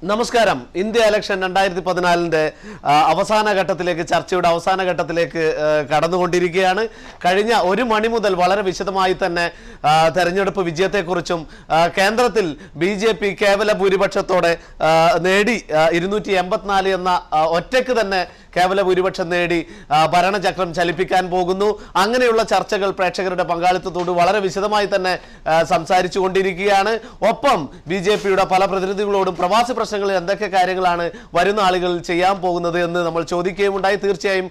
നമസ്കാരം. India election 2014 അവസാന ഘട്ടത്തിലേക്ക്, ചർച്ചയുടെ അവസാന ഘട്ടത്തിലേക്ക് കടന്നുകൊണ്ടിരിക്കുകയാണ്. കഴിഞ്ഞ ഒരു മണി മുതൽ വളരെ വിശദമായി തന്നെ തെരഞ്ഞെടുപ്പ് വിജയത്തെക്കുറിച്ചും കേന്ദ്രത്തിൽ BJP കേവല ഭൂരിപക്ഷത്തോടെ നേടി 284 എന്ന ഒറ്റയ്ക്ക് തന്നെ കേവല ഭൂരിപക്ഷം നേടി ഭരണചക്രം ചലിപ്പിക്കാൻ പോകുന്നു. അങ്ങനെയുള്ള ചർച്ചകൾ പ്രേക്ഷകരുടെ പങ്കാളിത്തത്തോട് വളരെ വിശദമായി തന്നെ സംസാരിച്ചു കൊണ്ടിരിക്കുകയാണ്. ഒപ്പം BJPയുടെ പല പ്രതിനിധികളോടും പ്രവാസി പ്രശ്നങ്ങളിൽ എന്തൊക്കെ കാര്യങ്ങളാണ് വരുന്ന ആളുകൾ ചെയ്യാൻ പോകുന്നത് എന്ന് നമ്മൾ ചോദിക്കുകയുണ്ടായി. തീർച്ചയായും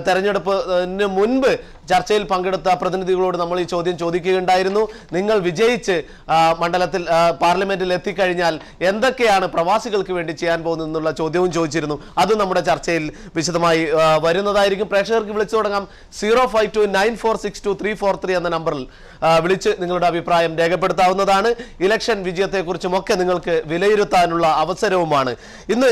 തെരഞ്ഞെടുപ്പിന് മുൻപ് ചർച്ചയിൽ പങ്കെടുത്ത പ്രതിനിധികളോട് നമ്മൾ ഈ ചോദ്യം ചോദിക്കുകയുണ്ടായിരുന്നു. നിങ്ങൾ വിജയിച്ച് മണ്ഡലത്തിൽ പാർലമെന്റിൽ എത്തിക്കഴിഞ്ഞാൽ എന്തൊക്കെയാണ് പ്രവാസികൾക്ക് വേണ്ടി ചെയ്യാൻ പോകുന്നത് എന്നുള്ള ചോദ്യവും ചോദിച്ചിരുന്നു. അത് നമ്മുടെ ചർച്ചയിൽ വിശദമായി വരുന്നതായിരിക്കും. പ്രേക്ഷകർക്ക് വിളിച്ചു തുടങ്ങാം. 052946233 എന്ന നമ്പറിൽ വിളിച്ച് നിങ്ങളുടെ അഭിപ്രായം രേഖപ്പെടുത്താവുന്നതാണ്. ഇലക്ഷൻ വിജയത്തെക്കുറിച്ചും ഒക്കെ നിങ്ങൾക്ക് വിലയിരുത്താനുള്ള അവസരവുമാണ്. ഇന്ന്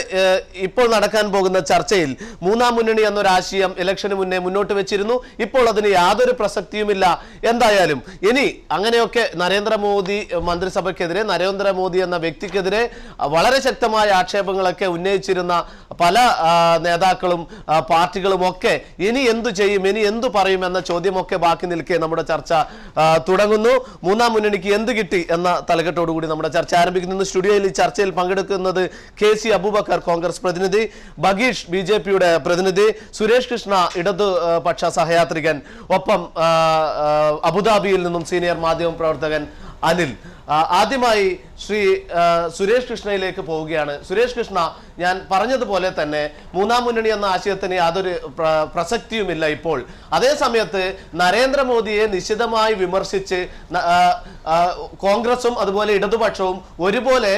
ഇപ്പോൾ നടക്കാൻ പോകുന്ന ചർച്ചയിൽ മൂന്നാം മുന്നണി എന്നൊരാശയം ഇലക്ഷന് മുന്നേ മുന്നോട്ട് വെച്ചിരുന്നു. ഇപ്പോൾ അതിന് യാതൊരു പ്രസക്തിയുമില്ല. എന്തായാലും ഇനി അങ്ങനെയൊക്കെ നരേന്ദ്രമോദി മന്ത്രിസഭയ്ക്കെതിരെ, നരേന്ദ്രമോദി എന്ന വ്യക്തിക്കെതിരെ വളരെ ശക്തമായ ആക്ഷേപങ്ങളൊക്കെ ഉന്നയിച്ചിരുന്ന പല നേതാക്കളും പാർട്ടികളും ഒക്കെ ഇനി എന്തു ചെയ്യും, ഇനി എന്തു പറയും എന്ന ചോദ്യമൊക്കെ ബാക്കി നിൽക്കെ നമ്മുടെ ചർച്ച തുടങ്ങുന്നു. മൂന്നാം മുന്നണിക്ക് എന്ത് കിട്ടി എന്ന തലക്കെട്ടോടുകൂടി നമ്മുടെ ചർച്ച ആരംഭിക്കുന്നു. സ്റ്റുഡിയോയിൽ ഈ ചർച്ചയിൽ പങ്കെടുക്കുന്നത് KC അബൂബക്കർ, കോൺഗ്രസ് പ്രതിനിധി, ബഗീഷ് BJPയുടെ പ്രതിനിധി, സുരേഷ് കൃഷ്ണ ഇടതുപക്ഷ സഹയാത്രികൻ, ഒപ്പം അബുദാബിയിൽ നിന്നും സീനിയർ മാധ്യമ പ്രവർത്തകൻ അനിൽ. ആദ്യമായി ശ്രീ സുരേഷ് കൃഷ്ണയിലേക്ക് പോവുകയാണ്. സുരേഷ് കൃഷ്ണ, ഞാൻ പറഞ്ഞതുപോലെ തന്നെ മൂന്നാം മുന്നണി എന്ന ആശയത്തിന് യാതൊരു പ്രസക്തിയുമില്ല ഇപ്പോൾ. അതേ സമയത്ത് നരേന്ദ്രമോദിയെ നിശിതമായി വിമർശിച്ച് കോൺഗ്രസും അതുപോലെ ഇടതുപക്ഷവും ഒരുപോലെ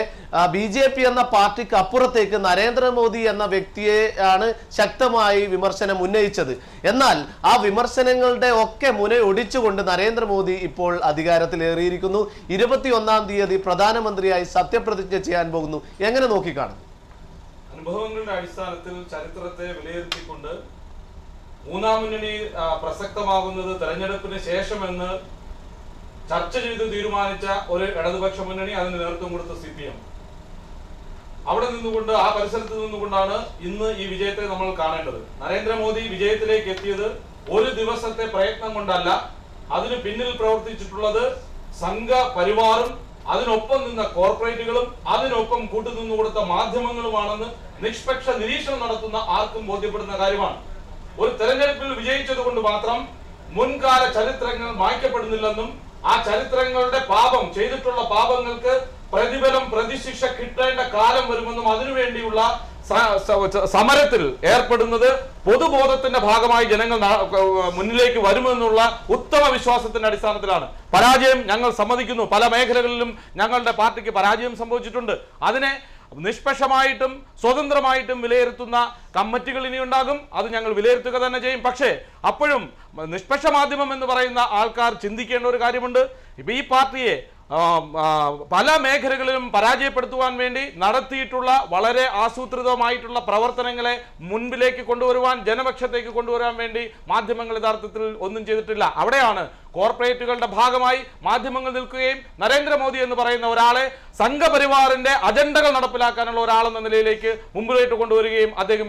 BJP എന്ന പാർട്ടിക്ക് അപ്പുറത്തേക്ക് നരേന്ദ്രമോദി എന്ന വ്യക്തിയെ ആണ് ശക്തമായി വിമർശനം ഉന്നയിച്ചത്. എന്നാൽ ആ വിമർശനങ്ങളുടെ ഒക്കെ മുന ഒടിച്ചുകൊണ്ട് നരേന്ദ്രമോദി ഇപ്പോൾ അധികാരത്തിലേറിയിരിക്കുന്നു. 21-ാം തീയതി പ്രധാനമന്ത്രിയായി സത്യപ്രതിജ്ഞ ചെയ്യാൻ പോകുന്നു. എങ്ങനെ നോക്കിക്കാണും? അനുഭവങ്ങളുടെ അടിസ്ഥാനത്തിൽ ചരിത്രത്തെ വിലയിരുത്തിക്കൊണ്ട് മൂന്നാം മുന്നണി പ്രസക്തമാകുന്നത് തെരഞ്ഞെടുപ്പിന് ശേഷമെന്ന് ചർച്ച ചെയ്ത് തീരുമാനിച്ച ഒരു ഇടതുപക്ഷ മുന്നണി, അതിന് നേതൃത്വം കൊടുത്ത CPM. അവിടെ നിന്നുകൊണ്ട്, ആ പരിസരത്ത് നിന്നുകൊണ്ടാണ് ഇന്ന് ഈ വിജയത്തെ നമ്മൾ കാണേണ്ടത്. നരേന്ദ്രമോദി വിജയത്തിലേക്ക് എത്തിയത് ഒരു ദിവസത്തെ പ്രയത്നം കൊണ്ടല്ല. അതിന് പിന്നിൽ പ്രവർത്തിച്ചിട്ടുള്ളത് സംഘ പരിവാറും അതിനൊപ്പം നിന്ന കോർപ്പറേറ്റുകളും അതിനൊപ്പം കൂട്ടുനിന്നു കൊടുത്ത മാധ്യമങ്ങളുമാണെന്ന് നിഷ്പക്ഷ നിരീക്ഷണം നടത്തുന്ന ആർക്കും ബോധ്യപ്പെടുന്ന കാര്യമാണ്. ഒരു തെരഞ്ഞെടുപ്പിൽ വിജയിച്ചത് കൊണ്ട് മാത്രം മുൻകാല ചരിത്രങ്ങൾ മായ്ക്കപ്പെടുന്നില്ലെന്നും ആ ചരിത്രങ്ങളുടെ പാപം, ചെയ്തിട്ടുള്ള പാപങ്ങൾക്ക് പ്രതിഫലം, പ്രതിശിക്ഷ കിട്ടേണ്ട കാലം വരുമെന്നും അതിനുവേണ്ടിയുള്ള സമരത്തിൽ ഏർപ്പെടുന്നത് പൊതുബോധത്തിന്റെ ഭാഗമായി ജനങ്ങൾ മുന്നിലേക്ക് വരുമെന്നുള്ള ഉത്തമ വിശ്വാസത്തിന്റെ അടിസ്ഥാനത്തിലാണ്. പരാജയം ഞങ്ങൾ സമ്മതിക്കുന്നു. പല മേഖലകളിലും ഞങ്ങളുടെ പാർട്ടിക്ക് പരാജയം സംഭവിച്ചിട്ടുണ്ട്. അതിനെ നിഷ്പക്ഷമായിട്ടും സ്വതന്ത്രമായിട്ടും വിലയിരുത്തുന്ന കമ്മിറ്റികൾ ഇനിയുണ്ടാകും. അത് ഞങ്ങൾ വിലയിരുത്തുക തന്നെ ചെയ്യും. പക്ഷേ അപ്പോഴും നിഷ്പക്ഷ മാധ്യമം എന്ന് പറയുന്ന ആൾക്കാർ ചിന്തിക്കേണ്ട ഒരു കാര്യമുണ്ട്. ഇപ്പൊ ഈ പാർട്ടിയെ പല മേഖലകളിലും പരാജയപ്പെടുത്തുവാൻ വേണ്ടി നടത്തിയിട്ടുള്ള വളരെ ആസൂത്രിതമായിട്ടുള്ള പ്രവർത്തനങ്ങളെ മുൻപിലേക്ക് കൊണ്ടുവരുവാൻ, ജനപക്ഷത്തേക്ക് കൊണ്ടുവരാൻ വേണ്ടി മാധ്യമങ്ങൾ യഥാർത്ഥത്തിൽ ഒന്നും ചെയ്തിട്ടില്ല. അവിടെയാണ് കോർപ്പറേറ്റുകളുടെ ഭാഗമായി മാധ്യമങ്ങൾ നിൽക്കുകയും നരേന്ദ്രമോദി എന്ന് പറയുന്ന ഒരാളെ സംഘപരിവാറിന്റെ അജണ്ടകൾ നടപ്പിലാക്കാനുള്ള ഒരാളെന്ന നിലയിലേക്ക് മുമ്പിലേക്ക് കൊണ്ടുവരികയും അദ്ദേഹം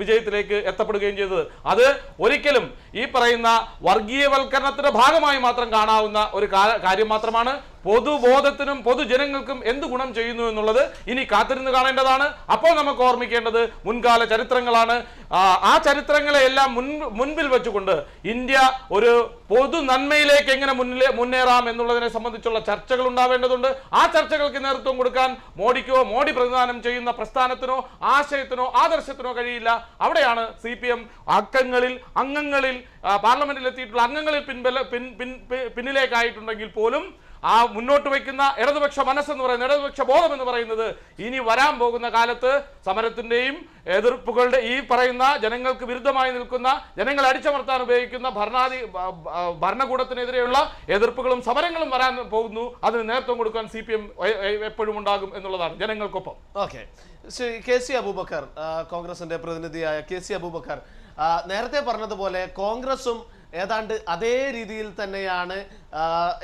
വിജയത്തിലേക്ക് എത്തപ്പെടുകയും ചെയ്തത്. അത് ഒരിക്കലും ഈ പറയുന്ന വർഗീയവൽക്കരണത്തിന്റെ ഭാഗമായി മാത്രം കാണാവുന്ന ഒരു കാര്യം മാത്രമാണ്. പൊതുബോധത്തിനും പൊതുജനങ്ങൾക്കും എന്ത് ഗുണം ചെയ്യുന്നു എന്നുള്ളത് ഇനി കാത്തിരുന്ന് കാണേണ്ടതാണ്. അപ്പോൾ നമുക്ക് ഓർമ്മിക്കേണ്ടത് മുൻകാല ചരിത്രങ്ങളാണ്. ആ ചരിത്രങ്ങളെ എല്ലാം മുൻപിൽ വെച്ചുകൊണ്ട് ഇന്ത്യ ഒരു പൊതു നന്മയിലേക്ക് എങ്ങനെ മുന്നേറാം എന്നുള്ളതിനെ സംബന്ധിച്ചുള്ള ചർച്ചകൾ ഉണ്ടാവേണ്ടതുണ്ട്. ആ ചർച്ചകൾക്ക് നേതൃത്വം കൊടുക്കാൻ മോഡിക്കോ, മോഡി പ്രതിദാനം ചെയ്യുന്ന പ്രസ്ഥാനത്തിനോ ആശയത്തിനോ ആദർശത്തിനോ കഴിയില്ല. അവിടെയാണ് CPM അംഗങ്ങളിൽ പാർലമെന്റിൽ എത്തിയിട്ടുള്ള അംഗങ്ങളിൽ പിന്നിലേക്കായിട്ടുണ്ടെങ്കിൽ പോലും ആ മുന്നോട്ട് വയ്ക്കുന്ന ഇടതുപക്ഷ മനസ്സെന്ന് പറയുന്നത്, ഇടതുപക്ഷ ബോധം എന്ന് പറയുന്നത് ഇനി വരാൻ പോകുന്ന കാലത്ത് സമരത്തിന്റെയും എതിർപ്പുകളുടെ, ഈ പറയുന്ന ജനങ്ങൾക്ക് വിരുദ്ധമായി നിൽക്കുന്ന, ജനങ്ങളെ അടിച്ചമർത്താൻ ഉപയോഗിക്കുന്ന ഭരണകൂടത്തിനെതിരെയുള്ള എതിർപ്പുകളും സമരങ്ങളും വരാൻ പോകുന്നു. അതിന് നേതൃത്വം കൊടുക്കാൻ CPM എപ്പോഴും ഉണ്ടാകും എന്നുള്ളതാണ് ജനങ്ങൾക്കൊപ്പം. ഓക്കെ, KC അബൂബക്കർ, കോൺഗ്രസിന്റെ പ്രതിനിധിയായ KC അബൂബക്കർ, നേരത്തെ പറഞ്ഞതുപോലെ കോൺഗ്രസും ഏതാണ്ട് അതേ രീതിയിൽ തന്നെയാണ്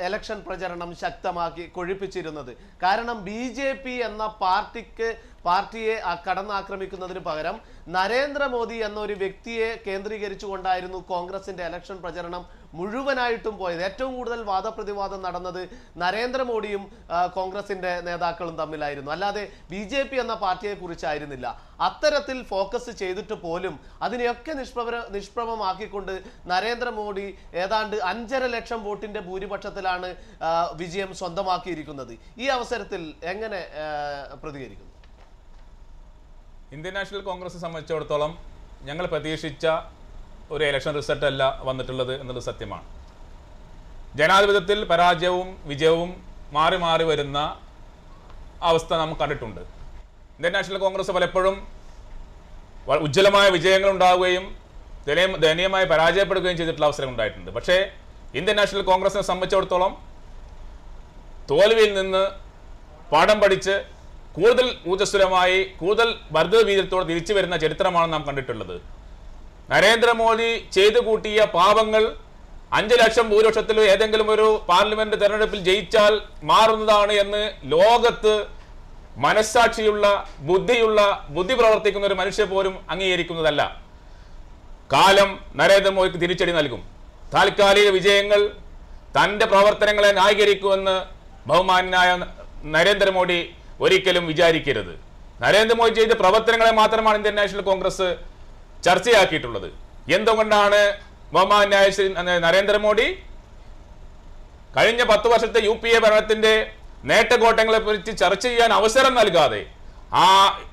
ഇലക്ഷൻ പ്രചരണം ശക്തമാക്കി കൊഴിപ്പിച്ചിരുന്നത്. കാരണം BJP എന്ന പാർട്ടിയെ കടന്നാക്രമിക്കുന്നതിന് പകരം നരേന്ദ്രമോദി എന്ന ഒരു വ്യക്തിയെ കേന്ദ്രീകരിച്ചുകൊണ്ടായിരുന്നു കോൺഗ്രസിന്റെ ഇലക്ഷൻ പ്രചരണം മുഴുവനായിട്ടും പോയത്. ഏറ്റവും കൂടുതൽ വാദപ്രതിവാദം നടന്നത് നരേന്ദ്രമോദിയും കോൺഗ്രസിന്റെ നേതാക്കളും തമ്മിലായിരുന്നു, അല്ലാതെ BJP എന്ന പാർട്ടിയെ കുറിച്ചായിരുന്നില്ല. അത്തരത്തിൽ ഫോക്കസ് ചെയ്തിട്ട് പോലും അതിനെയൊക്കെ നിഷ്പ്രഭമാക്കിക്കൊണ്ട് നരേന്ദ്രമോദി ഏതാണ്ട് 5.5 ലക്ഷം വോട്ടിന്റെ ഭൂരിപക്ഷത്തിലാണ് വിജയം സ്വന്തമാക്കിയിരിക്കുന്നത്. ഈ അവസരത്തിൽ എങ്ങനെ പ്രതികരിക്കുന്നു? ഇന്ത്യൻ നാഷണൽ കോൺഗ്രസ് സംബന്ധിച്ചിടത്തോളം ഞങ്ങൾ പ്രതീക്ഷിച്ച ഒരു ഇലക്ഷൻ റിസൾട്ട് അല്ല വന്നിട്ടുള്ളത് എന്നുള്ളത് സത്യമാണ്. ജനാധിപത്യത്തിൽ പരാജയവും വിജയവും മാറി മാറി വരുന്ന അവസ്ഥ നാം കണ്ടിട്ടുണ്ട്. ഇന്ത്യൻ നാഷണൽ കോൺഗ്രസ് പലപ്പോഴും ഉജ്ജ്വലമായ വിജയങ്ങൾ ഉണ്ടാവുകയും ദയനീയമായി പരാജയപ്പെടുകയും ചെയ്തിട്ടുള്ള അവസരം ഉണ്ടായിട്ടുണ്ട്. പക്ഷേ ഇന്ത്യൻ നാഷണൽ കോൺഗ്രസിനെ സംബന്ധിച്ചിടത്തോളം തോൽവിയിൽ നിന്ന് പാഠം പഠിച്ച് കൂടുതൽ ഊർജ്ജസ്വലമായി കൂടുതൽ വർദ്ധിത വീര്യത്തോടെ തിരിച്ചു വരുന്ന ചരിത്രമാണ് നാം കണ്ടിട്ടുള്ളത്. നരേന്ദ്രമോദി ചെയ്തു കൂട്ടിയ പാപങ്ങൾ 5 ലക്ഷം ഭൂരിപക്ഷത്തിൽ ഏതെങ്കിലും ഒരു പാർലമെന്റ് തെരഞ്ഞെടുപ്പിൽ ജയിച്ചാൽ മാറുന്നതാണ് എന്ന് ലോകത്ത് മനസ്സാക്ഷിയുള്ള ബുദ്ധി പ്രവർത്തിക്കുന്ന ഒരു മനുഷ്യ പോലും അംഗീകരിക്കുന്നതല്ല. കാലം നരേന്ദ്രമോദിക്ക് തിരിച്ചടി നൽകും. താൽക്കാലിക വിജയങ്ങൾ തൻ്റെ പ്രവർത്തനങ്ങളെ ന്യായീകരിക്കുമെന്ന് ബഹുമാന്യനായ നരേന്ദ്രമോദി ഒരിക്കലും വിചാരിക്കരുത്. നരേന്ദ്രമോദി ചെയ്ത പ്രവർത്തനങ്ങളെ മാത്രമാണ് ഇന്ത്യൻ നാഷണൽ കോൺഗ്രസ് ചർച്ചയാക്കിയിട്ടുള്ളത്. എന്തുകൊണ്ടാണ് ബഹുമാന്യനായ ശ്രീ നരേന്ദ്രമോദി കഴിഞ്ഞ 10 വർഷത്തെ UPA ഭരണത്തിന്റെ നേട്ടകോട്ടങ്ങളെ കുറിച്ച് ചർച്ച ചെയ്യാൻ അവസരം നൽകാതെ ആ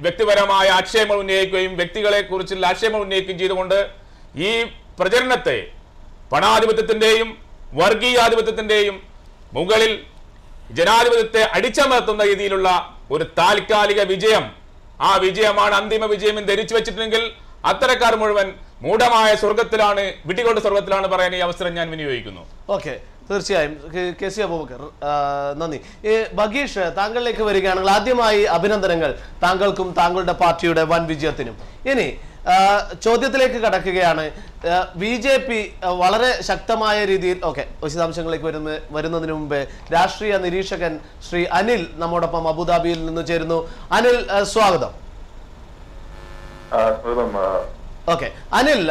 വ്യക്തിപരമായ ആക്ഷേപങ്ങൾ ഉന്നയിക്കുകയും വ്യക്തികളെ കുറിച്ചുള്ള ആക്ഷേപങ്ങൾ ഉന്നയിക്കുകയും ചെയ്തുകൊണ്ട് ഈ പ്രചരണത്തെ പണാധിപത്യത്തിന്റെയും വർഗീയാധിപത്യത്തിന്റെയും മുകളിൽ ജനാധിപത്യത്തെ അടിച്ചമർത്തുന്ന രീതിയിലുള്ള ഒരു താൽക്കാലിക വിജയം, ആ വിജയമാണ് അന്തിമ വിജയം എന്ന് ധരിച്ചു വെച്ചിട്ടുണ്ടെങ്കിൽ അത്തരക്കാർ മുഴുവൻ മൂഢമായ സ്വർഗത്തിലാണ്, വിട്ടികൊണ്ട് സ്വർഗത്തിലാണ് പറയാൻ ഈ അവസരം ഞാൻ വിനിയോഗിക്കുന്നു. ഓക്കെ, തീർച്ചയായും KC അബൂബക്കർ, നന്ദി. ബഗീഷ്, താങ്കളിലേക്ക് വരികയാണെങ്കിൽ ആദ്യമായി അഭിനന്ദനങ്ങൾ താങ്കൾക്കും താങ്കളുടെ പാർട്ടിയുടെ വൻ വിജയത്തിനും. ഇനി ചോദ്യത്തിലേക്ക് കടക്കുകയാണ്. BJP വളരെ ശക്തമായ രീതിയിൽ വിശദാംശങ്ങളിലേക്ക് വരുന്നതിന് മുമ്പ് രാഷ്ട്രീയ നിരീക്ഷകൻ ശ്രീ അനിൽ നമ്മോടൊപ്പം അബുദാബിയിൽ നിന്ന് ചേരുന്നു. അനിൽ, സ്വാഗതം. ഓക്കെ അനിൽ,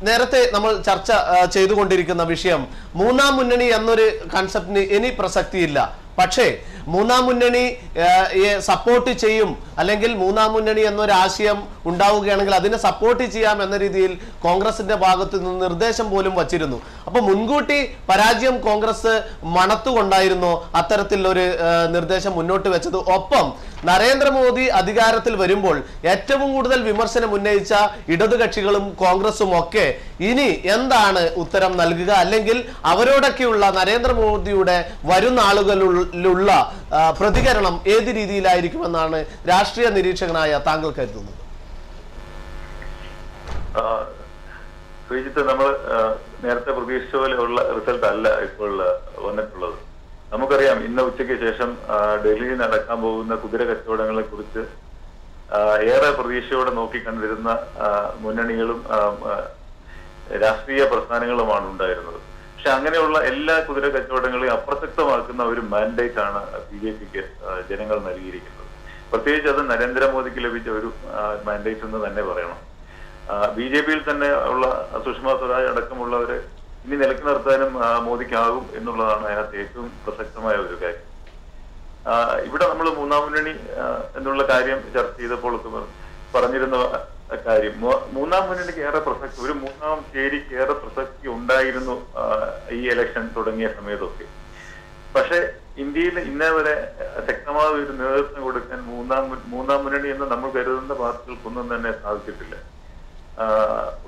നേരത്തെ നമ്മൾ ചർച്ച ചെയ്തുകൊണ്ടിരിക്കുന്ന വിഷയം മൂന്നാം മുന്നണി എന്നൊരു കൺസെപ്റ്റിന് ഇനി പ്രസക്തിയില്ല. പക്ഷേ മൂന്നാം മുന്നണി സപ്പോർട്ട് ചെയ്യും, അല്ലെങ്കിൽ മൂന്നാം മുന്നണി എന്നൊരു ആശയം ഉണ്ടാവുകയാണെങ്കിൽ അതിനെ സപ്പോർട്ട് ചെയ്യാം എന്ന രീതിയിൽ കോൺഗ്രസിന്റെ ഭാഗത്ത് നിന്ന് നിർദ്ദേശം പോലും വച്ചിരുന്നു. അപ്പൊ മുൻകൂട്ടി പരാജയം കോൺഗ്രസ് മണത്തുകൊണ്ടായിരുന്നു അത്തരത്തിൽ ഒരു നിർദ്ദേശം മുന്നോട്ട് വെച്ചത്. ഒപ്പം നരേന്ദ്രമോദി അധികാരത്തിൽ വരുമ്പോൾ ഏറ്റവും കൂടുതൽ വിമർശനം ഉന്നയിച്ച ഇടതുകക്ഷികളും കോൺഗ്രസും ഒക്കെ ഇനി എന്താണ് ഉത്തരം നൽകുക, അല്ലെങ്കിൽ അവരോടൊക്കെയുള്ള നരേന്ദ്രമോദിയുടെ വരുന്ന ആളുകളിലുള്ള പ്രതികരണം ഏത് രീതിയിലായിരിക്കുമെന്നാണ് രാഷ്ട്രീയ നിരീക്ഷകനായ താങ്കൾ കരുതുന്നത്? ശ്രീജിത്ത്, നമ്മൾ നേരത്തെ പ്രതീക്ഷിച്ച പോലെ ഉള്ള റിസൾട്ട് അല്ല ഇപ്പോൾ വന്നിട്ടുള്ളത്. നമുക്കറിയാം, ഇന്ന് ഉച്ചയ്ക്ക് ശേഷം ഡൽഹിയിൽ നടക്കാൻ പോകുന്ന കുതിര കച്ചവടങ്ങളെ കുറിച്ച് ഏറെ പ്രതീക്ഷയോടെ നോക്കിക്കണ്ടിരുന്ന മുന്നണികളും രാഷ്ട്രീയ പ്രസ്ഥാനങ്ങളുമാണ് ഉണ്ടായിരുന്നത്. പക്ഷെ അങ്ങനെയുള്ള എല്ലാ കുതിര കച്ചവടങ്ങളെയും അപ്രസക്തമാക്കുന്ന ഒരു മാൻഡേറ്റ് ആണ് BJPക്ക് ജനങ്ങൾ നൽകിയിരിക്കുന്നത്. പ്രത്യേകിച്ച് അത് നരേന്ദ്രമോദിക്ക് ലഭിച്ച ഒരു മാൻഡേറ്റ് എന്ന് തന്നെ പറയണം. BJPയിൽ തന്നെ ഉള്ള സുഷമ സ്വരാജ് അടക്കമുള്ളവരെ ഇനി നിലക്ക് നിർത്താനും മോദിക്കാകും എന്നുള്ളതാണ് അതിനകത്ത് ഏറ്റവും പ്രസക്തമായ ഒരു കാര്യം. ഇവിടെ നമ്മൾ മൂന്നാം മുന്നണി എന്നുള്ള കാര്യം ചർച്ച ചെയ്തപ്പോൾ പറഞ്ഞിരുന്ന കാര്യം, മൂന്നാം മുന്നണിക്ക് ഏറെ പ്രസക്തി, ഒരു മൂന്നാം ചേരിക്ക് ഏറെ പ്രസക്തി ഉണ്ടായിരുന്നു ഈ ഇലക്ഷൻ തുടങ്ങിയ സമയത്തൊക്കെ. പക്ഷെ ഇന്ത്യയിൽ ഇന്നേ വരെ ശക്തമായ ഒരു നേതൃത്വം കൊടുക്കാൻ മൂന്നാം മുന്നണി എന്ന് നമ്മൾ കരുതുന്ന പാർട്ടികൾക്കൊന്നും തന്നെ സാധിച്ചിട്ടില്ല.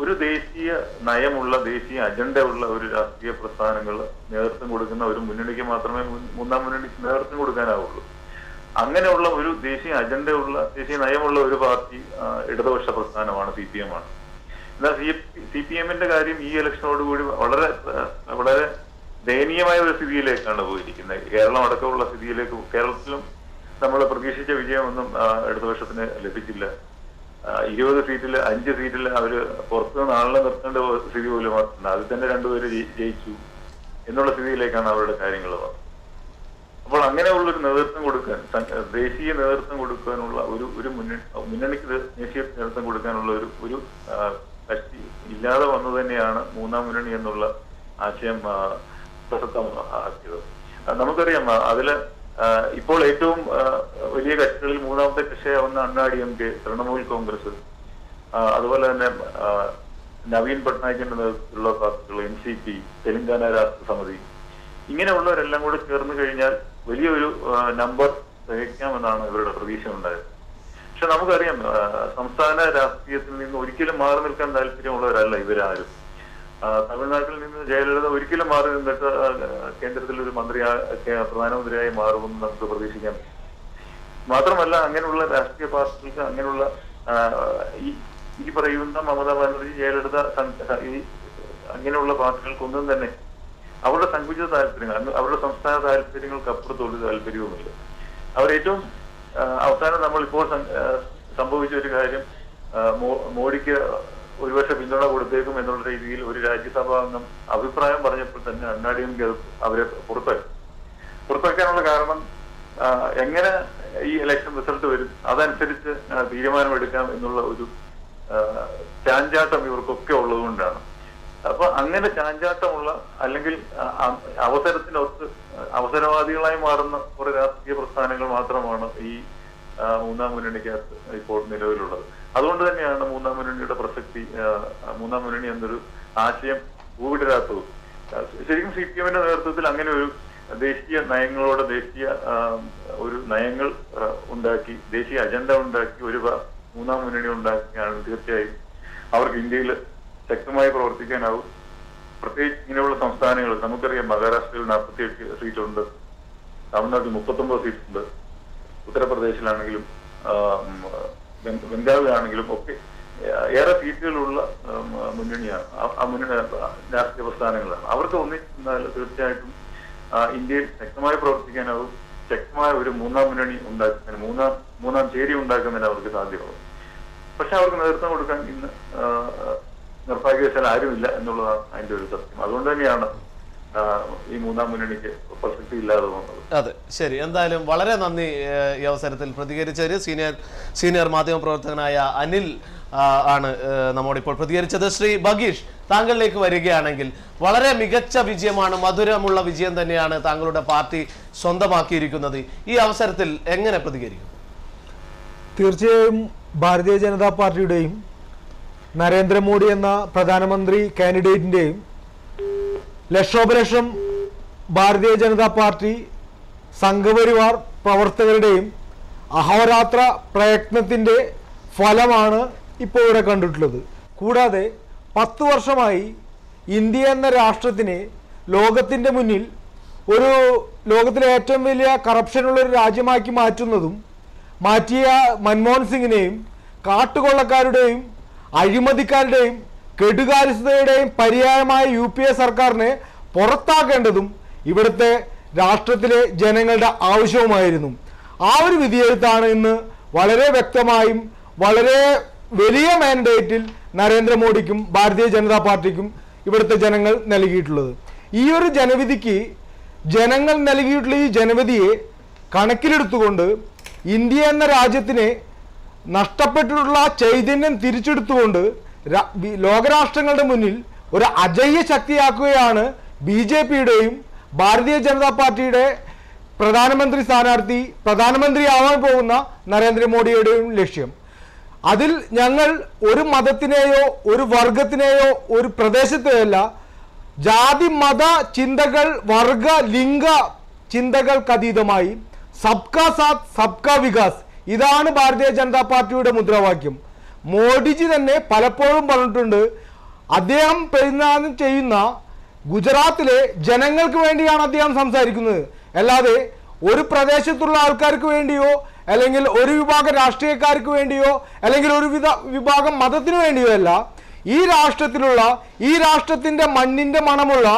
ഒരു ദേശീയ നയമുള്ള, ദേശീയ അജണ്ട ഉള്ള ഒരു രാഷ്ട്രീയ പ്രസ്ഥാനങ്ങൾ നേതൃത്വം കൊടുക്കുന്ന ഒരു മുന്നണിക്ക് മാത്രമേ മൂന്നാം മുന്നണിക്ക് നേതൃത്വം കൊടുക്കാനാവുള്ളൂ. അങ്ങനെയുള്ള ഒരു ദേശീയ അജണ്ടയുള്ള, ദേശീയ നയമുള്ള ഒരു പാർട്ടി ഇടതുപക്ഷ പ്രസ്ഥാനമാണ് CPM ആണ്. എന്നാൽ CPMന്റെ കാര്യം ഈ ഇലക്ഷനോടുകൂടി വളരെ ദയനീയമായ ഒരു സ്ഥിതിയിലേക്കാണ് പോയിരിക്കുന്നത്. കേരളം അടക്കമുള്ള സ്ഥിതിയിലേക്ക്. കേരളത്തിലും നമ്മൾ പ്രതീക്ഷിച്ച വിജയമൊന്നും ഇടതുപക്ഷത്തിന് ലഭിച്ചില്ല. 20 സീറ്റിൽ 5 സീറ്റിൽ അവര് പുറത്തുനിന്ന് ആളെ നിർത്തേണ്ട സ്ഥിതി പോലും വന്നിട്ടുണ്ട്. അതിൽ തന്നെ 2 പേര് ജയിച്ചു എന്നുള്ള സ്ഥിതിയിലേക്കാണ് അവരുടെ കാര്യങ്ങൾ വന്നത്. അപ്പോൾ അങ്ങനെയുള്ളൊരു നേതൃത്വം കൊടുക്കാൻ, ദേശീയ നേതൃത്വം കൊടുക്കാനുള്ള ഒരു മുന്നണിക്ക് ദേശീയ നേതൃത്വം കൊടുക്കാനുള്ള ഒരു കക്ഷി ഇല്ലാതെ വന്നു തന്നെയാണ് മൂന്നാം മുന്നണി എന്നുള്ള ആശയം പ്രസക്തമാക്കിയത്. നമുക്കറിയാം അതില് ഇപ്പോൾ ഏറ്റവും വലിയ കക്ഷികളിൽ മൂന്നാമത്തെ കക്ഷിയാവുന്ന അണ്ണാ DMK, തൃണമൂൽ കോൺഗ്രസ്, അതുപോലെ തന്നെ നവീൻ പട്നായിക്കിന്റെ നേതൃത്വത്തിലുള്ള പാർട്ടികൾ, NCP, തെലങ്കാന രാഷ്ട്ര സമിതി, ഇങ്ങനെയുള്ളവരെല്ലാം കൂടെ ചേർന്ന് കഴിഞ്ഞാൽ വലിയൊരു നമ്പർ തികയ്ക്കാമെന്നാണ് ഇവരുടെ പ്രതീക്ഷ ഉണ്ടായത്. പക്ഷെ നമുക്കറിയാം സംസ്ഥാന രാഷ്ട്രീയത്തിൽ നിന്ന് ഒരിക്കലും മാറി നിൽക്കാൻ താല്പര്യമുള്ളവരല്ല ഇവരാരും. തമിഴ്നാട്ടിൽ നിന്ന് ജയലളിത ഒരിക്കലും മാറി നിന്നിട്ട് കേന്ദ്രത്തിൽ ഒരു പ്രധാനമന്ത്രിയായി മാറുമെന്ന് നമുക്ക് പ്രതീക്ഷിക്കാൻ പറ്റും. മാത്രമല്ല അങ്ങനെയുള്ള രാഷ്ട്രീയ പാർട്ടികൾക്ക് അങ്ങനെയുള്ള ഈ പറയുന്ന മമതാ ബാനർജി, ജയലളിത അങ്ങനെയുള്ള പാർട്ടികൾക്കൊന്നും തന്നെ അവരുടെ സങ്കുചിത താല്പര്യങ്ങൾ, അവരുടെ സംസ്ഥാന താല്പര്യങ്ങൾക്ക് അപ്പുറത്തൊരു താല്പര്യവുമില്ല. അവരേറ്റവും അവസാനം നമ്മളിപ്പോൾ സംഭവിച്ച ഒരു കാര്യം, മോഡിക്ക് ഒരുപക്ഷെ പിന്തുണ കൊടുത്തേക്കും എന്നുള്ള രീതിയിൽ ഒരു രാജ്യസഭാ അംഗം അഭിപ്രായം പറഞ്ഞപ്പോൾ തന്നെ അണ്ണാ DMK അവരെ പുറത്താക്കാനുള്ള കാരണം എങ്ങനെ ഈ ഇലക്ഷൻ റിസൾട്ട് വരും അതനുസരിച്ച് തീരുമാനമെടുക്കാം എന്നുള്ള ഒരു ചാഞ്ചാട്ടം ഇവർക്കൊക്കെ ഉള്ളതുകൊണ്ടാണ്. അപ്പൊ അങ്ങനെ ചാഞ്ചാട്ടമുള്ള അല്ലെങ്കിൽ അവസരവാദികളായി മാറുന്ന കുറെ രാഷ്ട്രീയ പ്രസ്ഥാനങ്ങൾ മാത്രമാണ് ഈ മൂന്നാം മുന്നണിക്കകത്ത് ഇപ്പോൾ നിലവിലുള്ളത്. അതുകൊണ്ട് തന്നെയാണ് മൂന്നാം മുന്നണിയുടെ പ്രസക്തി, മൂന്നാം മുന്നണി എന്നൊരു ആശയം പൂവിടരാത്തതും. ശരിക്കും CPM-ന്റെ നേതൃത്വത്തിൽ അങ്ങനെ ഒരു ദേശീയ നയങ്ങളോട് ഒരു നയങ്ങൾ ഉണ്ടാക്കി, ദേശീയ അജണ്ട ഉണ്ടാക്കി ഒരു മൂന്നാം മുന്നണി ഉണ്ടാക്കിയാണ് തീർച്ചയായും അവർക്ക് ഇന്ത്യയിൽ ശക്തമായി പ്രവർത്തിക്കാനാവും. പ്രത്യേകിച്ച് ഇങ്ങനെയുള്ള സംസ്ഥാനങ്ങൾ നമുക്കറിയാം, മഹാരാഷ്ട്രയിൽ 48 സീറ്റുണ്ട്, തമിഴ്നാട്ടിൽ 39 സീറ്റുണ്ട്, ഉത്തർപ്രദേശിലാണെങ്കിലും ബംഗാളിലാണെങ്കിലും ഒക്കെ ഏറെ സീറ്റുകളുള്ള മുന്നണിയാണ്. ആ മുന്നണി രാഷ്ട്രീയ പ്രസ്ഥാനങ്ങളാണ്. അവർക്ക് ഒന്നിച്ചാൽ തീർച്ചയായിട്ടും ഇന്ത്യയിൽ ശക്തമായി പ്രവർത്തിക്കാനാവും. ശക്തമായ ഒരു മൂന്നാം മുന്നണി ഉണ്ടാക്കുന്നതിന്, മൂന്നാം ചേരി ഉണ്ടാക്കുന്നതിന് അവർക്ക് സാധ്യമാവും. പക്ഷെ അവർക്ക് നേതൃത്വം കൊടുക്കാൻ ഇന്ന് നിർഭാഗ്യവശാൽ ആരുമില്ല എന്നുള്ളതാണ് അതിന്റെ ഒരു സത്യം. അതുകൊണ്ട് തന്നെയാണ് ഈ മൂന്നാം മുന്നണിക്ക് പ്രസക്തി ഇല്ലാതെ വന്നത്. അതെ, ശരി. എന്തായാലും വളരെ നന്ദി ഈ അവസരത്തിൽ പ്രതികരിച്ചൊരു സീനിയർ മാധ്യമ പ്രവർത്തകനായ അനിൽ ആണ് നമ്മോടിപ്പോൾ പ്രതികരിച്ചത്. ശ്രീ ബഗീഷ്, താങ്കളിലേക്ക് വരികയാണെങ്കിൽ വളരെ മികച്ച വിജയമാണ്, മധുരമുള്ള വിജയം തന്നെയാണ് താങ്കളുടെ പാർട്ടി സ്വന്തമാക്കിയിരിക്കുന്നത്. ഈ അവസരത്തിൽ എങ്ങനെ പ്രതികരിക്കും? തീർച്ചയായും ഭാരതീയ ജനതാ പാർട്ടിയുടെയും നരേന്ദ്രമോദി എന്ന പ്രധാനമന്ത്രി കാൻഡിഡേറ്റിൻ്റെയും ലക്ഷോപലക്ഷം ഭാരതീയ ജനതാ പാർട്ടി സംഘപരിവാർ പ്രവർത്തകരുടെയും അഹോരാത്ര പ്രയത്നത്തിൻ്റെ ഫലമാണ് ഇപ്പോൾ ഇവിടെ കണ്ടിട്ടുള്ളത്. കൂടാതെ 10 വർഷമായി ഇന്ത്യ എന്ന രാഷ്ട്രത്തിനെ ലോകത്തിൻ്റെ മുന്നിൽ ലോകത്തിലെ ഏറ്റവും വലിയ കറപ്ഷനുള്ളൊരു രാജ്യമാക്കി മാറ്റിയ മൻമോഹൻ സിംഗിനെയും കാട്ടുകൊള്ളക്കാരുടെയും അഴിമതിക്കാരുടെയും കെടുകാര്യസ്ഥതയുടെയും പര്യായമായ UPA സർക്കാരിനെ പുറത്താക്കേണ്ടതും ഇവിടുത്തെ രാഷ്ട്രത്തിലെ ജനങ്ങളുടെ ആവശ്യവുമായിരുന്നു. ആ ഒരു വിധിയെഴുത്താണ് ഇന്ന് വളരെ വ്യക്തമായും വളരെ വലിയ മാൻഡേറ്റിൽ നരേന്ദ്രമോദിക്കും ഭാരതീയ ജനതാ പാർട്ടിക്കും ഇവിടുത്തെ ജനങ്ങൾ നൽകിയിട്ടുള്ളത്. ഈ ഒരു ജനവിധിക്ക് ജനങ്ങൾ നൽകിയിട്ടുള്ള ഈ ജനവിധിയെ കണക്കിലെടുത്തുകൊണ്ട് ഇന്ത്യ എന്ന രാജ്യത്തിനെ നഷ്ടപ്പെട്ടിട്ടുള്ള ചൈതന്യം തിരിച്ചെടുത്തുകൊണ്ട് ലോകരാഷ്ട്രങ്ങളുടെ മുന്നിൽ ഒരു അജയ്യ ശക്തിയാക്കുകയാണ് BJP-യുടെയും ഭാരതീയ ജനതാ പാർട്ടിയുടെ പ്രധാനമന്ത്രിയാവാൻ പോകുന്ന നരേന്ദ്രമോദിയുടെയും ലക്ഷ്യം. അതിൽ ഞങ്ങൾ ഒരു മതത്തിനെയോ ഒരു വർഗത്തിനെയോ ഒരു പ്രദേശത്തെയോ അല്ല, ജാതി മത ചിന്തകൾ വർഗ ലിംഗ ചിന്തകൾക്കതീതമായി സബ്കാ സാത്ത് സബ്കാ വികാസ്, ഇതാണ് ഭാരതീയ ജനതാ പാർട്ടിയുടെ മുദ്രാവാക്യം. മോഡിജി തന്നെ പലപ്പോഴും പറഞ്ഞിട്ടുണ്ട്, അദ്ദേഹം പ്രതിനിധാനം ചെയ്യുന്ന ഗുജറാത്തിലെ ജനങ്ങൾക്ക് വേണ്ടിയാണ് അദ്ദേഹം സംസാരിക്കുന്നത്, അല്ലാതെ ഒരു പ്രദേശത്തുള്ള ആൾക്കാർക്ക് വേണ്ടിയോ അല്ലെങ്കിൽ ഒരു വിഭാഗം രാഷ്ട്രീയക്കാർക്ക് വേണ്ടിയോ അല്ലെങ്കിൽ ഒരു വിഭാഗം മതത്തിന് വേണ്ടിയോ അല്ല. ഈ രാഷ്ട്രത്തിൻ്റെ മണ്ണിൻ്റെ മണമുള്ള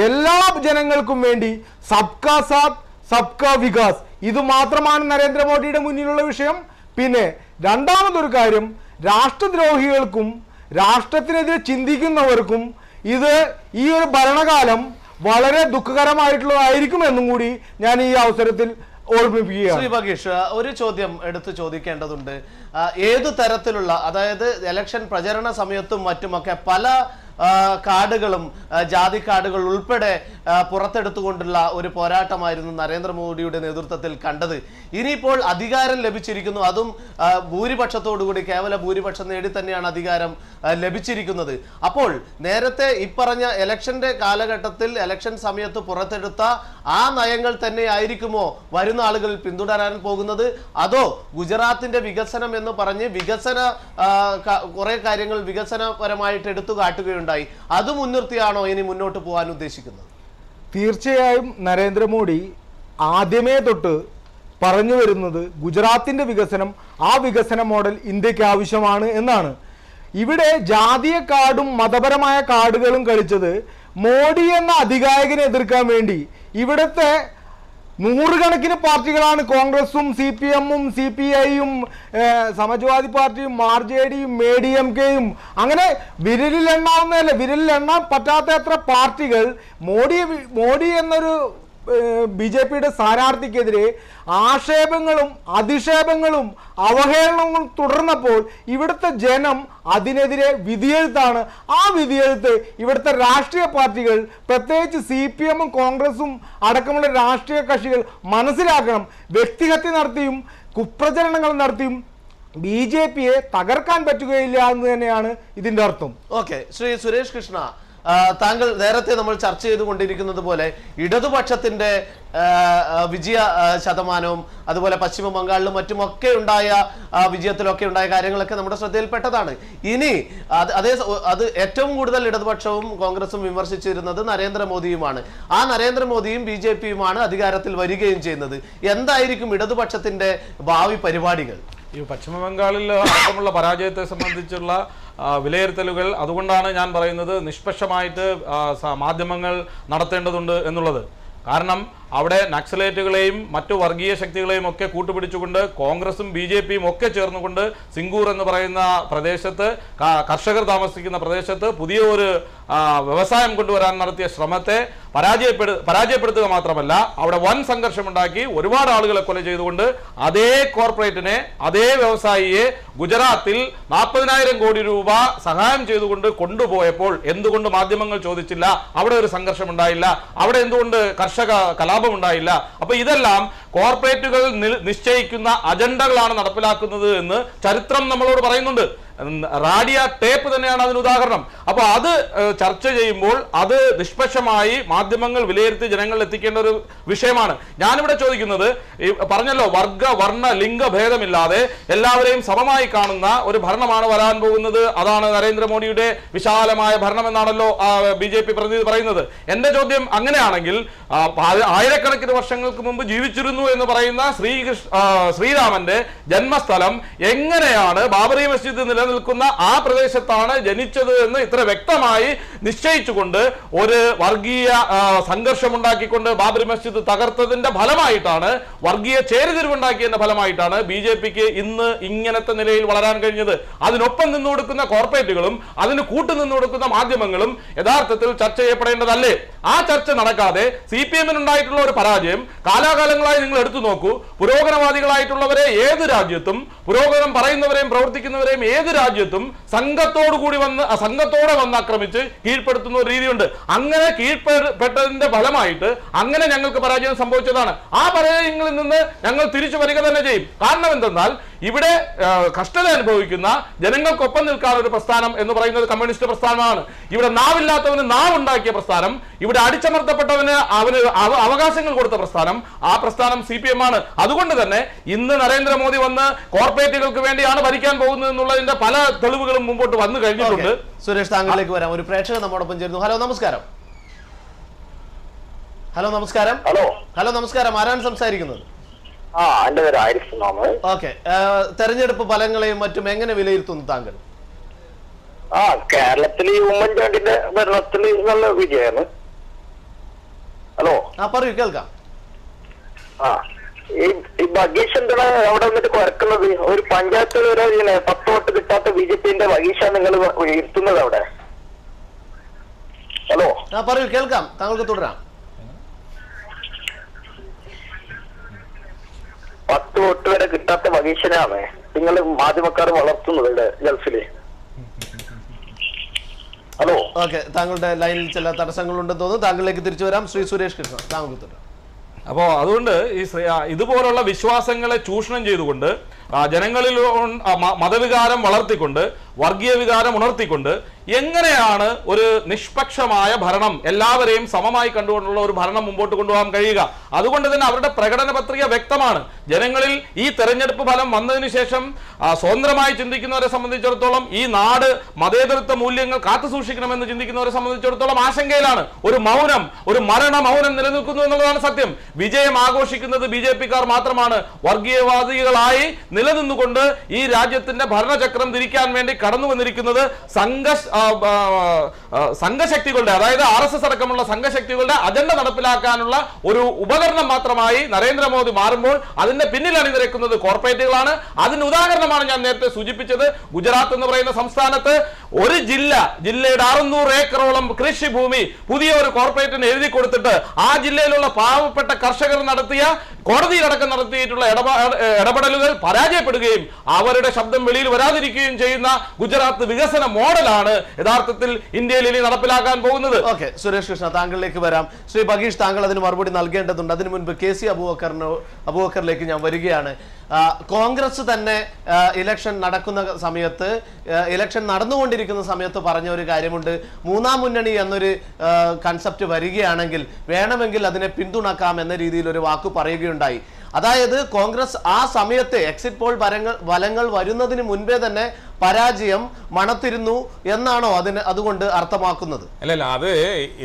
എല്ലാ ജനങ്ങൾക്കും വേണ്ടി സബ്കാ സാത്ത് സബ്കാ വികാസ്, ഇത് മാത്രമാണ് നരേന്ദ്രമോദിയുടെ മുന്നിലുള്ള വിഷയം. പിന്നെ രണ്ടാമതൊരു കാര്യം, രാഷ്ട്രദ്രോഹികൾക്കും രാഷ്ട്രത്തിനെതിരെ ചിന്തിക്കുന്നവർക്കും ഇത് ഈ ഒരു ഭരണകാലം വളരെ ദുഃഖകരമായിട്ടുള്ളതായിരിക്കും എന്നും കൂടി ഞാൻ ഈ അവസരത്തിൽ ഓർമ്മിപ്പിക്കുകയാണ്. ശ്രീ ബഗീഷ്, ഒരു ചോദ്യം എടുത്ത് ചോദിക്കേണ്ടതുണ്ട്. ഏതു തരത്തിലുള്ള, അതായത് ഇലക്ഷൻ പ്രചരണ സമയത്തും മറ്റുമൊക്കെ പല കാർഡുകളും ജാതി കാർഡുകൾ ഉൾപ്പെടെ പുറത്തെടുത്തുകൊണ്ടുള്ള ഒരു പോരാട്ടമായിരുന്നു നരേന്ദ്രമോദിയുടെ നേതൃത്വത്തിൽ കണ്ടത്. ഇനിയിപ്പോൾ അധികാരം ലഭിച്ചിരിക്കുന്നു, അതും ഭൂരിപക്ഷത്തോടുകൂടി, കേവല ഭൂരിപക്ഷം നേടി തന്നെയാണ് അധികാരം ലഭിച്ചിരിക്കുന്നത്. അപ്പോൾ നേരത്തെ ഇപ്പറഞ്ഞ ഇലക്ഷന്റെ കാലഘട്ടത്തിൽ ഇലക്ഷൻ സമയത്ത് പുറത്തെടുത്ത ആ നയങ്ങൾ തന്നെ ആയിരിക്കുമോ വരുന്ന ആളുകൾ പിന്തുടരാൻ പോകുന്നത്? അതോ ഗുജറാത്തിന്റെ വികസനം എന്ന് പറഞ്ഞ് കുറെ കാര്യങ്ങൾ വികസനപരമായിട്ട് എടുത്തു കാട്ടുകയുണ്ടായി, അത് മുൻനിർത്തിയാണോ ഇനി മുന്നോട്ട് പോകാൻ ഉദ്ദേശിക്കുന്നത്? തീർച്ചയായും നരേന്ദ്രമോദി ആദ്യമേ തൊട്ട് പറഞ്ഞു വരുന്നത് ഗുജറാത്തിന്റെ വികസനം, ആ വികസന മോഡൽ ഇന്ത്യക്ക് ആവശ്യമാണ് എന്നാണ്. ഇവിടെ ജാതീയ കാർഡും മതപരമായ കാർഡുകളും കളിച്ചത് മോഡി എന്ന അധികായകനെ എതിർക്കാൻ വേണ്ടി. ഇവിടുത്തെ നൂറുകണക്കിന് പാർട്ടികളാണ്, കോൺഗ്രസും CPM-ഉം CPI-യും സമാജ്വാദി പാർട്ടിയും RJD-യും ADMK-യും, അങ്ങനെ വിരലിൽ എണ്ണാൻ പറ്റാത്ത എത്ര പാർട്ടികൾ മോഡി എന്നൊരു BJP-യുടെ സ്ഥാനാർത്ഥിക്കെതിരെ ആക്ഷേപങ്ങളും അധിക്ഷേപങ്ങളും അവഹേളനങ്ങളും തുടർന്നപ്പോൾ ഇവിടുത്തെ ജനം അതിനെതിരെ വിധിയെഴുത്താണ്. ആ വിധിയെഴുത്ത് ഇവിടുത്തെ രാഷ്ട്രീയ പാർട്ടികൾ, പ്രത്യേകിച്ച് CPM-ഉം കോൺഗ്രസും അടക്കമുള്ള രാഷ്ട്രീയ കക്ഷികൾ മനസ്സിലാക്കണം. വ്യക്തിഹത്യ നടത്തിയും കുപ്രചരണങ്ങൾ നടത്തിയും BJP-യെ തകർക്കാൻ പറ്റുകയില്ല എന്ന് തന്നെയാണ് ഇതിൻ്റെ അർത്ഥം. ഓക്കെ, ശ്രീ സുരേഷ് കൃഷ്ണ, താങ്കൾ നേരത്തെ നമ്മൾ ചർച്ച ചെയ്തുകൊണ്ടിരിക്കുന്നത് പോലെ ഇടതുപക്ഷത്തിന്റെ വിജയ ശതമാനവും അതുപോലെ പശ്ചിമ ബംഗാളിലും മറ്റുമൊക്കെ ഉണ്ടായ വിജയത്തിലൊക്കെ ഉണ്ടായ കാര്യങ്ങളൊക്കെ നമ്മുടെ ശ്രദ്ധയിൽപ്പെട്ടതാണ്. ഇനി അത് ഏറ്റവും കൂടുതൽ ഇടതുപക്ഷവും കോൺഗ്രസും വിമർശിച്ചിരുന്നത് നരേന്ദ്രമോദിയുമാണ്. ആ നരേന്ദ്രമോദിയും BJP-യുമാണ് അധികാരത്തിൽ വരികയും ചെയ്യുന്നത്. എന്തായിരിക്കും ഇടതുപക്ഷത്തിന്റെ ഭാവി പരിപാടികൾ? ഈ പശ്ചിമ ബംഗാളിൽ അടക്കമുള്ള പരാജയത്തെ സംബന്ധിച്ചുള്ള വിലയിരുത്തലുകൾ, അതുകൊണ്ടാണ് ഞാൻ പറയുന്നത് നിഷ്പക്ഷമായിട്ട് മാധ്യമങ്ങൾ നടത്തേണ്ടതുണ്ട് എന്നുള്ളത്. കാരണം അവിടെ നക്സലേറ്റുകളെയും മറ്റു വർഗീയ ശക്തികളെയും ഒക്കെ കൂട്ടുപിടിച്ചുകൊണ്ട് കോൺഗ്രസും BJP-യും ഒക്കെ ചേർന്നുകൊണ്ട് സിംഗൂർ എന്ന് പറയുന്ന പ്രദേശത്ത്, കർഷകർ താമസിക്കുന്ന പ്രദേശത്ത് പുതിയ ഒരു വ്യവസായം കൊണ്ടുവരാൻ നടത്തിയ ശ്രമത്തെ പരാജയപ്പെടുത്തുക മാത്രമല്ല അവിടെ വൻ സംഘർഷമുണ്ടാക്കി ഒരുപാട് ആളുകളെ കൊല ചെയ്തുകൊണ്ട് അതേ കോർപ്പറേറ്റിനെ, അതേ വ്യവസായിയെ ഗുജറാത്തിൽ 40,000 കോടി രൂപ സഹായം ചെയ്തുകൊണ്ട് കൊണ്ടുപോയപ്പോൾ എന്തുകൊണ്ട് മാധ്യമങ്ങൾ ചോദിച്ചില്ല? അവിടെ ഒരു സംഘർഷം ഉണ്ടായില്ല, അവിടെ എന്തുകൊണ്ട് കർഷക കലാപം ഉണ്ടായില്ല? അപ്പൊ ഇതെല്ലാം കോർപ്പറേറ്റുകൾ നിശ്ചയിക്കുന്ന അജണ്ടകളാണ് നടപ്പിലാക്കുന്നത് എന്ന് ചരിത്രം നമ്മളോട് പറയുന്നുണ്ട്. റാഡിയ ടേപ്പ് തന്നെയാണ് അതിന് ഉദാഹരണം. അപ്പോൾ അത് ചർച്ച ചെയ്യുമ്പോൾ അത് നിഷ്പക്ഷമായി മാധ്യമങ്ങൾ വിലയിരുത്തി ജനങ്ങളിൽ എത്തിക്കേണ്ട ഒരു വിഷയമാണ്. ഞാനിവിടെ ചോദിക്കുന്നത്, പറഞ്ഞല്ലോ, വർഗ വർണ്ണ ലിംഗ ഭേദമില്ലാതെ എല്ലാവരെയും സമമായി കാണുന്ന ഒരു ഭരണമാണ് വരാൻ പോകുന്നത്. അതാണ് നരേന്ദ്രമോദിയുടെ വിശാലമായ ഭരണം എന്നാണല്ലോ BJP പ്രതിനിധി പറയുന്നത്. എന്റെ ചോദ്യം അങ്ങനെയാണെങ്കിൽ ആയിരക്കണക്കിന് വർഷങ്ങൾക്ക് മുമ്പ് ജീവിച്ചിരുന്നു എന്ന് പറയുന്ന ശ്രീരാമന്റെ ജന്മസ്ഥലം എങ്ങനെയാണ് ബാബറി മസ്ജിദ് നിൽക്കുന്ന ആ പ്രദേശത്താണ് ജനിച്ചത് എന്ന് ഇത്ര വ്യക്തമായി നിശ്ചയിച്ചുകൊണ്ട് ഒരു വർഗീയ സംഘർഷമുണ്ടാക്കിക്കൊണ്ട് ബാബറി മസ്ജിദ് തകർത്തതിന്റെ ഫലമായിട്ടാണ്, വർഗീയ ചേരിതിരിവുണ്ടാക്കിയതിന്റെ ഫലമായിട്ടാണ് BJP-ക്ക് ഇന്ന് ഇങ്ങനത്തെ നിലയിൽ വളരാൻ കഴിഞ്ഞത്. അതിനൊപ്പം നിന്നു കൊടുക്കുന്ന കോർപ്പറേറ്റുകളും അതിന് കൂട്ടുനിന്നു കൊടുക്കുന്ന മാധ്യമങ്ങളും യഥാർത്ഥത്തിൽ ചർച്ച ചെയ്യപ്പെടേണ്ടതല്ലേ? ആ ചർച്ച നടക്കാതെ CPM-നുണ്ടായിട്ടുള്ള ഒരു പരാജയം കാലാകാലങ്ങളായി നിങ്ങൾ എടുത്തു നോക്കൂ. പുരോഗമനവാദികളായിട്ടുള്ളവരെ ഏത് രാജ്യത്തും, പുരോഗമനം പറയുന്നവരെയും പ്രവർത്തിക്കുന്നവരെയും ഏത് രാജ്യത്തും സംഘത്തോടെ വന്ന് ആക്രമിച്ച് കീഴ്പ്പെടുത്തുന്ന ഒരു രീതിയുണ്ട്. അങ്ങനെ കീഴ്പ്പെട്ടതിന്റെ ഫലമായിട്ട് അങ്ങനെ ഞങ്ങൾക്ക് പരാജയം സംഭവിച്ചതാണ്. ആ പരാജയങ്ങളിൽ നിന്ന് ഞങ്ങൾ തിരിച്ചു വരിക തന്നെ ചെയ്യും. കാരണം എന്തെന്നാൽ ഇവിടെ കഷ്ടത അനുഭവിക്കുന്ന ജനങ്ങൾക്കൊപ്പം നിൽക്കാൻ ഒരു പ്രസ്ഥാനം എന്ന് പറയുന്നത് കമ്മ്യൂണിസ്റ്റ് പ്രസ്ഥാനമാണ്. ഇവിടെ നാവില്ലാത്തവന് നാവുണ്ടാക്കിയ പ്രസ്ഥാനം, ഇവിടെ അടിച്ചമർത്തപ്പെട്ടവന് അവന് അവകാശങ്ങൾ കൊടുത്ത പ്രസ്ഥാനം, ആ പ്രസ്ഥാനം CPM ആണ്. അതുകൊണ്ട് തന്നെ ഇന്ന് നരേന്ദ്രമോദി വന്ന് കോർപ്പറേറ്റുകൾക്ക് വേണ്ടിയാണ് ഭരിക്കാൻ പോകുന്നത് എന്നുള്ളതിന്റെ പല തെളിവുകളും മുമ്പോട്ട് വന്നു കഴിഞ്ഞിട്ടുണ്ട്. സുരേഷ്, താങ്കളിലേക്ക് വരാം. ഒരു പ്രേക്ഷകൻ നമ്മോടൊപ്പം ചേരുന്നു. ഹലോ, നമസ്കാരം. ഹലോ, നമസ്കാരം. ഹലോ, നമസ്കാരം. ആരാണ് സംസാരിക്കുന്നത്? എന്റെ പേര് ആരിഫ് മുഹമ്മദ്. ഓക്കെ, തെരഞ്ഞെടുപ്പ് ഫലങ്ങളെയും മറ്റും എങ്ങനെ വിലയിരുത്തുന്നു താങ്കൾ? കേരളത്തിൽ ഉമ്മൻചാണ്ടിന്റെ ഭരണത്തിൽ നല്ല വിജയമാണ്. ഹലോ, പറയൂ, കേൾക്കാം. ഈ ബഗീഷ് എന്താണ് അവിടെ വന്നിട്ട് കുറക്കുന്നത്? ഒരു പഞ്ചായത്തിൽ ഒരു 10 വോട്ട് കിട്ടാത്ത BJPന്റെ ബഗീഷാണ് നിങ്ങൾ ഇരുത്തുന്നത് അവിടെ. ഹലോ, പറയൂ, കേൾക്കാം, താങ്കൾക്ക് തുടരാം. 10 വോട്ട് വരെ കിട്ടാത്ത ബഗീഷിനാണ് നിങ്ങൾ മാധ്യമക്കാർ വളർത്തുന്നത് ഇവിടെ ഗൾഫില്. ഹലോ, ഓക്കെ, താങ്കളുടെ ലൈനിൽ ചില തടസ്സങ്ങളുണ്ടെന്ന് തോന്നുന്നു. താങ്കളിലേക്ക് തിരിച്ചു വരാം. ശ്രീ സുരേഷ് കൃഷ്ണ, താങ്കൾക്ക് തുടരാം. അപ്പോൾ അതുകൊണ്ട് ഇതുപോലുള്ള വിശ്വാസങ്ങളെ ചൂഷണം ചെയ്തുകൊണ്ട് ജനങ്ങളിൽ മതവികാരം വളർത്തിക്കൊണ്ട് വർഗീയ വികാരം ഉണർത്തിക്കൊണ്ട് എങ്ങനെയാണ് ഒരു നിഷ്പക്ഷമായ ഭരണം, എല്ലാവരെയും സമമായി കണ്ടുകൊണ്ടുള്ള ഒരു ഭരണം മുമ്പോട്ട് കൊണ്ടുപോകാൻ കഴിയുക? അതുകൊണ്ട് തന്നെ അവരുടെ പ്രകടന പത്രിക വ്യക്തമാണ്. ജനങ്ങളിൽ ഈ തെരഞ്ഞെടുപ്പ് ഫലം വന്നതിന് ശേഷം സ്വതന്ത്രമായി ചിന്തിക്കുന്നവരെ സംബന്ധിച്ചിടത്തോളം, ഈ നാട് മതേതരത്വ മൂല്യങ്ങൾ കാത്തു സൂക്ഷിക്കണമെന്ന് ചിന്തിക്കുന്നവരെ സംബന്ധിച്ചിടത്തോളം ആശങ്കയിലാണ്. ഒരു മൗനം, ഒരു മൗനം നിലനിൽക്കുന്നു എന്നുള്ളതാണ് സത്യം. വിജയം ആഘോഷിക്കുന്നത് BJP-ക്കാർ മാത്രമാണ്. വർഗീയവാദികളായി നിലനിന്നുകൊണ്ട് ഈ രാജ്യത്തിന്റെ ഭരണചക്രം തിരിക്കാൻ വേണ്ടി കടന്നു വന്നിരിക്കുന്നത് സംഘശക്തികളുടെ, അതായത് RSS അടക്കമുള്ള സംഘശക്തികളുടെ അജണ്ട നടപ്പിലാക്കാനുള്ള ഒരു ഉപകരണം മാത്രമായി നരേന്ദ്രമോദി മാറുമ്പോൾ അതിന്റെ പിന്നിൽ അണിനിരക്കുന്നത് കോർപ്പറേറ്റുകളാണ്. അതിന് ഉദാഹരണമാണ് ഞാൻ നേരത്തെ സൂചിപ്പിച്ചത്. ഗുജറാത്ത് എന്ന് പറയുന്ന സംസ്ഥാനത്ത് ഒരു ജില്ലയുടെ 600 ഏക്കറോളം കൃഷിഭൂമി പുതിയ ഒരു കോർപ്പറേറ്റിന് എഴുതി കൊടുത്തിട്ട് ആ ജില്ലയിലുള്ള പാവപ്പെട്ട കർഷകർ നടത്തിയ, കോടതിയിലടക്കം നടത്തിയിട്ടുള്ള ഇടപെടലുകൾ പരാജയപ്പെടുകയും അവരുടെ ശബ്ദം വെളിയിൽ വരാതിരിക്കുകയും ചെയ്യുന്ന ഗുജറാത്ത് വികസന മോഡലാണ് യഥാർത്ഥത്തിൽ ഇന്ത്യയിൽ ഇനി നടപ്പിലാക്കാൻ പോകുന്നത്. ഓക്കെ, സുരേഷ് കൃഷ്ണ, താങ്കളിലേക്ക് വരാം. ശ്രീ ബഗീഷ്, താങ്കൾ അതിന് മറുപടി നൽകേണ്ടതുണ്ട്. അതിനു മുൻപ് KC അബൂബക്കറിലേക്ക് ഞാൻ വരികയാണ്. കോൺഗ്രസ് തന്നെ ഇലക്ഷൻ നടക്കുന്ന സമയത്ത്, ഇലക്ഷൻ നടന്നുകൊണ്ടിരിക്കുന്ന സമയത്ത് പറഞ്ഞ ഒരു കാര്യമുണ്ട്. മൂന്നാം മുന്നണി എന്നൊരു കൺസെപ്റ്റ് വരികയാണെങ്കിൽ വേണമെങ്കിൽ അതിനെ പിന്തുണക്കാം എന്ന രീതിയിൽ ഒരു വാക്ക് പറയുകയുണ്ടായി. അതായത് കോൺഗ്രസ് ആ സമയത്ത് എക്സിറ്റ് പോൾ ഫലങ്ങൾ വരുന്നതിന് മുൻപേ തന്നെ പരാജയം മണത്തിരുന്നു എന്നാണോ അതുകൊണ്ട് അർത്ഥമാക്കുന്നത്? അല്ലല്ല, അത്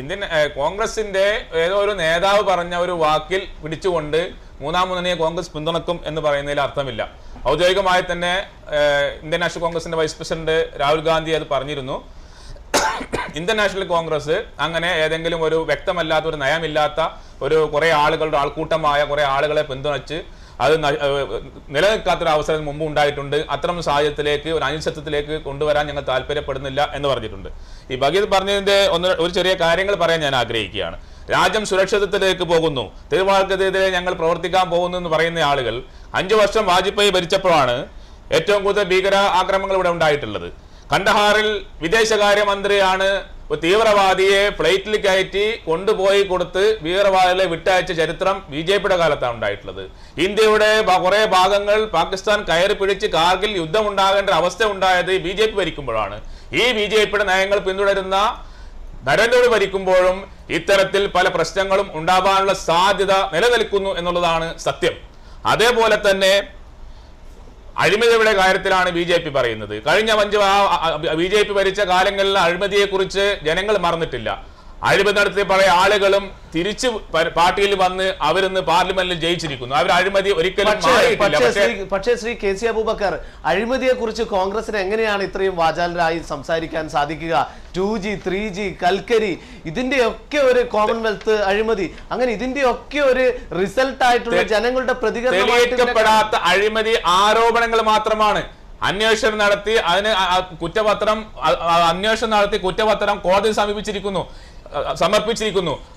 ഇന്ത്യൻ കോൺഗ്രസിന്റെ ഏതോ ഒരു നേതാവ് പറഞ്ഞ ഒരു വാക്കിൽ പിടിച്ചുകൊണ്ട് മൂന്നാം മുന്നണിയെ കോൺഗ്രസ് പിന്തുണക്കും എന്ന് പറയുന്നതിൽ അർത്ഥമില്ല. ഔദ്യോഗികമായി തന്നെ ഇന്ത്യൻ നാഷണൽ കോൺഗ്രസിന്റെ വൈസ് പ്രസിഡന്റ് രാഹുൽ ഗാന്ധി അത് പറഞ്ഞിരുന്നു. ഇന്ത്യൻ നാഷണൽ കോൺഗ്രസ് അങ്ങനെ ഏതെങ്കിലും ഒരു വ്യക്തമല്ലാത്ത, ഒരു നയമില്ലാത്ത ഒരു കുറെ ആളുകളുടെ ആൾക്കൂട്ടമായ കുറെ ആളുകളെ പിന്തുണച്ച് അത് നിലനിൽക്കാത്തൊരു അവസരം മുമ്പ് ഉണ്ടായിട്ടുണ്ട്. അത്തരം സാഹചര്യത്തിലേക്ക്, ഒരു അനിശ്ചിതത്വത്തിലേക്ക് കൊണ്ടുവരാൻ ഞങ്ങൾ താല്പര്യപ്പെടുന്നില്ല എന്ന് പറഞ്ഞിട്ടുണ്ട്. ഈ ബഗീർ പറഞ്ഞതിന്റെ ഒരു ചെറിയ കാര്യങ്ങൾ പറയാൻ ഞാൻ ആഗ്രഹിക്കുകയാണ്. രാജ്യം സുരക്ഷിതത്വത്തിലേക്ക് പോകുന്നു, തീവ്രവാദത്തിനെതിരെ ഞങ്ങൾ പ്രവർത്തിക്കാൻ പോകുന്നു എന്ന് പറയുന്ന ആളുകൾ 5 വർഷം വാജ്പേയി ഭരിച്ചപ്പോഴാണ് ഏറ്റവും കൂടുതൽ ഭീകര ആക്രമണങ്ങൾ ഇവിടെ ഉണ്ടായിട്ടുള്ളത്. കണ്ടഹാറിൽ വിദേശകാര്യമന്ത്രിയാണ് ഒരു തീവ്രവാദിയെ ഫ്ലൈറ്റിൽ കയറ്റി കൊണ്ടുപോയി കൊടുത്ത് ഭീകരവാദികളെ വിട്ടയച്ച ചരിത്രം BJP-യുടെ കാലത്താണ് ഉണ്ടായിട്ടുള്ളത്. ഇന്ത്യയുടെ കുറെ ഭാഗങ്ങൾ പാകിസ്ഥാൻ കയറി പിടിച്ച് കാർഗിൽ യുദ്ധം ഉണ്ടാകേണ്ട അവസ്ഥ ഉണ്ടായത് BJP ഭരിക്കുമ്പോഴാണ്. ഈ BJP-യുടെ നയങ്ങൾ പിന്തുടരുന്ന നരേന്ദ്രമോദി ഭരിക്കുമ്പോഴും ഇത്തരത്തിൽ പല പ്രശ്നങ്ങളും ഉണ്ടാവാനുള്ള സാധ്യത നിലനിൽക്കുന്നു എന്നുള്ളതാണ് സത്യം. അതേപോലെ തന്നെ അഴിമതിയുടെ കാര്യത്തിലാണ് BJP പറയുന്നത്. കഴിഞ്ഞ BJP ഭരിച്ച കാലങ്ങളിൽ അഴിമതിയെ കുറിച്ച് ജനങ്ങൾ മറന്നിട്ടില്ല. അഴിമതി നടത്തിയ പല ആളുകളും തിരിച്ച് പാർട്ടിയിൽ വന്ന് അവരിന്ന് പാർലമെന്റിൽ ജയിച്ചിരിക്കുന്നു. അവർ അഴിമതി ഒരിക്കലും. പക്ഷേ ശ്രീ KC അബൂബക്കർ, അഴിമതിയെ കുറിച്ച് കോൺഗ്രസിന് എങ്ങനെയാണ് ഇത്രയും വാചാലരായി സംസാരിക്കാൻ സാധിക്കുക? 2G, 3G, കൽക്കരി, ഇതിന്റെയൊക്കെ ഒരു കോമൺവെൽത്ത് അഴിമതി, അങ്ങനെ ഇതിന്റെയൊക്കെ ഒരു റിസൾട്ട് ആയിട്ടുള്ള ജനങ്ങളുടെ പ്രതികരണം തെളിയിക്കപ്പെടാത്ത അഴിമതി ആരോപണങ്ങൾ മാത്രമാണ്. അന്വേഷണം നടത്തി കുറ്റപത്രം കോടതി സമർപ്പിച്ചിരിക്കുന്നു.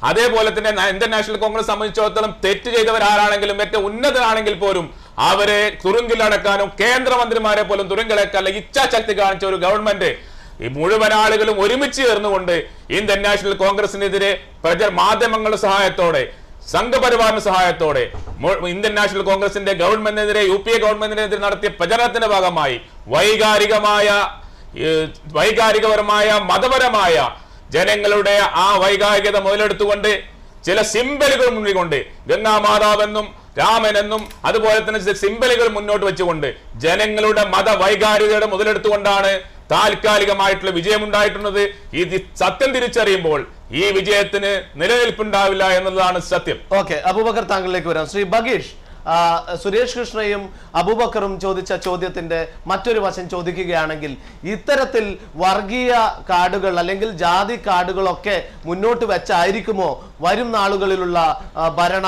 അതേപോലെ തന്നെ ഇന്ത്യൻ നാഷണൽ കോൺഗ്രസ് സംബന്ധിച്ചിടത്തോളം തെറ്റ് ചെയ്തവർ ആരാണെങ്കിലും, ഏറ്റവും ഉന്നതരാണെങ്കിൽ പോലും അവരെ തുറുങ്കിലടക്കാനും കേന്ദ്രമന്ത്രിമാരെ പോലും തുറുങ്കിലടക്കാനുള്ള ഇച്ഛാശക്തി കാണിച്ച ഒരു ഗവൺമെന്റ്, ഈ മുഴുവൻ ആളുകളും ഒരുമിച്ച് ചേർന്നുകൊണ്ട് ഇന്ത്യൻ നാഷണൽ കോൺഗ്രസിനെതിരെ മാധ്യമങ്ങളുടെ സഹായത്തോടെ, സംഘപരിവാറിന്റെ സഹായത്തോടെ ഇന്ത്യൻ നാഷണൽ കോൺഗ്രസിന്റെ ഗവൺമെന്റിനെതിരെ, UPA ഗവൺമെന്റിനെതിരെ നടത്തിയ പ്രചരണത്തിന്റെ ഭാഗമായി വൈകാരികപരമായ മതപരമായ ജനങ്ങളുടെ ആ വൈകാരികത മുതലെടുത്തുകൊണ്ട് ചില സിംബലുകൾ മുന്നിൽ ഗംഗാമാതാവെന്നും രാമനെന്നും അതുപോലെ തന്നെ സിംബലുകൾ മുന്നോട്ട് വെച്ചുകൊണ്ട് ജനങ്ങളുടെ മതവൈകാരികതയുടെ മുതലെടുത്തുകൊണ്ടാണ് താൽക്കാലികമായിട്ടുള്ള വിജയമുണ്ടായിട്ടുള്ളത്. ഈ സത്യം തിരിച്ചറിയുമ്പോൾ ഈ വിജയത്തിന് നിലനിൽപ്പുണ്ടാവില്ല എന്നുള്ളതാണ് സത്യം. ഓക്കെ, അബൂബക്കർ താങ്കളിലേക്ക് വരാം. ശ്രീ ബഗീഷ്, സുരേഷ് കൃഷ്ണയും അബൂബക്കറും ചോദിച്ച ചോദ്യത്തിന്റെ മറ്റൊരു വശം ചോദിക്കുകയാണെങ്കിൽ ഇത്തരത്തിൽ വർഗീയ കാർഡുകൾ അല്ലെങ്കിൽ ജാതി കാർഡുകളൊക്കെ മുന്നോട്ട് വെച്ചായിരിക്കുമോ വരും നാളുകളിലുള്ള ഭരണ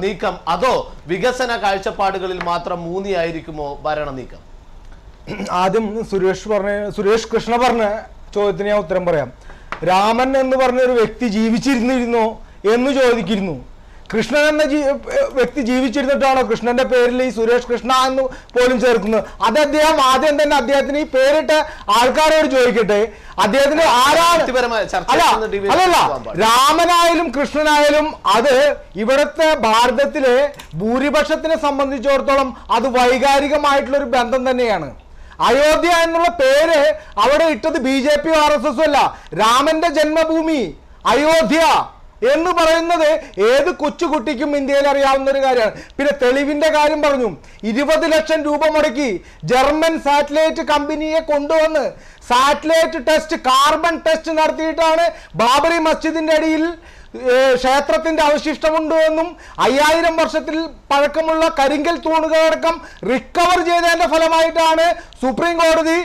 നീക്കം, അതോ വികസന കാഴ്ചപ്പാടുകളിൽ മാത്രം മൂന്നിയായിരിക്കുമോ ഭരണ നീക്കം? ആദ്യം സുരേഷ് കൃഷ്ണ പറഞ്ഞ ചോദ്യത്തിന് ഞാൻ ഉത്തരം പറയാം. രാമൻ എന്ന് പറഞ്ഞ ഒരു വ്യക്തി ജീവിച്ചിരുന്നിരുന്നോ എന്ന് ചോദിക്കുന്നു. കൃഷ്ണൻ എന്ന വ്യക്തി ജീവിച്ചിരുന്നിട്ടാണോ കൃഷ്ണന്റെ പേരിൽ ഈ സുരേഷ് കൃഷ്ണ എന്ന് പോലും ചേർക്കുന്നത്? അത് അദ്ദേഹം ആദ്യം തന്നെ അദ്ദേഹത്തിന് ഈ പേരിട്ട ആൾക്കാരോട് ചോദിക്കട്ടെ. അദ്ദേഹത്തിന് ആരാണ്? അല്ലല്ല, രാമനായാലും കൃഷ്ണനായാലും അത് ഇവിടുത്തെ ഭാരതത്തിലെ ഭൂരിപക്ഷത്തിനെ സംബന്ധിച്ചിടത്തോളം അത് വൈകാരികമായിട്ടുള്ള ഒരു ബന്ധം തന്നെയാണ്. അയോധ്യ എന്നുള്ള പേര് അവിടെ ഇട്ടത് BJP RSS അല്ല. രാമന്റെ ജന്മഭൂമി അയോധ്യ എന്ന് പറയുന്നത് ഏത് കൊച്ചുകുട്ടിക്കും ഇന്ത്യയിൽ അറിയാവുന്ന ഒരു കാര്യമാണ്. പിന്നെ തെളിവിന്റെ കാര്യം പറഞ്ഞു. 20 ലക്ഷം രൂപ മുടക്കി ജർമ്മൻ സാറ്റലൈറ്റ് കമ്പനിയെ കൊണ്ടുവന്ന് സാറ്റലൈറ്റ് ടെസ്റ്റ്, കാർബൺ ടെസ്റ്റ് നടത്തിയിട്ടാണ് ബാബറി മസ്ജിദിന്റെ അടിയിൽ ക്ഷേത്രത്തിന്റെ അവശിഷ്ടമുണ്ട് എന്നും 5000 വർഷത്തിൽ പഴക്കമുള്ള കരിങ്കൽ തൂണുകളടക്കം റിക്കവർ ചെയ്തതിന്റെ ഫലമായിട്ടാണ് സുപ്രീം കോടതി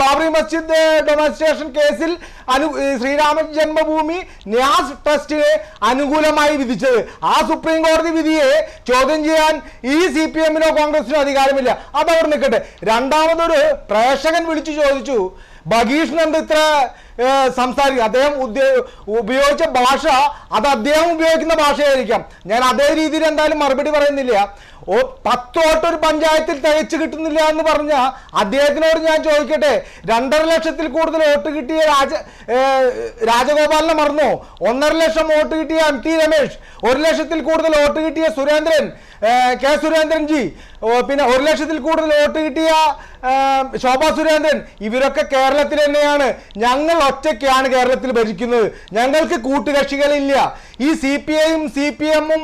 ബാബറി മസ്ജിദ് ഡെമോൺസ്ട്രേഷൻ കേസിൽ ശ്രീരാമ ജന്മഭൂമി ന്യാസ് ട്രസ്റ്റിനെ അനുകൂലമായി വിധിച്ചത്. ആ സുപ്രീം കോടതി വിധിയെ ചോദ്യം ചെയ്യാൻ ഈ CPM-നോ കോൺഗ്രസിനോ അധികാരമില്ല. അതവിടെ നിൽക്കട്ടെ. രണ്ടാമതൊരു പ്രേക്ഷകൻ വിളിച്ചു ചോദിച്ചു, ബഗീഷിനെന്ത് ഇത്ര സംസാരിക്കുക? അദ്ദേഹം ഉപയോഗിച്ച ഭാഷ അത് അദ്ദേഹം ഉപയോഗിക്കുന്ന ഭാഷയായിരിക്കാം. ഞാൻ അതേ രീതിയിൽ എന്തായാലും മറുപടി പറയുന്നില്ല. 10 വോട്ട് ഒരു പഞ്ചായത്തിൽ തികച്ചു കിട്ടുന്നില്ല എന്ന് പറഞ്ഞ അദ്ദേഹത്തിനോട് ഞാൻ ചോദിക്കട്ടെ, 2.5 ലക്ഷത്തിൽ കൂടുതൽ വോട്ട് കിട്ടിയ രാജഗോപാലിനെ മറന്നോ? 1.5 ലക്ഷം വോട്ട് കിട്ടിയ MT രമേശ്, 1 ലക്ഷത്തിൽ കൂടുതൽ വോട്ട് കിട്ടിയ സുരേന്ദ്രൻ, കെ സുരേന്ദ്രൻ ജി, പിന്നെ 1 ലക്ഷത്തിൽ കൂടുതൽ വോട്ട് കിട്ടിയ ശോഭാ സുരേന്ദ്രൻ, ഇവരൊക്കെ കേരളത്തിൽ തന്നെയാണ്. ഞങ്ങൾ ഒറ്റയ്ക്കാണ് കേരളത്തിൽ ഭരിക്കുന്നത്. ഞങ്ങൾക്ക് കൂട്ടുകക്ഷികളില്ല. ഈ CPI-യും CPM-ഉം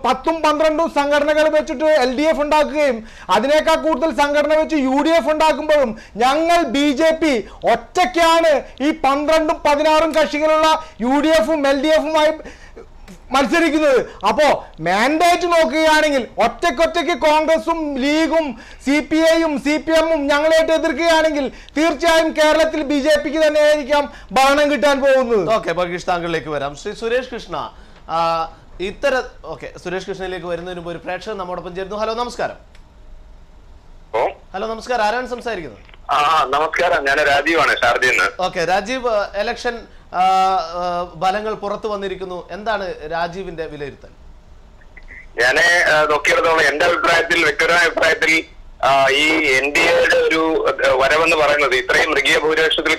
10ഉം 12ഉം സംഘടനകൾ വെച്ചിട്ട് LDF ഉണ്ടാക്കുകയും അതിനേക്കാൾ കൂടുതൽ സംഘടന വെച്ച് UDF ഉണ്ടാക്കുമ്പോഴും ഞങ്ങൾ BJP ഒറ്റയ്ക്കാണ് ഈ 12ഉം 16ഉം കക്ഷികളുള്ള UDF-ഉം LDF-ഉമായി മത്സരിക്കുന്നത്. അപ്പോ മാൻഡേറ്റ് നോക്കുകയാണെങ്കിൽ ഒറ്റയ്ക്കൊറ്റയ്ക്ക് കോൺഗ്രസും ലീഗും CPI-യും CPM-ഉം ഞങ്ങളായിട്ട് എതിർക്കുകയാണെങ്കിൽ തീർച്ചയായും കേരളത്തിൽ BJP-ക്ക് തന്നെയായിരിക്കാം ഭരണം കിട്ടാൻ പോകുന്നത്. ഓക്കെ, ബഗീഷ് താങ്കളിലേക്ക് വരാം. ശ്രീ സുരേഷ് കൃഷ്ണ, സുരേഷ് കൃഷ്ണയിലേക്ക് വരുന്നതിന് മുമ്പ് ഒരു പ്രേക്ഷകൻ നമ്മോടൊപ്പം ചേരുന്നു. ഹലോ, നമസ്കാരം. ഹലോ, നമസ്കാരം. ആരാണ് സംസാരിക്കുന്നത്? നമസ്കാരം, ഞാൻ രാജീവാണ്, ഷാർജയിൽ നിന്ന്. ഓക്കെ രാജീവ്, ഇലക്ഷൻ ഫലങ്ങൾ പുറത്തു വന്നിരിക്കുന്നു. എന്താണ് രാജീവിന്റെ വിലയിരുത്തൽ? ഞാന് നോക്കിയെടുത്തോളം എന്റെ അഭിപ്രായത്തിൽ, വ്യക്തിപരമായ അഭിപ്രായത്തിൽ ഈ NDA-യുടെ ഒരു വരവെന്ന് പറയുന്നത് ഇത്രയും മൃഗീയ ഭൂരിപക്ഷത്തിൽ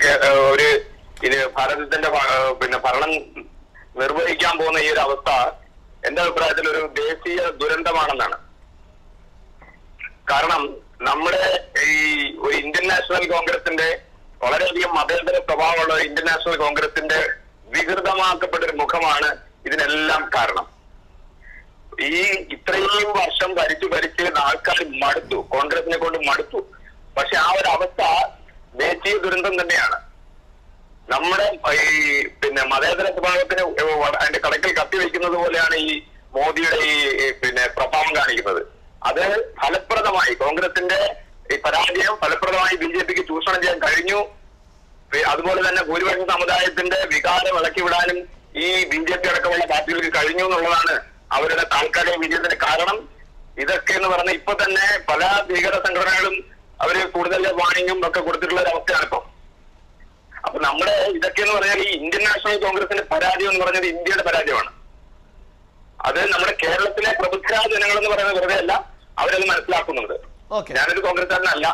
ഒരു ഭാരതത്തിന്റെ പിന്നെ ഭരണം നിർവഹിക്കാൻ പോകുന്ന ഈ ഒരു അവസ്ഥ എന്റെ അഭിപ്രായത്തിൽ ഒരു ദേശീയ ദുരന്തമാണെന്നാണ്. കാരണം നമ്മുടെ ഈ ഒരു ഇന്ത്യൻ നാഷണൽ കോൺഗ്രസിന്റെ വളരെയധികം മതേതര സ്വഭാവമുള്ള ഇന്ത്യൻ നാഷണൽ കോൺഗ്രസിന്റെ വികൃതമാക്കപ്പെട്ട ഒരു മുഖമാണ് ഇതിനെല്ലാം കാരണം. ഈ ഇത്രയും വർഷം ഭരിച്ച് ആൾക്കാർ മടുത്തു, കോൺഗ്രസിനെ കൊണ്ട് മടുത്തു. പക്ഷെ ആ ഒരു അവസ്ഥ ദേശീയ ദുരന്തം തന്നെയാണ്. നമ്മുടെ ഈ പിന്നെ മതേതര സ്വഭാവത്തിന് അതിന്റെ കടക്കിൽ കത്തിവെക്കുന്നത് പോലെയാണ് ഈ മോദിയുടെ ഈ പിന്നെ പ്രഭാവം കാണിക്കുന്നത്. അത് ഫലപ്രദമായി കോൺഗ്രസിന്റെ ഈ പരാജയം ഫലപ്രദമായി BJP-ക്ക് ചൂഷണം ചെയ്യാൻ കഴിഞ്ഞു. അതുപോലെ തന്നെ ഭൂരിപക്ഷ സമുദായത്തിന്റെ വികാരം ഇളക്കിവിടാനും ഈ BJP അടക്കമുള്ള പാർട്ടികൾക്ക് കഴിഞ്ഞു എന്നുള്ളതാണ് അവരുടെ താൽക്കാലിക വിജയത്തിന് കാരണം. ഇതൊക്കെ എന്ന് പറഞ്ഞാൽ ഇപ്പൊ തന്നെ പല ഭീകര സംഘടനകളും അവര് കൂടുതൽ വാണിംഗും ഒക്കെ കൊടുത്തിട്ടുള്ള ഒരു അവസ്ഥയാണ് ഇപ്പൊ. അപ്പൊ നമ്മുടെ ഇതൊക്കെ എന്ന് പറഞ്ഞാൽ ഈ ഇന്ത്യൻ നാഷണൽ കോൺഗ്രസിന്റെ പരാജയം എന്ന് പറഞ്ഞത് ഇന്ത്യയുടെ പരാജയമാണ്. അത് നമ്മുടെ കേരളത്തിലെ പ്രബുദ്ധ ജനങ്ങൾ എന്ന് പറയുന്നത് വെറുതെ അല്ല, അവരത് മനസ്സിലാക്കുന്നുണ്ട്. ഞാനൊരു കോൺഗ്രസ്സുകാരനല്ല